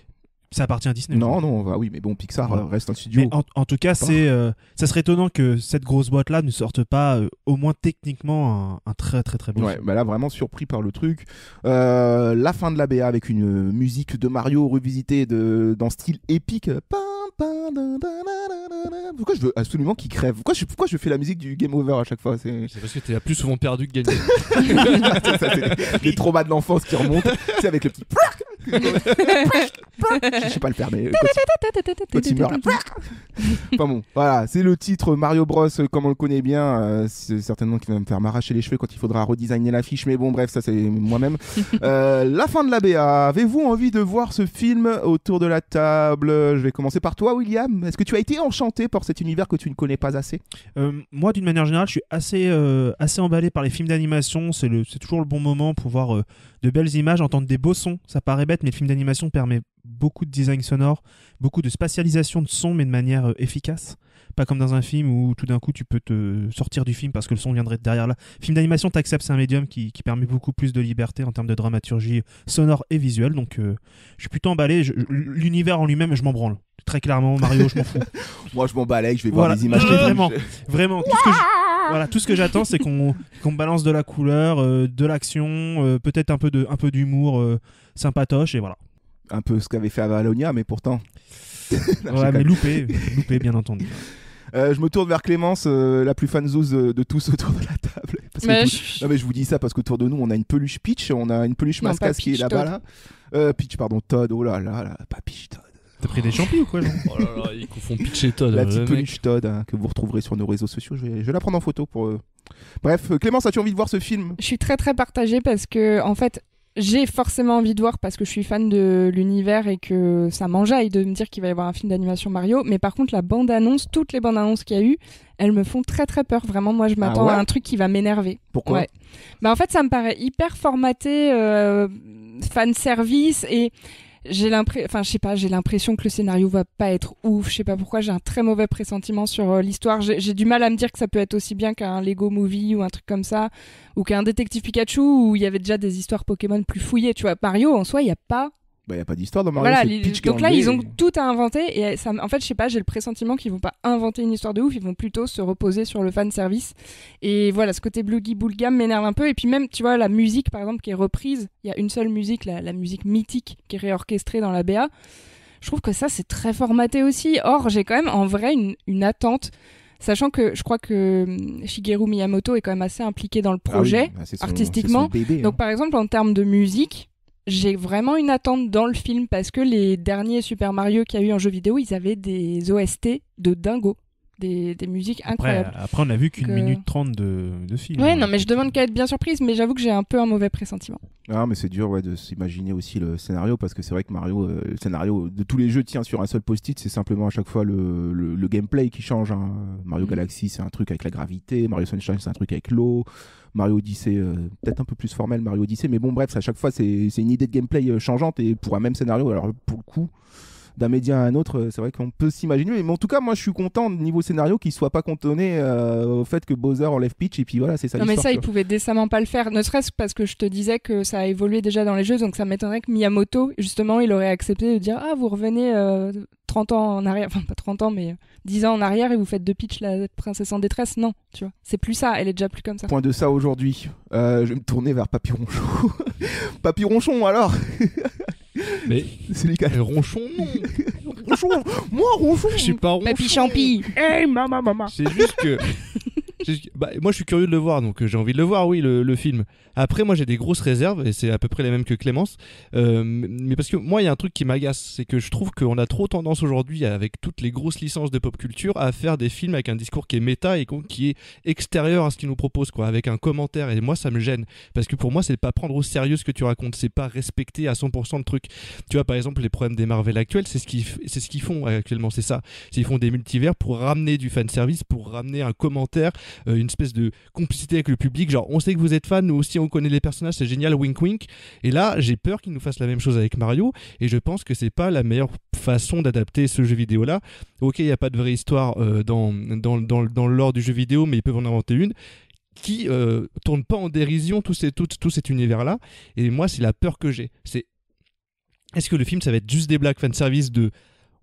Ça appartient à Disney. Non, oui, mais bon, Pixar reste un studio. Mais en tout cas, ça serait étonnant que cette grosse boîte-là ne sorte pas, au moins techniquement, un très très très bon film. Bah là, vraiment surpris par le truc. La fin de la BA avec une musique de Mario revisitée dans style épique. Pourquoi je veux absolument qu'il crève? Pourquoi je fais la musique du Game Over à chaque fois? C'est parce que t'es plus souvent perdu que gagné. C'est les traumas de l'enfance qui remontent. C'est avec le petit. Je sais pas le faire, mais quand il meurt là. Enfin bon, voilà, c'est le titre Mario Bros comme on le connaît bien. C'est certainement qui va me faire m'arracher les cheveux quand il faudra redesigner l'affiche, mais bon, bref, ça c'est moi-même. La fin de la BA. Avez-vous envie de voir ce film autour de la table? Je vais commencer par toi, William. Est-ce que tu as été enchanté par cet univers que tu ne connais pas assez? Moi, d'une manière générale, je suis assez emballé par les films d'animation. C'est toujours le bon moment pour voir de belles images, entendre des beaux sons. Ça paraît bête, mais le film d'animation permet beaucoup de design sonore, beaucoup de spatialisation de son, mais de manière efficace. Pas comme dans un film où tout d'un coup tu peux te sortir du film parce que le son viendrait de derrière là. Film d'animation, t'acceptes, c'est un médium qui permet beaucoup plus de liberté en termes de dramaturgie sonore et visuelle. Donc je suis plutôt emballé. L'univers en lui-même, je m'en branle. Très clairement, Mario, je m'en fous. Moi, je m'en balèque, je vais voir les images. Vraiment. Tout ce que j'attends, c'est qu'on me balance de la couleur, de l'action, peut-être un peu d'humour sympatoche, et voilà. Un peu ce qu'avait fait Avalonia, mais pourtant. Ouais, mais loupé, bien entendu. Je me tourne vers Clémence, la plus fanzouse de tous autour de la table. Non, mais je vous dis ça parce qu'autour de nous, on a une peluche Peach, on a une peluche Mascas qui est là-bas. Peach, pardon, Todd, oh là là, pas Peach, Todd. T'as pris des champis ou quoi, genre? Oh là là, ils confondent Peach et Todd. La petite peluche Todd que vous retrouverez sur nos réseaux sociaux. Je vais la prendre en photo pour. Bref, Clémence, as-tu envie de voir ce film? Je suis très très partagée parce que, en fait, j'ai forcément envie de voir parce que je suis fan de l'univers et que ça m'enjaille de me dire qu'il va y avoir un film d'animation Mario. Mais par contre, la bande-annonce, toutes les bandes-annonces qu'il y a eu, elles me font très très peur. Vraiment, moi, je m'attends à un truc qui va m'énerver. Pourquoi? En fait, ça me paraît hyper formaté, fan service et. J'ai l'impression que le scénario va pas être ouf. Je sais pas pourquoi, j'ai un très mauvais pressentiment sur l'histoire. J'ai du mal à me dire que ça peut être aussi bien qu'un Lego Movie ou un truc comme ça, ou qu'un Détective Pikachu où il y avait déjà des histoires Pokémon plus fouillées. Tu vois, Mario en soi, il y a pas. Il n'y a pas d'histoire dans Mario. Voilà, donc là, ils ont tout à inventer et ça, en fait, je sais pas, j'ai le pressentiment qu'ils vont pas inventer une histoire de ouf, ils vont plutôt se reposer sur le fan service. Et voilà, ce côté Bluggy Bullgam m'énerve un peu. Et puis même, tu vois, la musique, par exemple, qui est reprise, il y a une seule musique, la musique mythique qui est réorchestrée dans la BA. Je trouve que ça, c'est très formaté aussi. Or, j'ai quand même en vrai une attente. Sachant que je crois que Shigeru Miyamoto est quand même assez impliqué dans le projet, artistiquement. C'est son bébé, Donc, par exemple, en termes de musique, j'ai vraiment une attente dans le film parce que les derniers Super Mario qu'il y a eu en jeu vidéo, ils avaient des OST de dingo, des musiques incroyables. Après, on a vu qu'une minute 30 de film. Ouais, non, mais je demande qu'à être bien surprise, mais j'avoue que j'ai un peu un mauvais pressentiment. Ah, mais c'est dur de s'imaginer aussi le scénario parce que c'est vrai que Mario, le scénario de tous les jeux tient sur un seul post-it, c'est simplement à chaque fois le gameplay qui change. Hein. Mario Galaxy, c'est un truc avec la gravité, Mario Sunshine, c'est un truc avec l'eau. Mario Odyssey, peut-être un peu plus formel Mario Odyssey, mais bon bref, à chaque fois c'est une idée de gameplay changeante et pour un même scénario, alors pour le coup d'un média à un autre, c'est vrai qu'on peut s'imaginer, mais en tout cas moi je suis content niveau scénario qu'il soit pas cantonné au fait que Bowser enlève Peach et puis voilà, c'est ça l'histoire. Non mais ça, il pouvait décemment pas le faire, ne serait-ce parce que je te disais que ça a évolué déjà dans les jeux, donc ça m'étonnerait que Miyamoto, justement, il aurait accepté de dire « Ah, vous revenez 30 ans en arrière, enfin pas 30 ans, mais 10 ans en arrière et vous faites de Peach la princesse en détresse ». Non, tu vois, c'est plus ça, elle est déjà plus comme ça. Point de ça aujourd'hui, je vais me tourner vers Papy Ronchon. Papy Ronchon, alors. Mais c'est les gars. Ronchon, non. Ronchon, moi Ronchon. Je suis pas Ronchon. Papy Champi. Hey maman. C'est juste que moi je suis curieux de le voir, donc j'ai envie de le voir, oui, le film. Après, moi j'ai des grosses réserves et c'est à peu près les mêmes que Clémence, mais parce que moi il y a un truc qui m'agace, c'est que je trouve qu'on a trop tendance aujourd'hui, avec toutes les grosses licences de pop culture, à faire des films avec un discours qui est méta et qui est extérieur à ce qu'ils nous proposent, quoi, avec un commentaire, et moi ça me gêne parce que pour moi c'est pas prendre au sérieux ce que tu racontes, c'est pas respecter à 100% le truc. Tu vois, par exemple, les problèmes des Marvel actuels, c'est ce qu'ils font actuellement, c'est ça, ils font des multivers pour ramener du fanservice, pour ramener un commentaire, une espèce de complicité avec le public, genre on sait que vous êtes fans, nous aussi on connaît les personnages, c'est génial, wink wink. Et là j'ai peur qu'ils nous fassent la même chose avec Mario, et je pense que c'est pas la meilleure façon d'adapter ce jeu vidéo là. Ok, il n'y a pas de vraie histoire dans le lore du jeu vidéo, mais ils peuvent en inventer une. qui tourne pas en dérision tout cet univers-là. Et moi, c'est la peur que j'ai. Est-ce que le film, ça va être juste des blagues fanservice de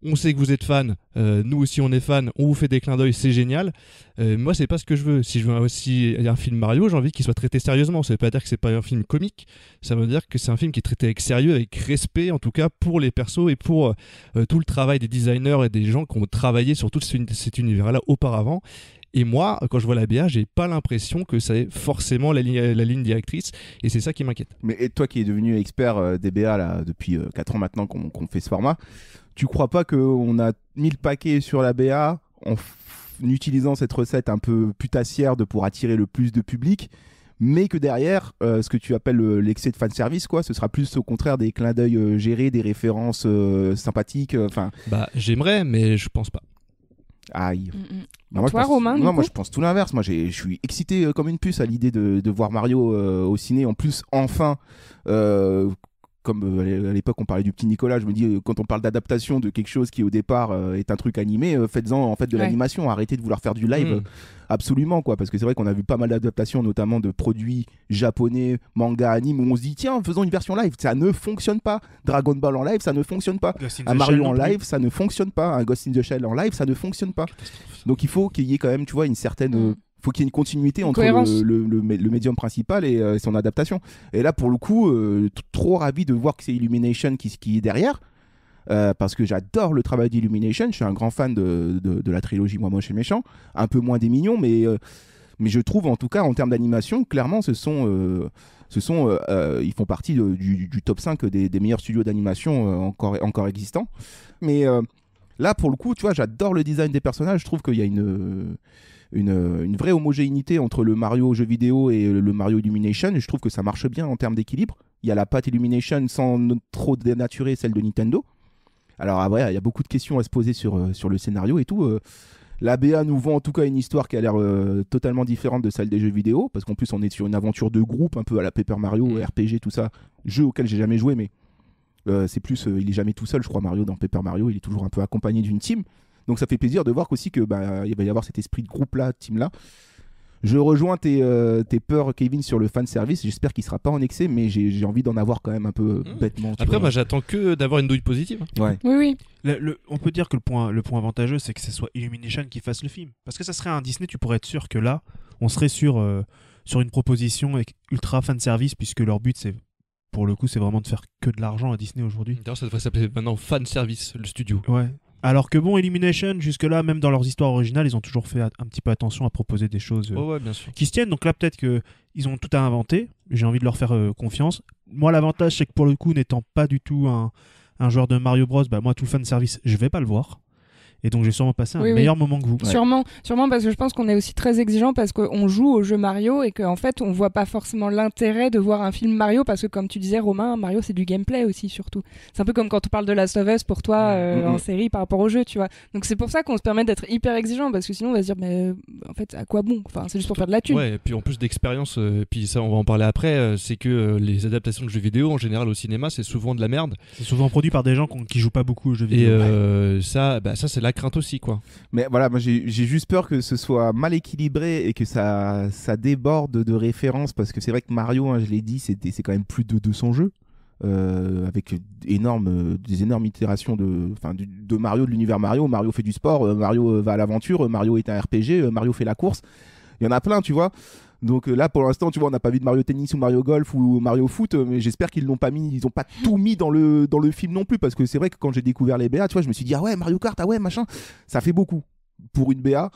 on sait que vous êtes fan, nous aussi on est fan, on vous fait des clins d'œil, c'est génial. Moi, c'est pas ce que je veux. Si je veux aussi un film Mario, j'ai envie qu'il soit traité sérieusement. Ça veut pas dire que c'est pas un film comique, ça veut dire que c'est un film qui est traité avec sérieux, avec respect, en tout cas pour les persos et pour tout le travail des designers et des gens qui ont travaillé sur tout cet univers-là auparavant. Et moi, quand je vois la BA, j'ai pas l'impression que c'est forcément la ligne directrice, et c'est ça qui m'inquiète. Mais et toi qui es devenu expert des BA là, depuis 4 ans maintenant qu'on fait ce format, tu crois pas qu'on a mis le paquet sur la BA en utilisant cette recette un peu putassière pour attirer le plus de public, mais que derrière, ce que tu appelles l'excès de fanservice, quoi, ce sera plus au contraire des clins d'œil gérés, des références sympathiques. Bah, j'aimerais, mais je pense pas. Aïe. Bah, moi, toi, Romain, moi je pense tout l'inverse. Moi je suis excité comme une puce à l'idée de voir Mario au ciné. En plus, enfin, comme à l'époque on parlait du petit Nicolas, je me dis quand on parle d'adaptation de quelque chose qui au départ est un truc animé, faites-en en fait de l'animation. Arrêtez de vouloir faire du live. Absolument, quoi, parce que c'est vrai qu'on a vu pas mal d'adaptations, notamment de produits japonais, manga, anime, où on se dit tiens, faisons une version live. Ça ne fonctionne pas. Dragon Ball en live, ça ne fonctionne pas. Un Mario en live, ça ne fonctionne pas. Un Ghost in the Shell en live, ça ne fonctionne pas. Donc il faut qu'il y ait quand même, tu vois, une certaine faut qu'il y ait une continuité entre le médium principal et son adaptation. Et là, pour le coup, trop ravi de voir que c'est Illumination qui est derrière. Parce que j'adore le travail d'Illumination, je suis un grand fan de la trilogie Moi Moche et Méchant, un peu moins des Mignons, mais je trouve en tout cas en termes d'animation, clairement ils font partie du top 5 des meilleurs studios d'animation encore existants. Mais là pour le coup, tu vois, j'adore le design des personnages, je trouve qu'il y a une vraie homogénéité entre le Mario jeu vidéo et le Mario Illumination, et je trouve que ça marche bien en termes d'équilibre. Il y a la patte Illumination sans trop dénaturer celle de Nintendo. Alors après, il y a beaucoup de questions à se poser sur le scénario et tout. La BA nous vend en tout cas une histoire qui a l'air totalement différente de celle des jeux vidéo, parce qu'en plus on est sur une aventure de groupe un peu à la Paper Mario, RPG, tout ça, jeu auquel j'ai jamais joué, mais c'est plus, il est jamais tout seul, je crois, Mario, dans Paper Mario, il est toujours un peu accompagné d'une team. Donc ça fait plaisir de voir qu'aussi il va y avoir cet esprit de groupe là, team là. Je rejoins tes peurs, Kevin, sur le fan service. J'espère qu'il sera pas en excès, mais j'ai envie d'en avoir quand même un peu bêtement. Après, moi, j'attends que d'avoir une douille positive. Ouais. Oui. On peut dire que le point avantageux, c'est que ce soit Illumination qui fasse le film. Parce que ça serait un Disney, tu pourrais être sûr que là, on serait sur une proposition ultra fan service, puisque leur but, pour le coup, c'est vraiment de faire que de l'argent à Disney aujourd'hui. D'ailleurs, ça devrait s'appeler maintenant fan service, le studio. Ouais. Alors que bon, Illumination, jusque-là, même dans leurs histoires originales, ils ont toujours fait un petit peu attention à proposer des choses bien sûr, qui se tiennent. Donc là, peut-être qu'ils ont tout à inventer. J'ai envie de leur faire confiance. Moi, l'avantage, c'est que pour le coup, n'étant pas du tout un joueur de Mario Bros, moi, tout le fan service, je vais pas le voir. Et donc j'ai sûrement passé un meilleur moment que vous. Ouais. Sûrement parce que je pense qu'on est aussi très exigeant parce qu'on joue au jeu Mario et qu'en fait on voit pas forcément l'intérêt de voir un film Mario parce que comme tu disais Romain, Mario c'est du gameplay aussi surtout. C'est un peu comme quand on parle de Last of Us pour toi en série par rapport au jeu, tu vois. Donc c'est pour ça qu'on se permet d'être hyper exigeant parce que sinon on va se dire mais en fait à quoi bon, enfin c'est juste pour faire de la thune. Ouais, et puis en plus d'expérience, puis ça on va en parler après, c'est que les adaptations de jeux vidéo en général au cinéma c'est souvent de la merde. C'est souvent produit par des gens qui jouent pas beaucoup aux jeux vidéo. Et ça c'est la crainte aussi, quoi. Mais voilà, moi j'ai juste peur que ce soit mal équilibré et que ça déborde de références, parce que c'est vrai que Mario, je l'ai dit, c'est quand même plus de 200 jeux avec des énormes itérations de Mario, de l'univers Mario. Mario fait du sport, Mario va à l'aventure, Mario est un RPG, Mario fait la course. Il y en a plein, tu vois. Donc là, pour l'instant, tu vois, on n'a pas vu de Mario Tennis ou Mario Golf ou Mario Foot, mais j'espère qu'ils l'ont pas mis, ils ont pas tout mis dans le film non plus, parce que c'est vrai que quand j'ai découvert les BA, tu vois, je me suis dit ah ouais, Mario Kart, ah ouais, machin, ça fait beaucoup pour une BA.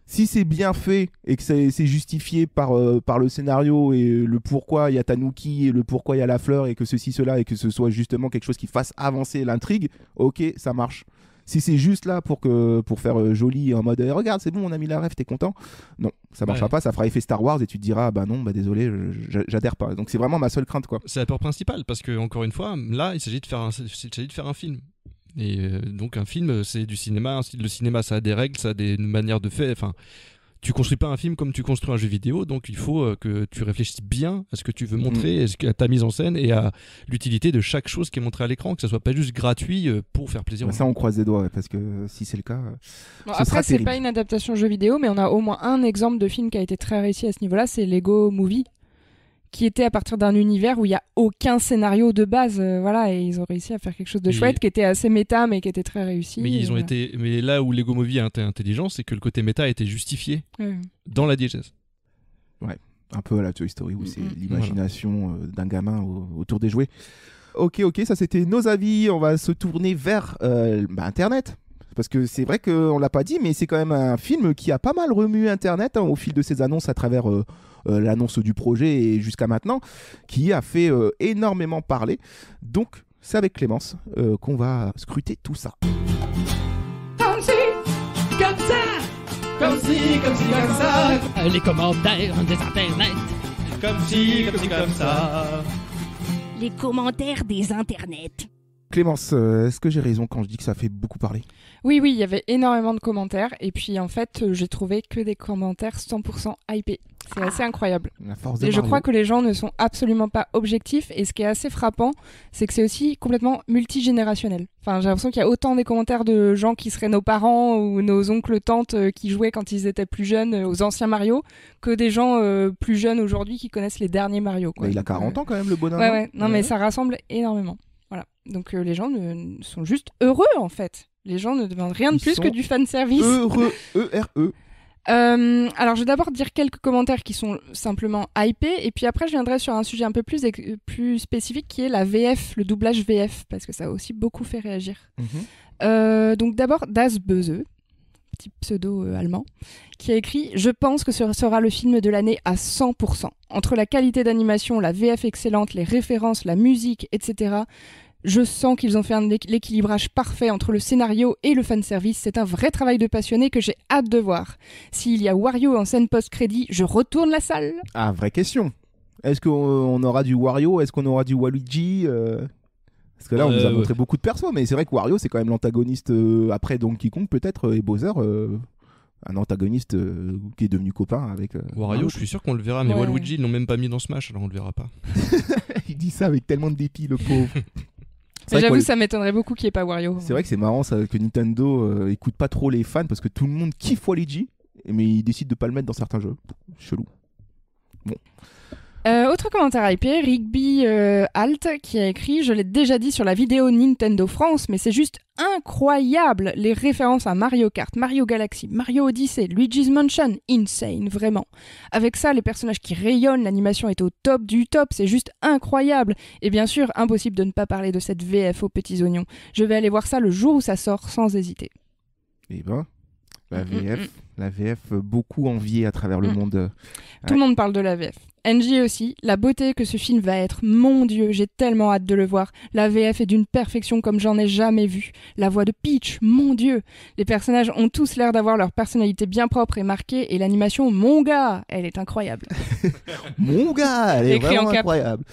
Si c'est bien fait et que c'est justifié par le scénario et le pourquoi il y a Tanuki et le pourquoi il y a la fleur et que ceci, cela, et que ce soit justement quelque chose qui fasse avancer l'intrigue, ok, ça marche. Si c'est juste là pour faire joli en mode regarde, c'est bon, on a mis la ref, t'es content, non, ça marchera pas, ça fera effet Star Wars et tu te diras bah non, bah désolé, j'adhère pas. Donc c'est vraiment ma seule crainte, quoi. C'est la peur principale, parce que encore une fois, là il s'agit de faire un film. Et donc un film, c'est du cinéma. Le cinéma, ça a des règles, ça a des manières de faire. Enfin, tu construis pas un film comme tu construis un jeu vidéo, donc il faut que tu réfléchisses bien à ce que tu veux montrer, à ta mise en scène et à l'utilité de chaque chose qui est montrée à l'écran, que ça soit pas juste gratuit pour faire plaisir. Ça, on croise les doigts, parce que si c'est le cas, après, c'est pas une adaptation jeu vidéo, mais on a au moins un exemple de film qui a été très réussi à ce niveau-là, c'est Lego Movie, qui était à partir d'un univers où il y a aucun scénario de base, voilà, et ils ont réussi à faire quelque chose de chouette, qui était assez méta, mais qui était très réussi. Mais là où Lego Movie a été intelligent, c'est que le côté méta a été justifié dans la diégèse. Ouais, un peu à la Toy Story où c'est l'imagination d'un gamin autour des jouets. Ok, ça c'était nos avis. On va se tourner vers Internet. Parce que c'est vrai qu'on l'a pas dit, mais c'est quand même un film qui a pas mal remué Internet au fil de ses annonces à travers l'annonce du projet et jusqu'à maintenant, qui a fait énormément parler. Donc, c'est avec Clémence qu'on va scruter tout ça. Comme ci, comme ça, comme ci, comme ça. Les commentaires des internets. Comme ci, comme ça. Les commentaires des internets. Clémence, est-ce que j'ai raison quand je dis que ça fait beaucoup parler ? Oui, il y avait énormément de commentaires et puis en fait, j'ai trouvé que des commentaires 100% hypés. C'est assez incroyable. La force de et Mario. je crois que les gens ne sont absolument pas objectifs et ce qui est assez frappant, c'est que c'est aussi complètement multigénérationnel. Enfin, j'ai l'impression qu'il y a autant des commentaires de gens qui seraient nos parents ou nos oncles, tantes qui jouaient quand ils étaient plus jeunes aux anciens Mario que des gens plus jeunes aujourd'hui qui connaissent les derniers Mario. Quoi. Mais il a 40 ans quand même, le bonhomme. Ouais. Non, mais ça rassemble énormément. Voilà. Donc les gens sont juste heureux en fait. Les gens ne demandent rien de plus que du fanservice. Heureux, E-R-E. Alors je vais d'abord dire quelques commentaires qui sont simplement hypés et puis après je viendrai sur un sujet un peu plus spécifique qui est la VF, le doublage VF, parce que ça a aussi beaucoup fait réagir. Donc d'abord Das Böse, petit pseudo allemand, qui a écrit « Je pense que ce sera le film de l'année à 100%. Entre la qualité d'animation, la VF excellente, les références, la musique, etc. Je sens qu'ils ont fait l'équilibrage parfait entre le scénario et le fanservice. C'est un vrai travail de passionné que j'ai hâte de voir. S'il y a Wario en scène post-crédit, je retourne la salle. » Ah, vraie question. Est-ce qu'on aura du Wario ? Est-ce qu'on aura du Waluigi ? Parce que là, on nous a montré beaucoup de persos, mais c'est vrai que Wario, c'est quand même l'antagoniste après Donkey Kong, peut-être, et Bowser, un antagoniste qui est devenu copain avec... Wario, je suis sûr qu'on le verra, mais Waluigi, ils l'ont même pas mis dans Smash, alors on le verra pas. Il dit ça avec tellement de dépit, le pauvre. J'avoue, ça m'étonnerait beaucoup qu'il n'y ait pas Wario. C'est vrai que c'est marrant ça, que Nintendo écoute pas trop les fans parce que tout le monde kiffe Waluigi, mais ils décident de pas le mettre dans certains jeux. Chelou. Bon. Autre commentaire hypé, Rigby Alt qui a écrit « Je l'ai déjà dit sur la vidéo Nintendo France, mais c'est juste incroyable les références à Mario Kart, Mario Galaxy, Mario Odyssey, Luigi's Mansion, insane, vraiment. Avec ça, les personnages qui rayonnent, l'animation est au top du top, c'est juste incroyable. Et bien sûr, impossible de ne pas parler de cette VF aux petits oignons. Je vais aller voir ça le jour où ça sort, sans hésiter. » Eh ben, la VF beaucoup enviée à travers le monde. Tout le monde parle de la VF. NJ aussi, la beauté que ce film va être, mon Dieu, j'ai tellement hâte de le voir. La VF est d'une perfection comme j'en ai jamais vu. La voix de Peach, mon Dieu. Les personnages ont tous l'air d'avoir leur personnalité bien propre et marquée, et l'animation, mon gars, elle est incroyable. Mon gars, elle est écrit vraiment en cap. incroyable.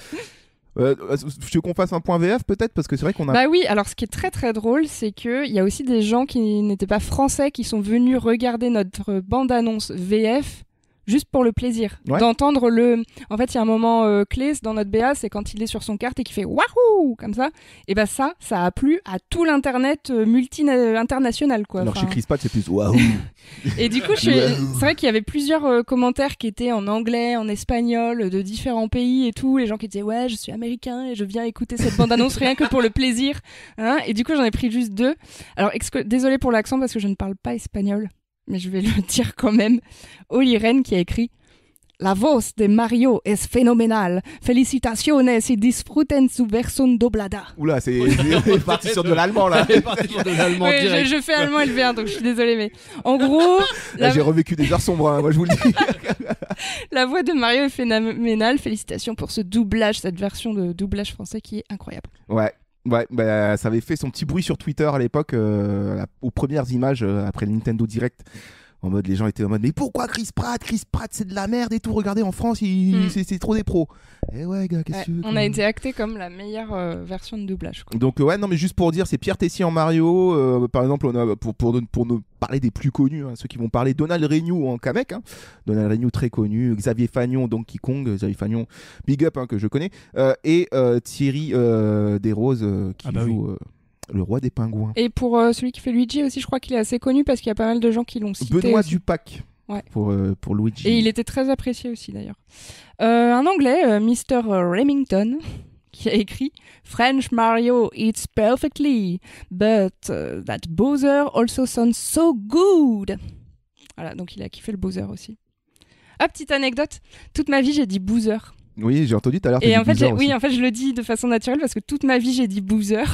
Tu veux qu'on fasse un point VF peut-être, parce que c'est vrai qu'on a... Bah oui, alors ce qui est très très drôle, c'est qu'il y a aussi des gens qui n'étaient pas français qui sont venus regarder notre bande-annonce VF juste pour le plaisir d'entendre le... En fait, il y a un moment clé dans notre BA, c'est quand il est sur son kart et qu'il fait « Wahoo !» comme ça. Et bah ça a plu à tout l'internet international, quoi. Alors chez Chris Pratt, c'est plus « Wahoo !» Et du coup, c'est vrai qu'il y avait plusieurs commentaires qui étaient en anglais, en espagnol, de différents pays et tout. Les gens qui disaient « Ouais, je suis américain et je viens écouter cette bande-annonce rien que pour le plaisir. » Et du coup, j'en ai pris juste 2. Alors, désolé pour l'accent parce que je ne parle pas espagnol, mais je vais le dire quand même. Oli Ren qui a écrit « La voz de Mario es fenomenal. Felicitaciones y disfruten su versión doblada. » Oula, c'est parti sur de l'allemand là. Ouais, je fais allemand LV1, donc je suis désolée, mais en gros... Là, j'ai revécu des heures sombres, hein, moi je vous le dis. La voix de Mario est phénoménale. Félicitations pour ce doublage, cette version de doublage français qui est incroyable. Ouais, bah, ça avait fait son petit bruit sur Twitter à l'époque, aux premières images après le Nintendo Direct. En mode, les gens étaient en mode, mais pourquoi Chris Pratt c'est de la merde et tout. Regardez, en France, c'est trop des pros. Et ouais, gars, qu'est-ce que tu veux, on a été acté comme la meilleure version de doublage, quoi. Donc ouais, non mais juste pour dire, c'est Pierre Tessy en Mario. Par exemple, on a pour nous parler des plus connus, hein, ceux qui vont parler, Donald Renew en Kamek, hein. Donald Renew très connu, Xavier Fagnon Donkey Kong, Xavier Fagnon Big Up, hein, que je connais, et Thierry Desroses qui joue le roi des pingouins. Et pour celui qui fait Luigi aussi, je crois qu'il est assez connu parce qu'il y a pas mal de gens qui l'ont cité. Benoît aussi. Dupac. Ouais. Pour Luigi. Et il était très apprécié aussi d'ailleurs. Un anglais, Mr. Remington, qui a écrit French Mario eats perfectly, but that Bowser also sounds so good. Voilà, donc il a kiffé le Bowser aussi. Ah, petite anecdote, toute ma vie j'ai dit Bowser. Oui, j'ai entendu tout à l'heure. Et en fait, je le dis de façon naturelle parce que toute ma vie j'ai dit Bowser.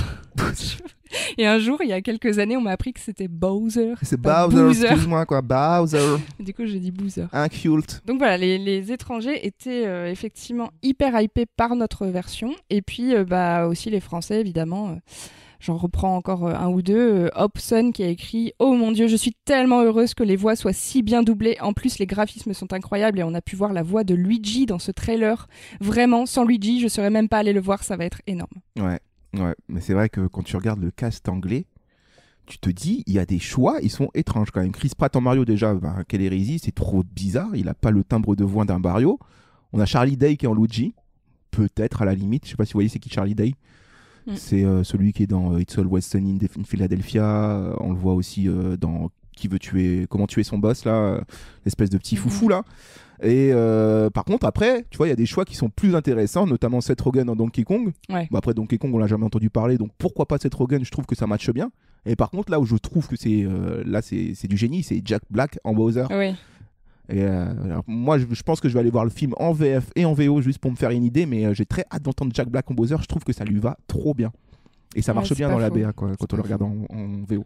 Et un jour, il y a quelques années, on m'a appris que c'était Bowser. C'est Bowser, excuse-moi quoi, Bowser. Du coup, j'ai dit Bowser. Un culte. Donc voilà, les étrangers étaient effectivement hyper hypés par notre version. Et puis aussi les Français, évidemment. J'en reprends encore un ou deux. Hobson qui a écrit « Oh mon Dieu, je suis tellement heureuse que les voix soient si bien doublées. En plus, les graphismes sont incroyables et on a pu voir la voix de Luigi dans ce trailer. Vraiment, sans Luigi, je ne serais même pas allée le voir. Ça va être énorme. » Ouais, mais c'est vrai que quand tu regardes le cast anglais, tu te dis, il y a des choix, ils sont étranges quand même. Chris Pratt en Mario, déjà, quelle hérésie, c'est trop bizarre. Il n'a pas le timbre de voix d'un Mario. On a Charlie Day qui est en Luigi. Peut-être, à la limite. Je sais pas si vous voyez, c'est qui Charlie Day. C'est celui qui est dans It's Always Sunny in Philadelphia. On le voit aussi dans Comment tuer son boss, là, l'espèce de petit foufou là. Et par contre, après, tu vois, il y a des choix qui sont plus intéressants, notamment Seth Rogen en Donkey Kong. Ouais. Bah, après, Donkey Kong, on l'a jamais entendu parler, donc pourquoi pas Seth Rogen? Je trouve que ça matche bien. Et par contre, là où je trouve que c'est du génie, c'est Jack Black en Bowser. Oui. Et alors, moi, je pense que je vais aller voir le film en VF et en VO juste pour me faire une idée, mais j'ai très hâte d'entendre Jack Black en Bowser. Je trouve que ça lui va trop bien. Et ça marche bien dans la BA quand on le regarde en VO.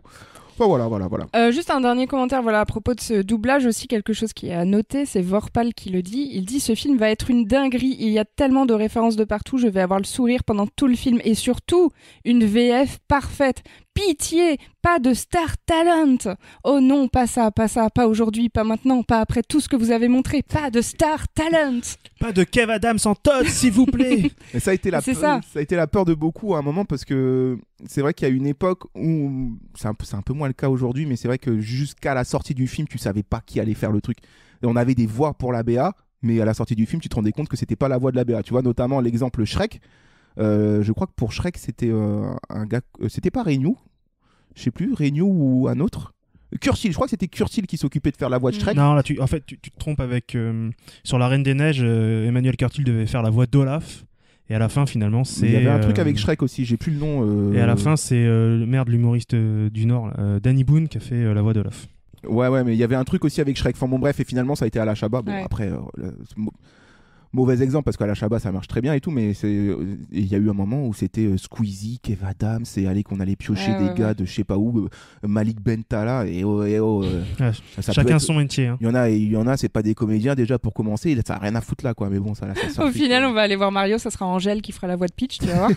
Enfin, voilà. Juste un dernier commentaire à propos de ce doublage aussi, quelque chose qui est à noter, c'est Vorpal qui le dit. Il dit « Ce film va être une dinguerie, il y a tellement de références de partout, je vais avoir le sourire pendant tout le film. Et surtout, une VF parfaite. Pitié, pas de star talent. Oh non, pas ça, pas aujourd'hui, pas maintenant, pas après tout ce que vous avez montré. Pas de star talent. Pas de Kev Adams en Todd, s'il vous plaît. » Et ça a été la peur de beaucoup à un moment, parce que c'est vrai qu'il y a une époque où c'est un peu moins le cas aujourd'hui, mais c'est vrai que jusqu'à la sortie du film, tu savais pas qui allait faire le truc. Et on avait des voix pour la BA, mais à la sortie du film, tu te rendais compte que c'était pas la voix de la BA. Tu vois, notamment l'exemple Shrek. Je crois que pour Shrek, c'était un gars, c'était pas Renew, je sais plus, Renew ou un autre. Curtil, je crois que c'était Curtil qui s'occupait de faire la voix de Shrek. Non, là, tu te trompes avec sur La Reine des Neiges, Emmanuel Curtil devait faire la voix d'Olaf. Et à la fin, finalement, c'est... Il y avait un truc avec Shrek aussi, j'ai plus le nom. Et à la fin, c'est l'humoriste du Nord, Danny Boone, qui a fait la voix d'Olaf. Ouais, mais il y avait un truc aussi avec Shrek. Enfin bon, bref, et finalement, ça a été Alain Chabat. Bon, après, mauvais exemple, parce qu'Alain Chabat, ça marche très bien et tout, mais il y a eu un moment où c'était Squeezie, Kev Adams, et qu'on allait piocher des gars de je sais pas où, Malik Bentala, chacun son métier. Hein. Il y en a, c'est pas des comédiens déjà pour commencer, ça a rien à foutre là, quoi. Mais bon, ça Au final, on va aller voir Mario, ça sera Angèle qui fera la voix de Peach, tu vas voir.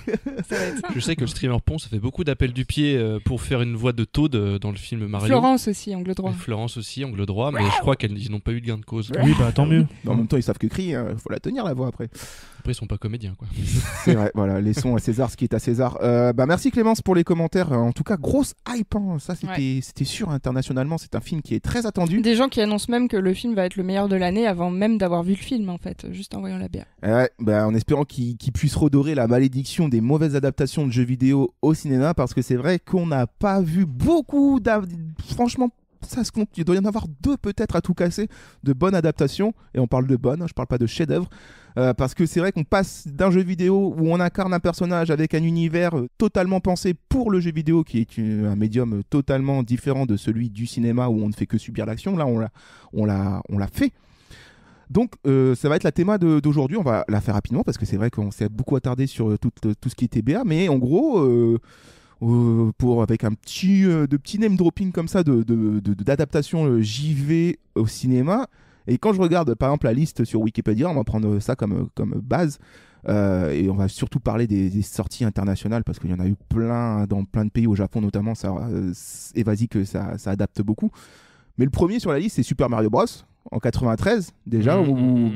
Ça va être ça. Je sais que le streamer Ponce a fait beaucoup d'appels du pied pour faire une voix de Toad dans le film Mario. Florence aussi, angle droit. Mais je crois qu'ils n'ont pas eu de gain de cause. Oui, bah tant mieux. En même temps, ils savent que crier, faut la tenir la voix après. Après, ils sont pas comédiens, quoi. C'est vrai, voilà, laissons à César ce qui est à César. Merci Clémence pour les commentaires. En tout cas, grosse hype, hein. Ça c'était sûr internationalement. C'est un film qui est très attendu. Des gens qui annoncent même que le film va être le meilleur de l'année avant même d'avoir vu le film, en fait, juste en voyant la BA. En espérant qu'il puisse redorer la malédiction des mauvaises adaptations de jeux vidéo au cinéma, parce que c'est vrai qu'on n'a pas vu beaucoup franchement, ça se compte, il doit y en avoir 2 peut-être à tout casser de bonnes adaptations, et on parle de bonnes, je parle pas de chef-d'œuvre, parce que c'est vrai qu'on passe d'un jeu vidéo où on incarne un personnage avec un univers totalement pensé pour le jeu vidéo, qui est un médium totalement différent de celui du cinéma où on ne fait que subir l'action. Là on l'a fait. Donc ça va être la théma d'aujourd'hui. On va la faire rapidement parce que c'est vrai qu'on s'est beaucoup attardé sur tout ce qui était BA, mais en gros avec un petit name dropping comme ça d'adaptation JV au cinéma. Et quand je regarde par exemple la liste sur Wikipédia, on va prendre ça comme base, et on va surtout parler des sorties internationales, parce qu'il y en a eu plein dans plein de pays, au Japon notamment, et vas-y que ça adapte beaucoup. Mais le premier sur la liste, c'est Super Mario Bros. En 93 déjà, où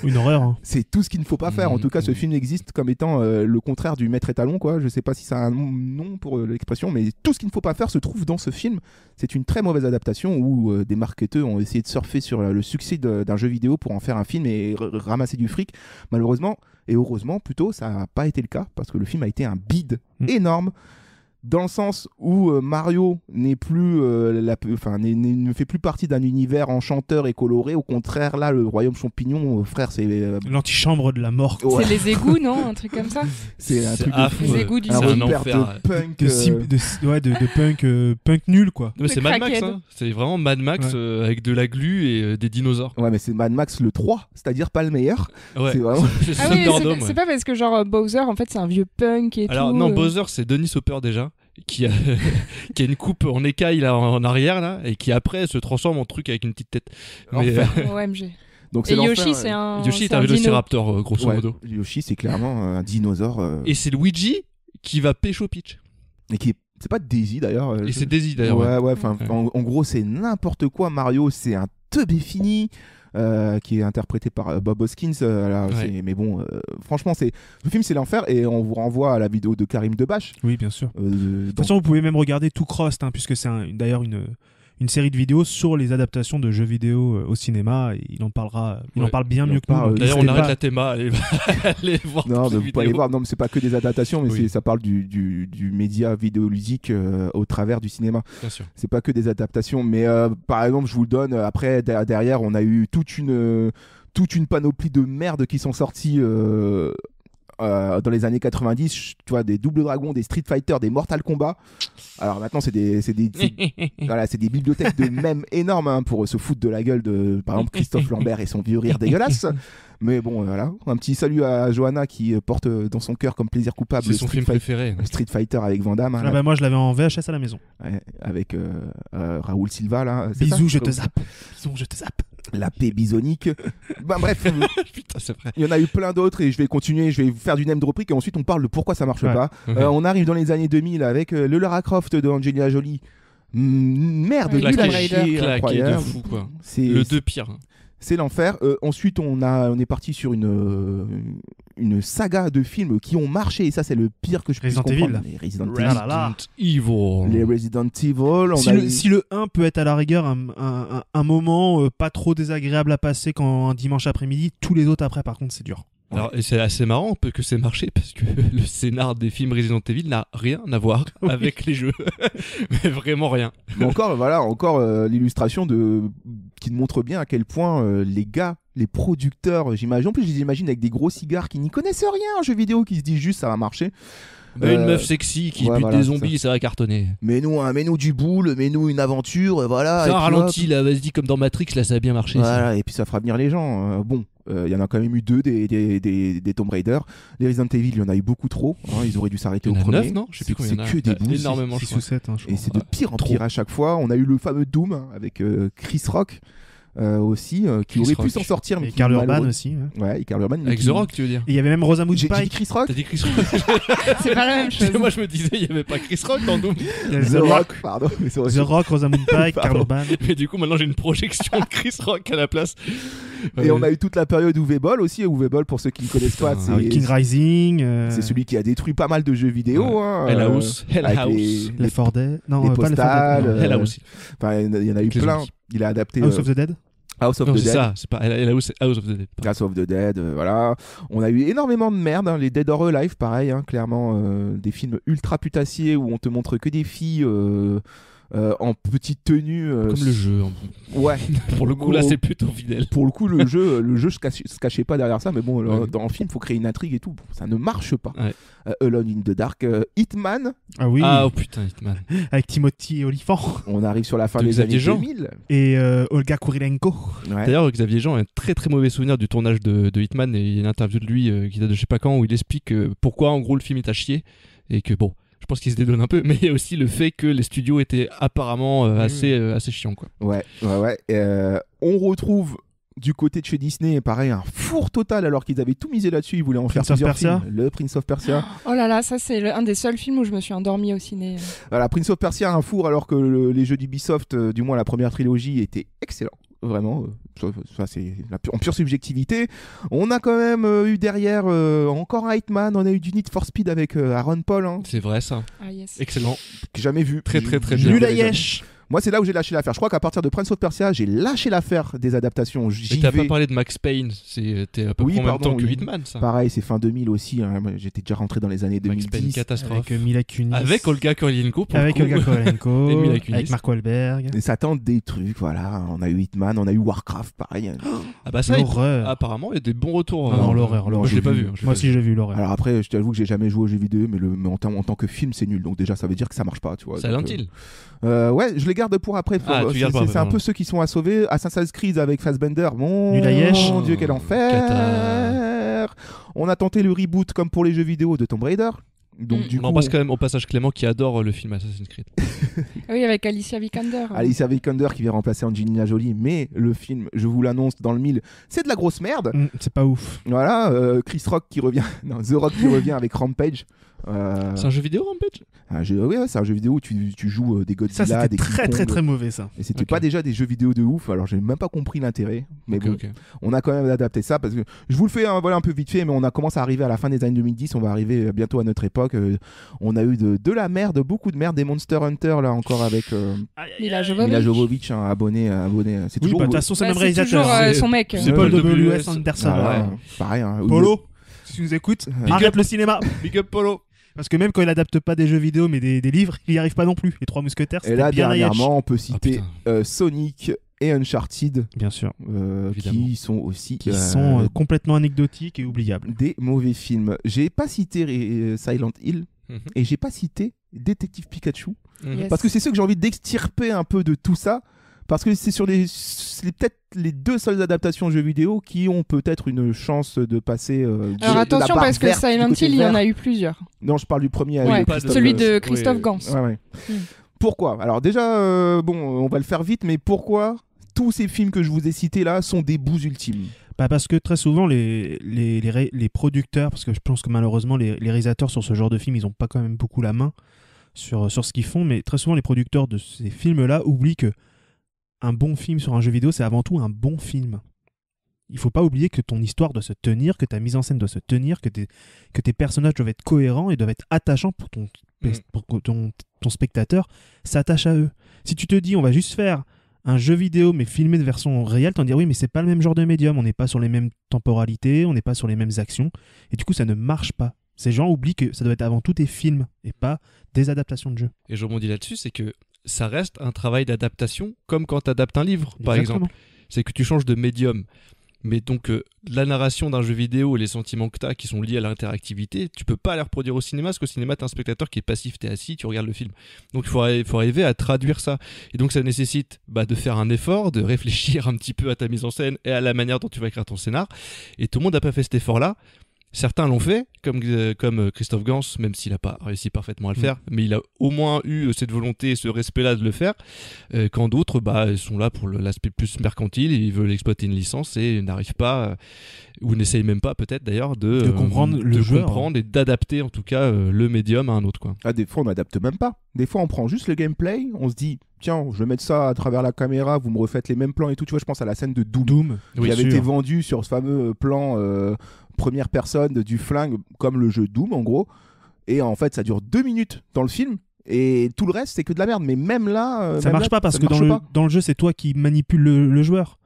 une horreur. Hein. C'est tout ce qu'il ne faut pas faire. En tout cas, ce film existe comme étant le contraire du maître étalon, quoi. Je sais pas si ça a un nom pour l'expression, mais tout ce qu'il ne faut pas faire se trouve dans ce film. C'est une très mauvaise adaptation où des marketeurs ont essayé de surfer sur le succès d'un jeu vidéo pour en faire un film et ramasser du fric. Malheureusement, et heureusement plutôt, ça n'a pas été le cas parce que le film a été un bide énorme. Dans le sens où Mario n'est plus ne fait plus partie d'un univers enchanteur et coloré. Au contraire, là, le royaume champignon, frère, c'est l'antichambre de la mort. Ouais. C'est les égouts, non, un truc comme ça. C'est un truc de fou. Les égouts du un enfer de punk, de punk nul, quoi. Non, mais c'est Mad Max, hein. C'est vraiment Mad Max avec de la glu et des dinosaures. Ouais, mais c'est Mad Max le 3, c'est-à-dire pas le meilleur. Ouais. C'est vraiment. C'est pas parce que genre Bowser, en fait, c'est un vieux punk et tout. Alors non, Bowser, c'est Dennis Hopper déjà. Qui a une coupe en écaille là, en arrière là, et qui après se transforme en truc avec une petite tête. OMG. Donc et Yoshi, c'est un. Yoshi est un vélociraptor, grosso modo. Yoshi, c'est clairement un dinosaure. Et c'est Luigi qui va pécho Peach. Et qui c'est pas Daisy d'ailleurs. Et c'est Daisy d'ailleurs. Ouais. En gros, c'est n'importe quoi. Mario, c'est un teubé fini. Qui est interprété par Bob Hoskins. Mais bon, franchement, le film, c'est l'enfer. Et on vous renvoie à la vidéo de Karim Debache. Oui, bien sûr. De toute façon, vous pouvez même regarder Tout Crossed, puisque c'est d'ailleurs une série de vidéos sur les adaptations de jeux vidéo au cinéma. Et il en parle bien mieux que nous. D'ailleurs, on arrête la théma. Allez voir. Non, mais vous pouvez aller voir. Non, mais c'est pas que des adaptations, mais ça parle du média vidéoludique au travers du cinéma. Bien sûr. C'est pas que des adaptations, mais par exemple, je vous le donne. Après, derrière, on a eu toute une panoplie de merde qui sont sorties. Dans les années 90, tu vois, des Double Dragon, des Street Fighter, des Mortal Kombat. Alors maintenant, c'est des bibliothèques de mèmes énormes pour se foutre de la gueule de, par exemple, Christophe Lambert et son vieux rire dégueulasse. Mais bon, voilà. Un petit salut à Johanna qui porte dans son cœur comme plaisir coupable c'est son film préféré. Street Fighter avec Van Damme. Moi, je l'avais en VHS à la maison. Ouais, avec Raoul Silva, là. Bisous, je te zappe. Bisous, je te zappe. La paix bisonique. Bref, putain, c'est vrai. Il y en a eu plein d'autres et je vais continuer, je vais faire du name drop et ensuite on parle de pourquoi ça marche pas. On arrive dans les années 2000 avec le Lara Croft de Angelina Jolie. Merde, nul à chier, incroyable. De fou, quoi. C'est le 2 pire. C'est l'enfer. Ensuite, on est parti sur une saga de films qui ont marché et ça, c'est le pire que je puisse comprendre. Les Resident Evil. Les Resident Evil. Si le 1 peut être à la rigueur un moment pas trop désagréable à passer quand un dimanche après-midi, tous les autres après, par contre, c'est dur. Alors, et c'est assez marrant que c'est marché parce que le scénar des films Resident Evil n'a rien à voir avec les jeux. Mais vraiment rien. Mais encore l'illustration qui montre bien à quel point les gars, les producteurs, j'imagine, en plus je les imagine avec des gros cigares qui n'y connaissent rien en jeux vidéo, qui se disent juste ça va marcher. Une meuf sexy qui bute des zombies, ça va cartonner. Mets-nous du boule, mets-nous une aventure, voilà. C'est un ralenti, là, vas-y, comme dans Matrix, là, ça a bien marché. Voilà, et puis ça fera venir les gens. Il y en a quand même eu 2 des Tomb Raider. Les Resident Evil, il y en a eu beaucoup trop. Ils auraient dû s'arrêter au premier. 9, non, je sais plus combien il y en a. C'est que des boules. Énormément, 6 ou 7. Et c'est de pire en pire à chaque fois. On a eu le fameux Doom avec Chris Rock. Aussi, qui aurait pu s'en sortir. Et Karl Urban aussi. Ouais, Karl Urban. Avec The Rock, tu veux dire. Et il y avait même Rosamund Pike. J'ai dit Chris Rock. T'as dit Chris Rock. C'est pas la même chose. Moi, je me disais, il n'y avait pas Chris Rock dans Doom. The Rock, pardon. The Rock, Rosamund Pike, Karl Urban. Mais du coup, maintenant, j'ai une projection de Chris Rock à la place. Et on a eu toute la période Uwe Boll aussi. Uwe Boll, pour ceux qui ne connaissent pas, c'est King Rising. C'est celui qui a détruit pas mal de jeux vidéo. Hell House. Les Fordais. Non, les postales. Hell House. Il y en a eu plein. Il a adapté. House of the Dead. House of the Dead. Ça, c'est pas House of the Dead. House of the Dead, voilà. On a eu énormément de merde. Les Dead or Alive, pareil, clairement, des films ultra putassiers où on te montre que des filles en petite tenue. Comme le jeu. Ouais. Pour le coup, là, c'est plutôt fidèle. Pour le coup, le jeu se cachait pas derrière ça, mais bon, dans le film, il faut créer une intrigue et tout. Ça ne marche pas. Ouais. Alone in the Dark, Hitman. Ah oui. Ah oh putain, Hitman. Avec Timothy Olyphant. On arrive sur la fin des années 2000. Et Olga Kurilenko. Ouais. D'ailleurs, Xavier Jean a un très très mauvais souvenir du tournage de Hitman, et il y a une interview de lui qui date de je sais pas quand où il explique pourquoi en gros le film est à chier et que bon. Je pense qu'il se dédonne un peu, mais il y a aussi le fait que les studios étaient apparemment assez chiants, quoi. Ouais. On retrouve Du côté de chez Disney, pareil, un four total alors qu'ils avaient tout misé là-dessus. Ils voulaient en faire Prince of plusieurs Persia. films. Le Prince of Persia. Oh là là, ça c'est un des seuls films où je me suis endormie au ciné. Voilà, Prince of Persia, un four alors que les jeux d'Ubisoft, du moins la première trilogie, étaient excellents. Vraiment, ça c'est en pure subjectivité. On a quand même eu derrière encore un Hitman, on a eu du Need for Speed avec Aaron Paul. Hein. C'est vrai ça. Ah yes. Excellent. Jamais vu. Très bien. Nul à Yesh. Moi, c'est là où j'ai lâché l'affaire. Je crois qu'à partir de Prince of Persia, j'ai lâché l'affaire des adaptations. Mais t'as pas parlé de Max Payne, c'était à peu près en même temps que Hitman, ça. Pareil, c'est fin 2000 aussi. Hein. J'étais déjà rentré dans les années 2010. Max Payne, catastrophe. Avec Mila Kunis. Avec Olga Kurylenko. Avec Olga Kurylenko. Et Mila Kunis. Avec Mark Wahlberg. Et ça tente des trucs, voilà. On a eu Hitman, on a eu Warcraft, pareil. Ah bah ça, l'horreur. Apparemment, il y a des bons retours. Non, l'horreur. Moi, je l'ai pas vu. Moi aussi, j'ai vu l'horreur. Alors après, je t'avoue que j'ai jamais joué aux jeux vidéo, mais en tant que film, c'est nul. Donc déjà, ça veut dire que ça marche pas, tu vois. Silent Hill. Ouais, je les garde pour après. C'est un peu ceux qui sont à sauver. Assassin's Creed avec Fassbender. Mon Dieu, quel enfer. On a tenté le reboot comme pour les jeux vidéo de Tomb Raider. Donc, du coup, on passe quand même au passage Clément qui adore le film Assassin's Creed. Oui, avec Alicia Vikander. Alicia Vikander qui vient remplacer Angelina Jolie, mais le film, je vous l'annonce dans le mille, c'est de la grosse merde. C'est pas ouf. Voilà, Chris Rock qui revient, non, The Rock qui revient avec Rampage. C'est un jeu vidéo Rampage? Oui, c'est un jeu vidéo où tu joues des Godzilla, ça, des très King Kong. très mauvais ça. Et c'était pas déjà des jeux vidéo de ouf, alors j'ai même pas compris l'intérêt. Mais bon, on a quand même adapté ça parce que je vous le fais voilà, un peu vite fait, mais on a commencé à arriver à la fin des années 2010, on va arriver bientôt à notre époque. On a eu de la merde, beaucoup de merde, des Monster Hunter là encore avec Mila Jovovich, hein, abonné. C'est toujours. De toute façon, c'est le même réalisateur. C'est son mec. C'est Paul W.S. Anderson. Pareil. Hein, Polo, si tu nous écoutes, arrête le cinéma. Big up Polo. Parce que même quand il adapte pas des jeux vidéo mais des livres, il y arrive pas non plus. Les Trois Mousquetaires, c'était bien. Et là, bien dernièrement, on peut citer Sonic et Uncharted, bien sûr, qui sont aussi complètement anecdotiques et oubliables. Des mauvais films. J'ai pas cité Silent Hill et j'ai pas cité Détective Pikachu parce que c'est ceux que j'ai envie d'extirper un peu de tout ça. Parce que c'est peut-être les deux seules adaptations jeux vidéo qui ont peut-être une chance de passer. Alors attention, parce que Silent Hill, il y en a eu plusieurs. Non, je parle du premier. Celui de Christophe Gans. Pourquoi? Alors déjà, on va le faire vite, mais pourquoi tous ces films que je vous ai cités là sont des bouts ultimes? Parce que très souvent, les producteurs, parce que je pense que malheureusement, les réalisateurs sur ce genre de film, ils n'ont pas quand même beaucoup la main sur ce qu'ils font, mais très souvent, les producteurs de ces films-là oublient que un bon film sur un jeu vidéo, c'est avant tout un bon film. Il faut pas oublier que ton histoire doit se tenir, que ta mise en scène doit se tenir, que tes personnages doivent être cohérents et doivent être attachants pour que ton spectateur s'attache à eux. Si tu te dis, on va juste faire un jeu vidéo mais filmé de version réelle, t'en dis oui, mais c'est pas le même genre de médium, on n'est pas sur les mêmes temporalités, on n'est pas sur les mêmes actions, et du coup ça ne marche pas. Ces gens oublient que ça doit être avant tout des films et pas des adaptations de jeux. Et je rebondis là-dessus, c'est que ça reste un travail d'adaptation, comme quand tu adaptes un livre, par exemple. C'est que tu changes de médium. Mais donc, la narration d'un jeu vidéo et les sentiments que tu as qui sont liés à l'interactivité, tu peux pas les reproduire au cinéma, parce qu'au cinéma, tu es un spectateur qui est passif, tu es assis, tu regardes le film. Donc, il faut arriver à traduire ça. Et donc, ça nécessite de faire un effort, de réfléchir un petit peu à ta mise en scène et à la manière dont tu vas écrire ton scénar. Et tout le monde n'a pas fait cet effort-là. Certains l'ont fait, comme Christophe Gans, même s'il n'a pas réussi parfaitement à le faire, mais il a au moins eu cette volonté, ce respect-là de le faire, quand d'autres ils sont là pour l'aspect plus mercantile, ils veulent exploiter une licence et n'arrivent pas, ou n'essayent même pas peut-être d'ailleurs, de comprendre le joueur, comprendre et d'adapter en tout cas le médium à un autre. Quoi. Ah, des fois on n'adapte même pas, des fois on prend juste le gameplay, on se dit tiens, je vais mettre ça à travers la caméra, vous me refaites les mêmes plans et tout, tu vois, je pense à la scène de Doom qui avait été vendue sur ce fameux plan première personne du flingue, comme le jeu Doom en gros, et en fait ça dure 2 minutes dans le film et tout le reste c'est que de la merde, mais même là ça marche pas parce que dans le jeu c'est toi qui manipule le joueur,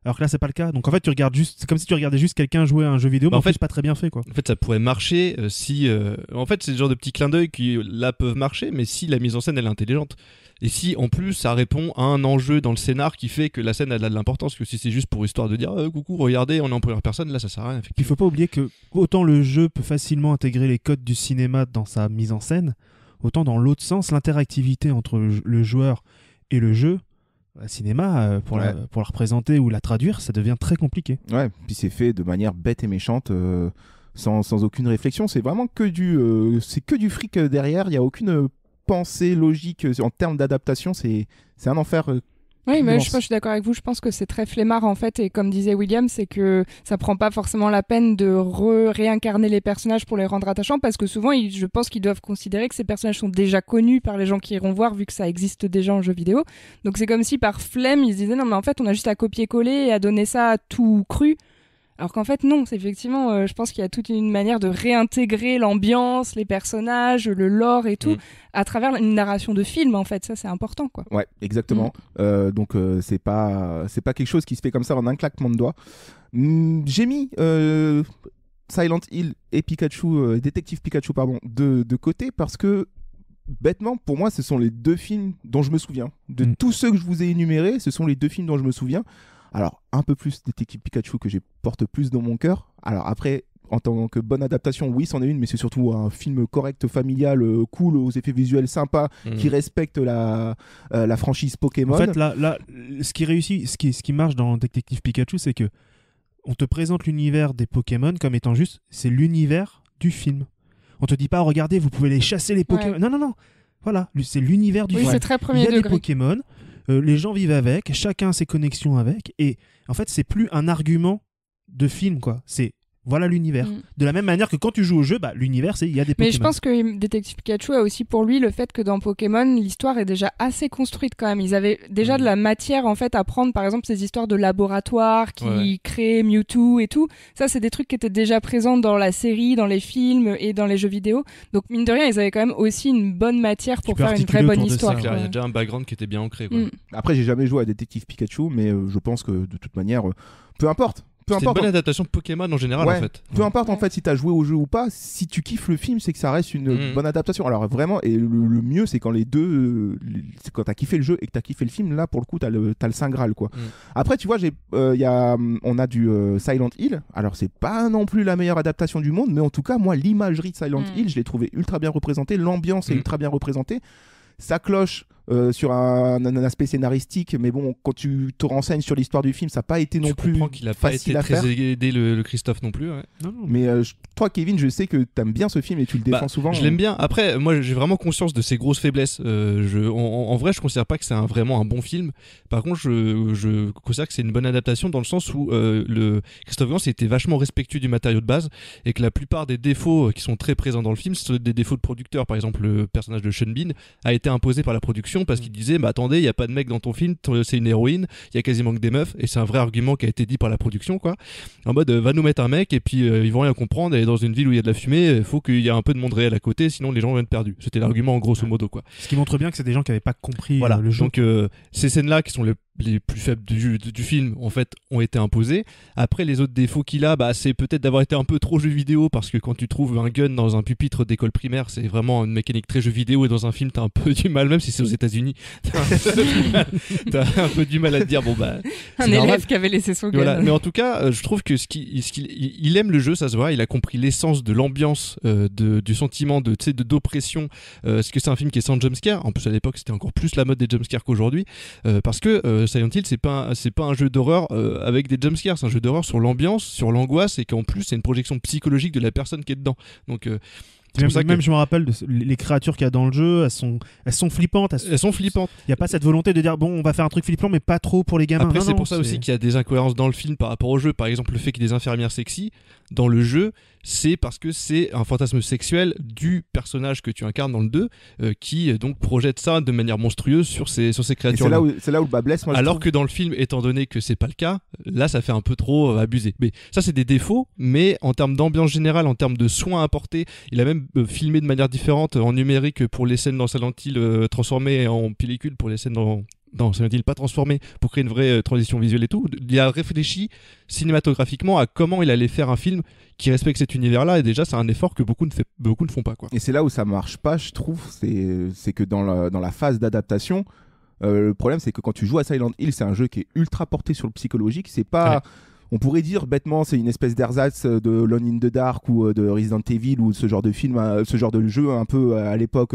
alors que là c'est pas le cas. Donc en fait tu regardes juste, c'est comme si tu regardais juste quelqu'un jouer à un jeu vidéo, mais en fait c'est pas très bien fait quoi. En fait ça pourrait marcher si en fait c'est le genre de petits clins d'œil qui là peuvent marcher, mais si la mise en scène elle est intelligente. Et si en plus ça répond à un enjeu dans le scénar qui fait que la scène elle a de l'importance, que si c'est juste pour histoire de dire coucou regardez on est en première personne, là ça sert à rien. Il faut pas oublier que autant le jeu peut facilement intégrer les codes du cinéma dans sa mise en scène, autant dans l'autre sens l'interactivité entre le joueur et le jeu, le cinéma pour la représenter ou la traduire, ça devient très compliqué. Ouais, puis c'est fait de manière bête et méchante. Sans aucune réflexion, c'est vraiment que du fric derrière, il n'y a aucune pensée logique en termes d'adaptation, c'est un enfer Oui, mais je suis d'accord avec vous. Je pense que c'est très flemmard en fait, et comme disait William, c'est que ça prend pas forcément la peine de réincarner les personnages pour les rendre attachants, parce que souvent, je pense qu'ils doivent considérer que ces personnages sont déjà connus par les gens qui iront voir, vu que ça existe déjà en jeu vidéo. Donc c'est comme si par flemme, ils se disaient non, mais en fait, on a juste à copier-coller et à donner ça tout cru. Alors qu'en fait, non, c'est effectivement, je pense qu'il y a toute une manière de réintégrer l'ambiance, les personnages, le lore et tout, à travers une narration de film, en fait. Ça, c'est important, quoi. Ouais, exactement. Donc, c'est pas quelque chose qui se fait comme ça en un claquement de doigts. J'ai mis Silent Hill et Pikachu, Détective Pikachu, pardon, de côté, parce que, bêtement, pour moi, ce sont les deux films dont je me souviens. De tous ceux que je vous ai énumérés, ce sont les deux films dont je me souviens. Alors, un peu plus Détective Pikachu que je porte plus dans mon cœur. Alors après, en tant que bonne adaptation, oui, c'en est une, mais c'est surtout un film correct, familial, cool, aux effets visuels sympas, qui respecte la franchise Pokémon. En fait, là, ce qui réussit, ce qui marche dans Détective Pikachu, c'est que on te présente l'univers des Pokémon comme étant juste, c'est l'univers du film. On te dit pas, regardez, vous pouvez les chasser les Pokémon. Ouais. Non. Voilà, c'est l'univers du film. C'est très premier degré. Il y a des degré. Pokémon. Les gens vivent avec, chacun a ses connexions avec, et en fait, c'est plus un argument de film, quoi. C'est voilà l'univers. De la même manière que quand tu joues au jeu, l'univers, il y a des Pokémon. Mais je pense que Détective Pikachu a aussi pour lui le fait que dans Pokémon, l'histoire est déjà assez construite quand même. Ils avaient déjà de la matière en fait à prendre, par exemple ces histoires de laboratoire qui créent Mewtwo et tout. Ça, c'est des trucs qui étaient déjà présents dans la série, dans les films et dans les jeux vidéo. Donc mine de rien, ils avaient quand même aussi une bonne matière pour faire une vraie bonne histoire. Il y a déjà un background qui était bien ancré, quoi. Après, j'ai jamais joué à Détective Pikachu, mais je pense que de toute manière, peu importe. C'est une bonne adaptation de Pokémon en général, en fait. Peu importe en fait si t'as joué au jeu ou pas, si tu kiffes le film, c'est que ça reste une bonne adaptation. Alors vraiment, et le mieux, c'est quand les deux, c'est quand t'as kiffé le jeu et que t'as kiffé le film, là pour le coup, t'as le Saint Graal, quoi. Après, tu vois, on a du Silent Hill. Alors c'est pas non plus la meilleure adaptation du monde, mais en tout cas, moi, l'imagerie de Silent Hill, je l'ai trouvé ultra bien représentée. L'ambiance est ultra bien représentée. Ça cloche sur un aspect scénaristique, mais bon, quand tu te renseignes sur l'histoire du film, ça n'a pas été non plus qu'il a facile pas à faire. été très aidé le Christophe non plus. Ouais. Non. Mais toi, Kevin, je sais que t'aimes bien ce film et tu le défends souvent. Je l'aime bien. Après, moi, j'ai vraiment conscience de ses grosses faiblesses. En vrai, je considère pas que c'est vraiment un bon film. Par contre, je considère que c'est une bonne adaptation dans le sens où le Christophe Gans était vachement respectueux du matériau de base et que la plupart des défauts qui sont très présents dans le film, c'est des défauts de producteur. Par exemple, le personnage de Sean Bean a été imposé par la production parce qu'il disait attendez, il y a pas de mec dans ton film, c'est une héroïne, il y a quasiment que des meufs, et c'est un vrai argument qui a été dit par la production, quoi. En mode va nous mettre un mec et puis ils vont rien comprendre, et dans une ville où il y a de la fumée, il faut qu'il y ait un peu de monde réel à côté, sinon les gens vont être perdus. C'était l'argument en grosso modo, quoi. Ce qui montre bien que c'est des gens qui n'avaient pas compris le jeu. Donc ces scènes-là qui sont les plus faibles du film en fait ont été imposées. Après, les autres défauts qu'il a, c'est peut-être d'avoir été un peu trop jeu vidéo, parce que quand tu trouves un gun dans un pupitre d'école primaire, c'est vraiment une mécanique très jeu vidéo, et dans un film t'as un peu du mal, même si c'est aux États-Unis, t'as un peu du mal à te dire un élève qui avait laissé son gun. Voilà. Mais en tout cas, je trouve que il aime le jeu, ça se voit, il a compris l'essence de l'ambiance, du sentiment d'oppression, parce que c'est un film qui est sans jumpscare. En plus à l'époque c'était encore plus la mode des jumpscares qu'aujourd'hui, parce que Silent Hill c'est pas un jeu d'horreur avec des jumpscares, c'est un jeu d'horreur sur l'ambiance, sur l'angoisse, et qu'en plus c'est une projection psychologique de la personne qui est dedans. Donc même je me rappelle les créatures qu'il y a dans le jeu, elles sont flippantes. Elles sont flippantes. Il n'y a pas cette volonté de dire on va faire un truc flippant, mais pas trop pour les gamins. Après, c'est pour ça aussi qu'il y a des incohérences dans le film par rapport au jeu. Par exemple, le fait qu'il y ait des infirmières sexy dans le jeu, c'est parce que c'est un fantasme sexuel du personnage que tu incarnes dans le 2 qui donc projette ça de manière monstrueuse sur ces créatures. C'est là où le bas blesse. Moi, alors que dans le film, étant donné que c'est pas le cas, là ça fait un peu trop abusé. Mais ça, c'est des défauts, mais en termes d'ambiance générale, en termes de soins apportés, il a même filmé de manière différente en numérique pour les scènes dans Silent Hill transformées en pellicule pour les scènes dans Silent Hill pas transformé, pour créer une vraie transition visuelle et tout. Il a réfléchi cinématographiquement à comment il allait faire un film qui respecte cet univers-là, et déjà c'est un effort que beaucoup ne font pas, quoi. Et c'est là où ça marche pas, je trouve, c'est que dans la phase d'adaptation, le problème c'est que quand tu joues à Silent Hill, c'est un jeu qui est ultra porté sur le psychologique, c'est pas... Ouais. On pourrait dire bêtement c'est une espèce d'ersatz de Alone in the Dark ou de Resident Evil ou ce genre de film, ce genre de jeu un peu à l'époque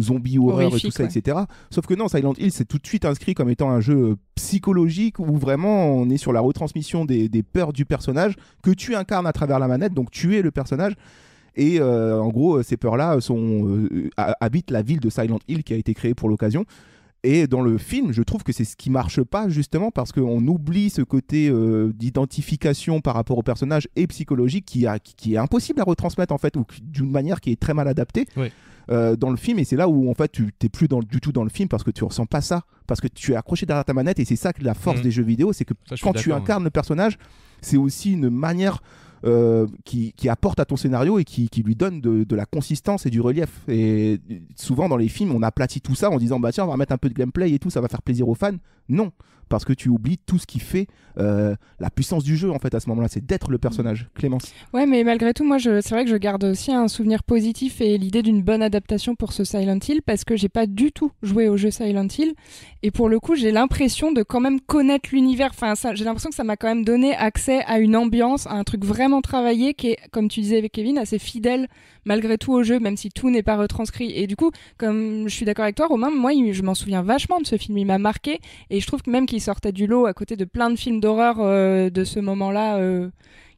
zombie horreur et tout ça, etc. Sauf que non, Silent Hill c'est tout de suite inscrit comme étant un jeu psychologique où vraiment on est sur la retransmission des peurs du personnage que tu incarnes à travers la manette, donc tu es le personnage. Et en gros ces peurs-là habitent la ville de Silent Hill qui a été créée pour l'occasion. Et dans le film, je trouve que c'est ce qui marche pas, justement, parce qu'on oublie ce côté d'identification par rapport au personnage et psychologique qui est impossible à retransmettre, en fait, ou d'une manière qui est très mal adaptée dans le film. Et c'est là où, en fait, tu n'es plus du tout dans le film parce que tu ressens pas ça, parce que tu es accroché derrière ta manette. Et c'est ça que la force des jeux vidéo, c'est que quand tu incarnes le personnage, c'est aussi une manière qui apporte à ton scénario et qui lui donne de la consistance et du relief. Et souvent dans les films, on aplatit tout ça en disant bah tiens, on va mettre un peu de gameplay et tout, ça va faire plaisir aux fans. Non, parce que tu oublies tout ce qui fait la puissance du jeu, en fait, à ce moment-là, c'est d'être le personnage. Clémence. Ouais, mais malgré tout, moi, c'est vrai que je garde aussi un souvenir positif et l'idée d'une bonne adaptation pour ce Silent Hill, parce que j'ai pas du tout joué au jeu Silent Hill, et pour le coup, j'ai l'impression de quand même connaître l'univers. Enfin, j'ai l'impression que ça m'a quand même donné accès à une ambiance, à un truc vraiment travaillé qui est, comme tu disais avec Kevin, assez fidèle malgré tout au jeu, même si tout n'est pas retranscrit. Et du coup, comme je suis d'accord avec toi, Romain, moi, je m'en souviens vachement de ce film, il m'a marqué, et je trouve que même qu'il sortait du lot à côté de plein de films d'horreur de ce moment-là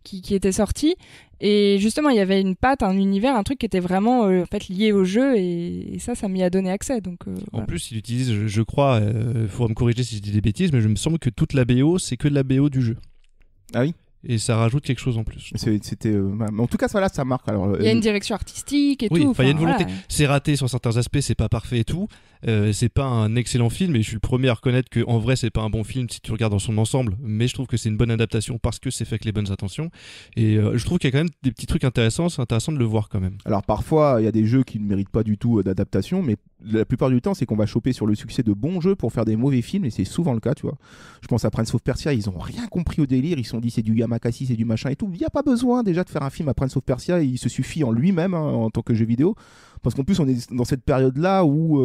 qui étaient sortis. Et justement, il y avait une patte, un univers, un truc qui était vraiment en fait lié au jeu, et ça m'y a donné accès. Donc, en plus, il utilise, je crois, il faudra me corriger si je dis des bêtises, mais je me semble que toute la BO, c'est que de la BO du jeu. Ah oui. Et ça rajoute quelque chose en plus. C'était, en tout cas, voilà, ça marque. Alors, il y a une direction artistique et tout. Oui, il y a une volonté. Voilà. C'est raté sur certains aspects, c'est pas parfait et tout. C'est pas un excellent film, et je suis le premier à reconnaître que en vrai, c'est pas un bon film si tu regardes dans son ensemble. Mais je trouve que c'est une bonne adaptation parce que c'est fait avec les bonnes intentions. Et je trouve qu'il y a quand même des petits trucs intéressants. C'est intéressant de le voir quand même. Alors parfois, il y a des jeux qui ne méritent pas du tout d'adaptation, mais la plupart du temps, c'est qu'on va choper sur le succès de bons jeux pour faire des mauvais films, et c'est souvent le cas, tu vois. Je pense à Prince of Persia, ils ont rien compris au délire, ils se sont dit c'est du Yamakasi, c'est du machin et tout. Il n'y a pas besoin déjà de faire un film à Prince of Persia, il se suffit en lui-même en tant que jeu vidéo. Parce qu'en plus, on est dans cette période-là où,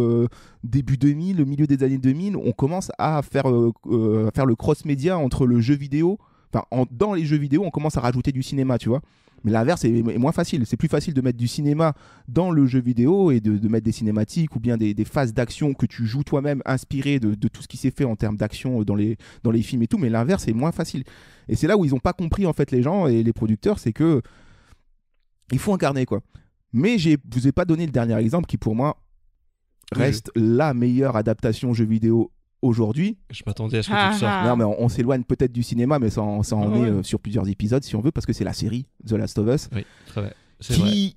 début 2000, le milieu des années 2000, on commence à faire le cross-média entre le jeu vidéo. Enfin, dans les jeux vidéo, on commence à rajouter du cinéma, tu vois. Mais l'inverse est moins facile. C'est plus facile de mettre du cinéma dans le jeu vidéo et de mettre des cinématiques ou bien des phases d'action que tu joues toi-même, inspirées de tout ce qui s'est fait en termes d'action dans les films et tout. Mais l'inverse est moins facile. Et c'est là où ils n'ont pas compris, en fait, les gens et les producteurs, c'est que il faut incarner, quoi. Mais je vous ai pas donné le dernier exemple qui, pour moi, reste la meilleure adaptation jeu vidéo aujourd'hui. Je m'attendais à ce que tu sortes. Non, mais on s'éloigne peut-être du cinéma, mais ça en est sur plusieurs épisodes, si on veut, parce que c'est la série The Last of Us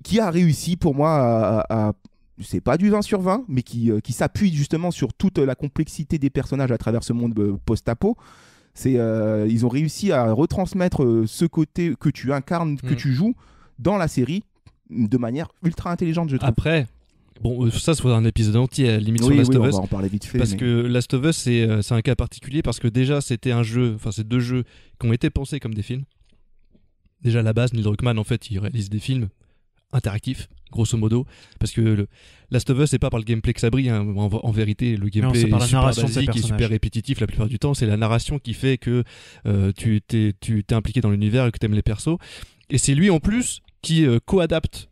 qui a réussi, pour moi, à c'est pas du 20 sur 20, mais qui s'appuie justement sur toute la complexité des personnages à travers ce monde post-apo. Ils ont réussi à retransmettre ce côté que tu incarnes, que tu joues dans la série, de manière ultra intelligente, je trouve. Après, bon, ça c'est un épisode entier, à la limite, sur Last of Us. On va en parler vite fait. Parce que Last of Us, c'est un cas particulier, parce que déjà, c'est deux jeux qui ont été pensés comme des films. Déjà, à la base, Neil Druckmann, en fait, il réalise des films interactifs, grosso modo, parce que Last of Us, c'est pas par le gameplay que ça brille, hein. En vérité, le gameplay est super basique et super répétitif la plupart du temps. C'est la narration qui fait que tu t'es impliqué dans l'univers et que t'aimes les persos. Et c'est lui, en plus, qui co-adapte.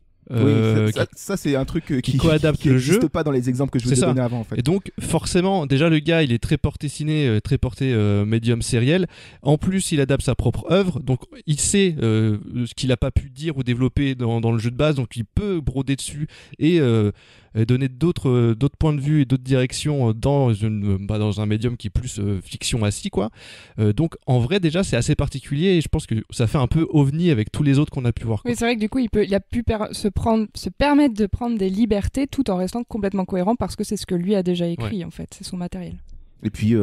Ça c'est un truc qui co-adapte le jeu. N'existe pas dans les exemples que je vous ai donnés avant, en fait. Et donc forcément, déjà le gars il est très porté ciné, très porté médium sériel. En plus il adapte sa propre œuvre, donc il sait ce qu'il a pas pu dire ou développer dans le jeu de base, donc il peut broder dessus et donner d'autres points de vue et d'autres directions dans un médium qui est plus fiction assis, quoi. Donc en vrai déjà c'est assez particulier, et je pense que ça fait un peu ovni avec tous les autres qu'on a pu voir, quoi. Oui, c'est vrai que du coup il a pu se permettre de prendre des libertés tout en restant complètement cohérent, parce que c'est ce que lui a déjà écrit, en fait, c'est son matériel. Et puis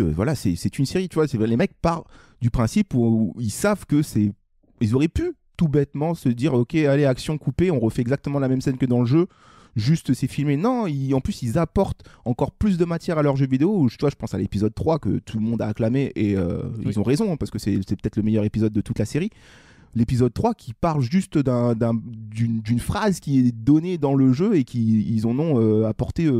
voilà, c'est une série, tu vois, les mecs partent du principe où ils savent que ils auraient pu tout bêtement se dire ok, allez, action coupée, on refait exactement la même scène que dans le jeu, juste c'est filmé. Non, en plus ils apportent encore plus de matière à leur jeu vidéo. Je pense à l'épisode 3 que tout le monde a acclamé, et ils ont raison, parce que c'est peut-être le meilleur épisode de toute la série. L'épisode 3 qui parle juste d'une phrase qui est donnée dans le jeu, et ils en ont apporté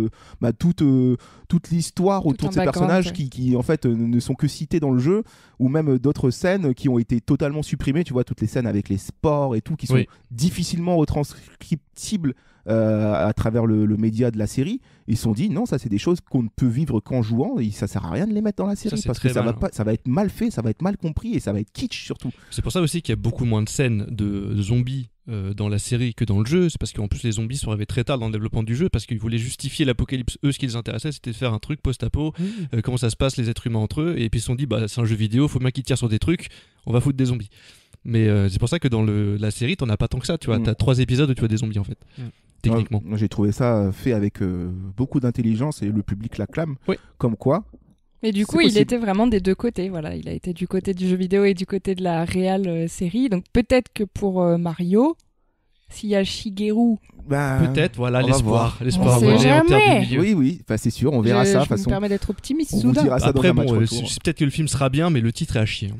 toute l'histoire autour de ces personnages qui en fait ne sont que cités dans le jeu, ou même d'autres scènes qui ont été totalement supprimées, tu vois, toutes les scènes avec les sports et tout qui sont difficilement retranscriptibles à travers le média de la série. Ils se sont dit non, ça c'est des choses qu'on ne peut vivre qu'en jouant, et ça sert à rien de les mettre dans la série, parce que ça va être mal fait, ça va être mal compris, et ça va être kitsch surtout. C'est pour ça aussi qu'il y a beaucoup moins de scènes de zombies dans la série que dans le jeu, c'est parce qu'en plus les zombies sont arrivés très tard dans le développement du jeu, parce qu'ils voulaient justifier l'apocalypse. Eux, ce qui les intéressait, c'était de faire un truc post-apo, comment ça se passe les êtres humains entre eux, et puis ils se sont dit, bah c'est un jeu vidéo, faut bien qu'ils tirent sur des trucs, on va foutre des zombies. Mais c'est pour ça que dans la série, t'en as pas tant que ça, tu vois, t'as 3 épisodes où tu vois des zombies en fait, techniquement. Moi, j'ai trouvé ça fait avec beaucoup d'intelligence et le public l'acclame, comme quoi. Mais du coup, il était vraiment des deux côtés. Voilà, il a été du côté du jeu vidéo et du côté de la réelle série. Donc peut-être que pour Mario, s'il y a Shigeru, peut-être, voilà, l'espoir on sait volé en terre du milieu. Oui, c'est sûr, on verra ça. Je me permets d'être optimiste. On vous dira ça après, dans un match retour. c'est peut-être que le film sera bien, mais le titre est à chier.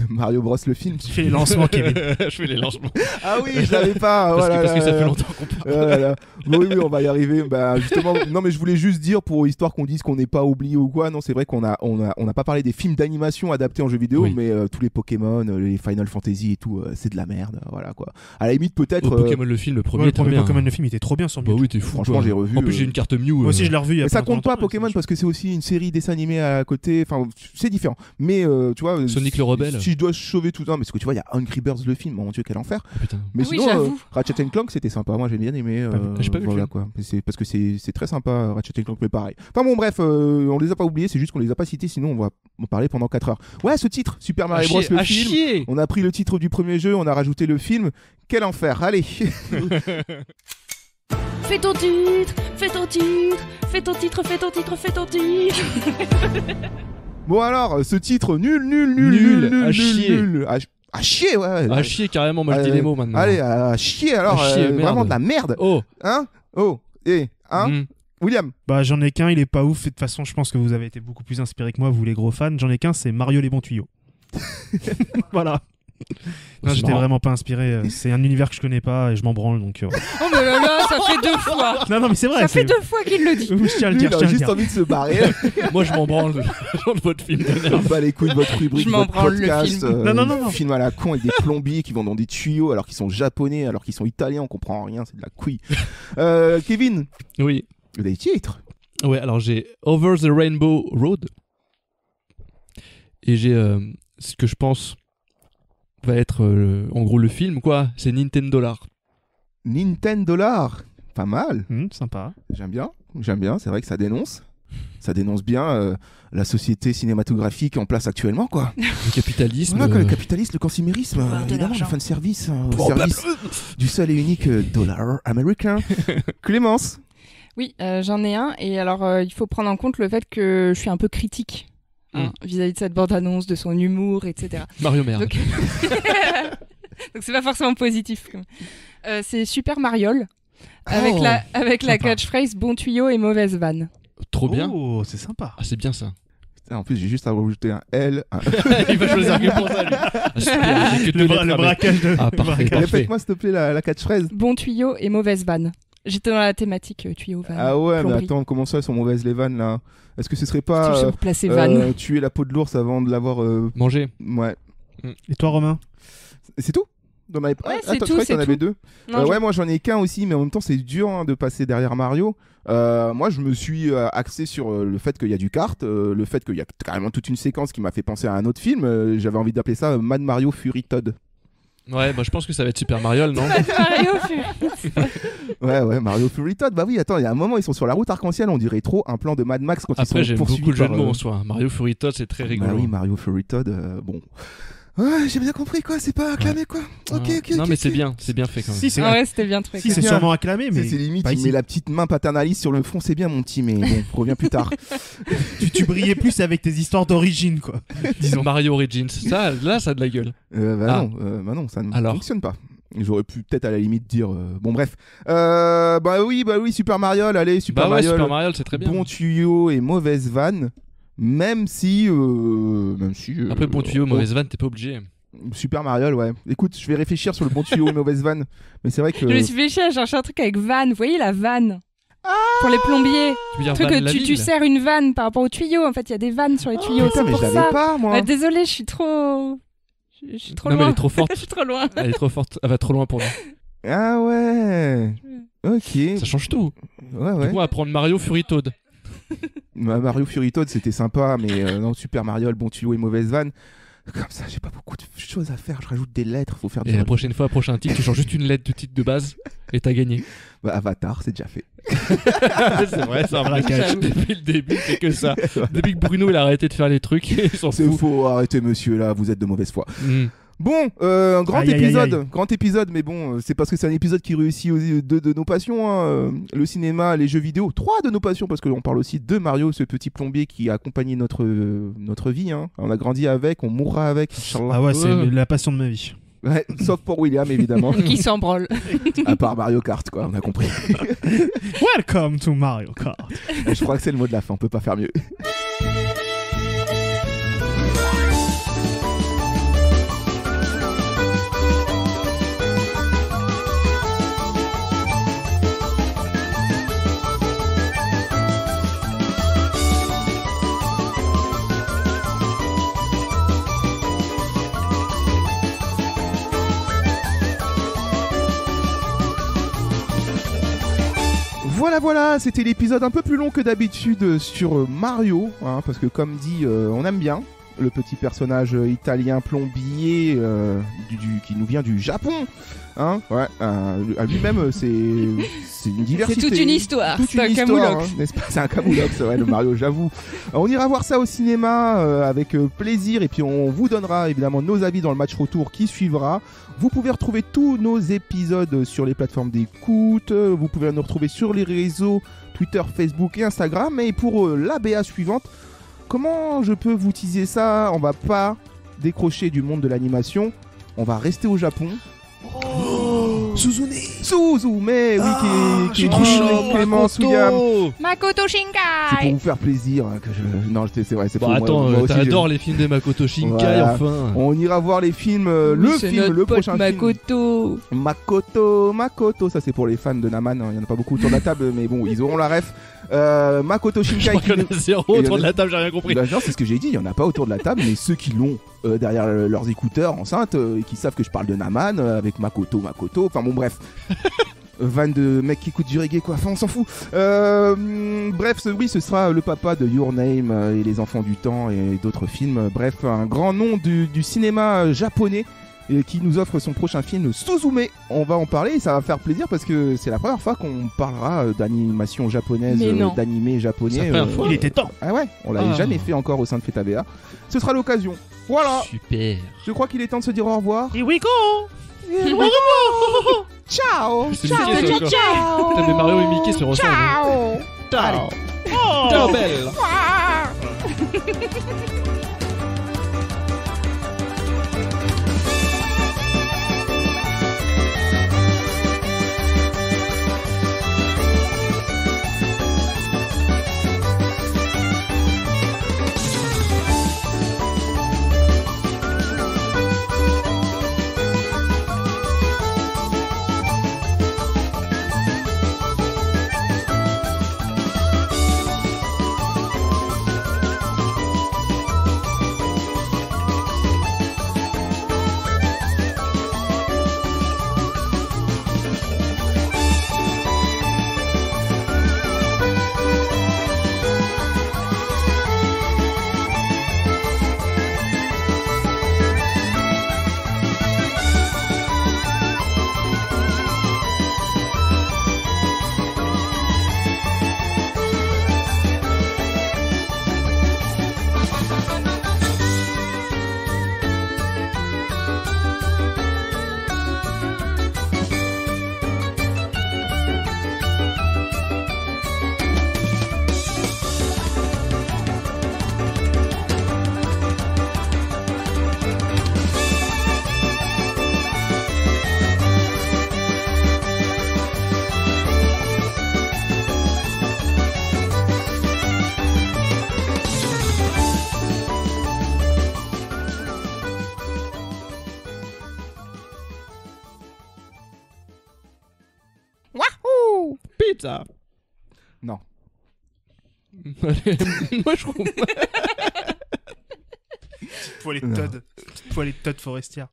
Mario Bros le film. Tu fais les lancements, Kevin. Je fais les lancements. Ah oui, je l'avais pas. Parce que ça fait longtemps qu'on parle. Oui, on va y arriver. Justement, non, mais je voulais juste dire pour histoire qu'on dise qu'on n'est pas oublié ou quoi. Non, c'est vrai qu'on n'a pas parlé des films d'animation adaptés en jeux vidéo, mais tous les Pokémon, les Final Fantasy et tout, c'est de la merde. Voilà quoi. À la limite, peut-être. Pokémon le film, le premier. Le premier Pokémon le film était trop bien sur Mewtwo. Bah oui, t'es fou. Franchement, j'ai revu. En plus, j'ai une carte Mew. Moi aussi, je l'ai revu. Mais ça compte pas Pokémon parce que c'est aussi une série dessin animé à côté. Enfin, c'est différent. Mais tu vois. Sonic le rebelle. Si je dois sauver tout ça, parce que tu vois, il y a Angry Birds le film. Mon Dieu, quel enfer. Mais oui, sinon, Ratchet & Clank, c'était sympa. Moi, j'ai bien aimé. J'ai pas vu voilà quoi. C'est parce que c'est très sympa Ratchet & Clank, mais pareil. Enfin bon, bref, on les a pas oubliés. C'est juste qu'on les a pas cités. Sinon, on va en parler pendant 4 heures. Ouais, ce titre, Super Mario Bros le film. Chier. On a pris le titre du premier jeu, on a rajouté le film. Quel enfer. Allez. Fais ton titre, fais ton titre, fais ton titre, fais ton titre, fais ton titre. Bon alors, ce titre nul, à chier. nul. À chier, ouais. À chier carrément, moi je dis les mots maintenant. Allez, à chier alors, vraiment de la merde. Oh. Hein. William. Bah j'en ai qu'un, il est pas ouf. Et de toute façon, je pense que vous avez été beaucoup plus inspiré que moi, vous les gros fans. J'en ai qu'un, c'est Mario les bons tuyaux. Voilà. Non, j'étais vraiment pas inspiré. C'est un univers que je connais pas et je m'en branle donc. Oh mais là, ça fait 2 fois. Non mais c'est vrai. Ça fait 2 fois qu'il le dit. Je tiens à le dire. J'ai juste envie de se barrer. Moi je m'en branle de votre film de merde. Bah les couilles de votre rubrique, Je m'en votre branle podcast, le film. Non. Film à la con avec des plombiers qui vont dans des tuyaux alors qu'ils sont japonais, alors qu'ils sont italiens, on comprend rien, c'est de la couille. Kevin. Oui. Vous avez des titres. Ouais, alors j'ai Over the Rainbow Road et j'ai ce que je pense va être en gros le film quoi, c'est Nintendo Dollar. Nintendo Dollar, pas mal. Sympa. J'aime bien, c'est vrai que ça dénonce bien la société cinématographique en place actuellement quoi. Le capitalisme. Voilà, le capitalisme, le consumérisme, évidemment, le fan service au service du seul et unique dollar américain. Clémence. Oui, j'en ai un et alors il faut prendre en compte le fait que je suis un peu critique. Vis-à-vis de cette bande-annonce, de son humour, etc. Mario merde. Donc c'est pas forcément positif. C'est Super Mariole avec la catchphrase bon tuyau et mauvaise vanne. Trop bien. Oh, c'est sympa. Ah, c'est bien ça. Putain, en plus, j'ai juste à rajouter un L. Il va choisir que pour ça lui. Ah, super, j'ai que le braquage de. Ah parfait. Répète-moi s'il te plaît la catchphrase. Bon tuyau et mauvaise vanne. J'étais dans la thématique tuyau vanne. Ah ouais, plomberie. mais attends, comment ça, elles sont mauvaises les vannes là? Est-ce que ce serait pas tuer la peau de l'ours avant de l'avoir mangé? Ouais. Et toi, Romain? C'est tout? Ouais, c'est tout, je crois que c'est t'en avais tout. 2. Non, ouais, moi j'en ai qu'un aussi, mais en même temps c'est dur de passer derrière Mario. Moi je me suis axé sur le fait qu'il y a du kart, le fait qu'il y a carrément toute une séquence qui m'a fait penser à un autre film. J'avais envie d'appeler ça Mad Mario Fury Todd. Ouais, bah je pense que ça va être Super Mario, non? Mario Fury. Ouais, Mario Fury Todd. Bah oui, attends, il y a un moment, ils sont sur la route arc-en-ciel, on dirait trop un plan de Mad Max quand Après, ils sont poursuivis. Après, j'aime beaucoup le jeu de mots en soi. Mario Fury Todd, c'est très rigolo. Bah oui, Mario Fury Todd, bon. Ouais, j'ai bien compris quoi, c'est pas acclamé quoi. Ok. Non, mais c'est bien fait quand même. Si, c'est ouais, c'était bien truc. Si, c'est sûrement acclamé, mais. C'est limite, il met la petite main paternaliste sur le front, c'est bien mon petit, mais bon, reviens plus tard. tu brillais plus avec tes histoires d'origine quoi. Disons. Mario Origins, ça a de la gueule. Non, ça ne fonctionne pas. J'aurais pu peut-être à la limite dire bon bref bah oui Super Mario, allez Super Mario c'est très bien. Bon tuyau et mauvaise vanne, même si après bon tuyau mauvaise vanne t'es pas obligé. Super Mario, ouais. Écoute, je vais réfléchir sur le bon tuyau et mauvaise vanne, mais c'est vrai que je me suis fait à chercher un truc avec vanne. Vous voyez la vanne pour les plombiers. Tu veux dire truc vanne que tu sers une vanne par rapport au tuyau. En fait, il y a des vannes sur les tuyaux. Putain, mais je l'avais pas moi. Désolée, je suis trop. Je suis trop loin. Mais elle est trop forte. Je suis trop loin. Elle est trop forte. Elle va trop loin pour nous. Ah ouais. Ok. Ça change tout. Ouais. Du coup, on va prendre Mario Fury Toad. Mario Fury Toad, c'était sympa, mais non, Super Mario, bon tuyau et mauvaise vanne. Comme ça, j'ai pas beaucoup de choses à faire. Je rajoute des lettres, faut faire. Et la prochaine fois, prochain titre, tu changes juste une lettre du titre de base et t'as gagné. Bah, Avatar, c'est déjà fait. C'est vrai, c'est un braquage. Depuis le début, c'est que ça. Depuis que Bruno il a arrêté de faire les trucs, il s'en fout. C'est faux, arrêtez monsieur, là, vous êtes de mauvaise foi. Bon, grand Aïe, épisode, aïe, aïe. grand épisode, mais bon, c'est parce que c'est un épisode qui réussit aussi deux de nos passions, hein, le cinéma, les jeux vidéo, 3 de nos passions, parce qu'on parle aussi de Mario, ce petit plombier qui a accompagné notre vie, hein. On a grandi avec, on mourra avec, Inch'Allah. Ah ouais, c'est la passion de ma vie. Ouais, sauf pour William, évidemment. Qui s'en branle. À part Mario Kart, quoi, on a compris. Welcome to Mario Kart. Je crois que c'est le mot de la fin, on peut pas faire mieux. Voilà, c'était l'épisode un peu plus long que d'habitude sur Mario, hein, parce que comme dit, on aime bien le petit personnage italien plombier qui nous vient du Japon. Hein, ouais, à lui-même, c'est une diversité. C'est toute une histoire, c'est un camoulox. Hein, n'est-ce pas? C'est un camoulox, ouais, le Mario, j'avoue. On ira voir ça au cinéma avec plaisir, et puis on vous donnera évidemment nos avis dans le match retour qui suivra. Vous pouvez retrouver tous nos épisodes sur les plateformes d'écoute, vous pouvez nous retrouver sur les réseaux Twitter, Facebook et Instagram. Et pour l'ABA suivante, comment je peux vous teaser ça? On va pas décrocher du monde de l'animation, on va rester au Japon. Suzume, oui, qui est trop Clément Suyam. Makoto C'est Shinkai. pour vous faire plaisir que je... Non, c'est vrai, c'est Bon, faux. attends, moi aussi, t'adores les films de Makoto Shinkai, Voilà. enfin. On ira voir les films, le prochain Makoto. film. Makoto, ça c'est pour les fans de Naman, il n'y en a pas beaucoup autour de la table, mais bon, ils auront la ref. Makoto Shinkai. Je crois qu'il y en a zéro autour de la table, j'ai rien compris. Bah, non, c'est ce que j'ai dit, il n'y en a pas autour de la table, mais ceux qui l'ont derrière leurs écouteurs enceintes et qui savent que je parle de Naman avec Makoto, enfin bon, bref. Van de mec qui écoute du reggae, quoi, enfin on s'en fout. Bref, ce sera le papa de Your Name et Les Enfants du Temps et d'autres films. Bref, un grand nom du cinéma japonais qui nous offre son prochain film Suzume. On va en parler et ça va faire plaisir parce que c'est la première fois qu'on parlera d'animation japonaise, d'animé japonais. Il était temps. Ah ouais, on l'avait jamais fait encore au sein de FETABA. Ce sera l'occasion. Voilà. Super. Je crois qu'il est temps de se dire au revoir. Here we go. Ciao. Ciao. Mais Mario et Mickey se ressemblent. Ciao. Ciao, belle. Pizza. Non. Moi je trouve. Poêlée de Todd forestière.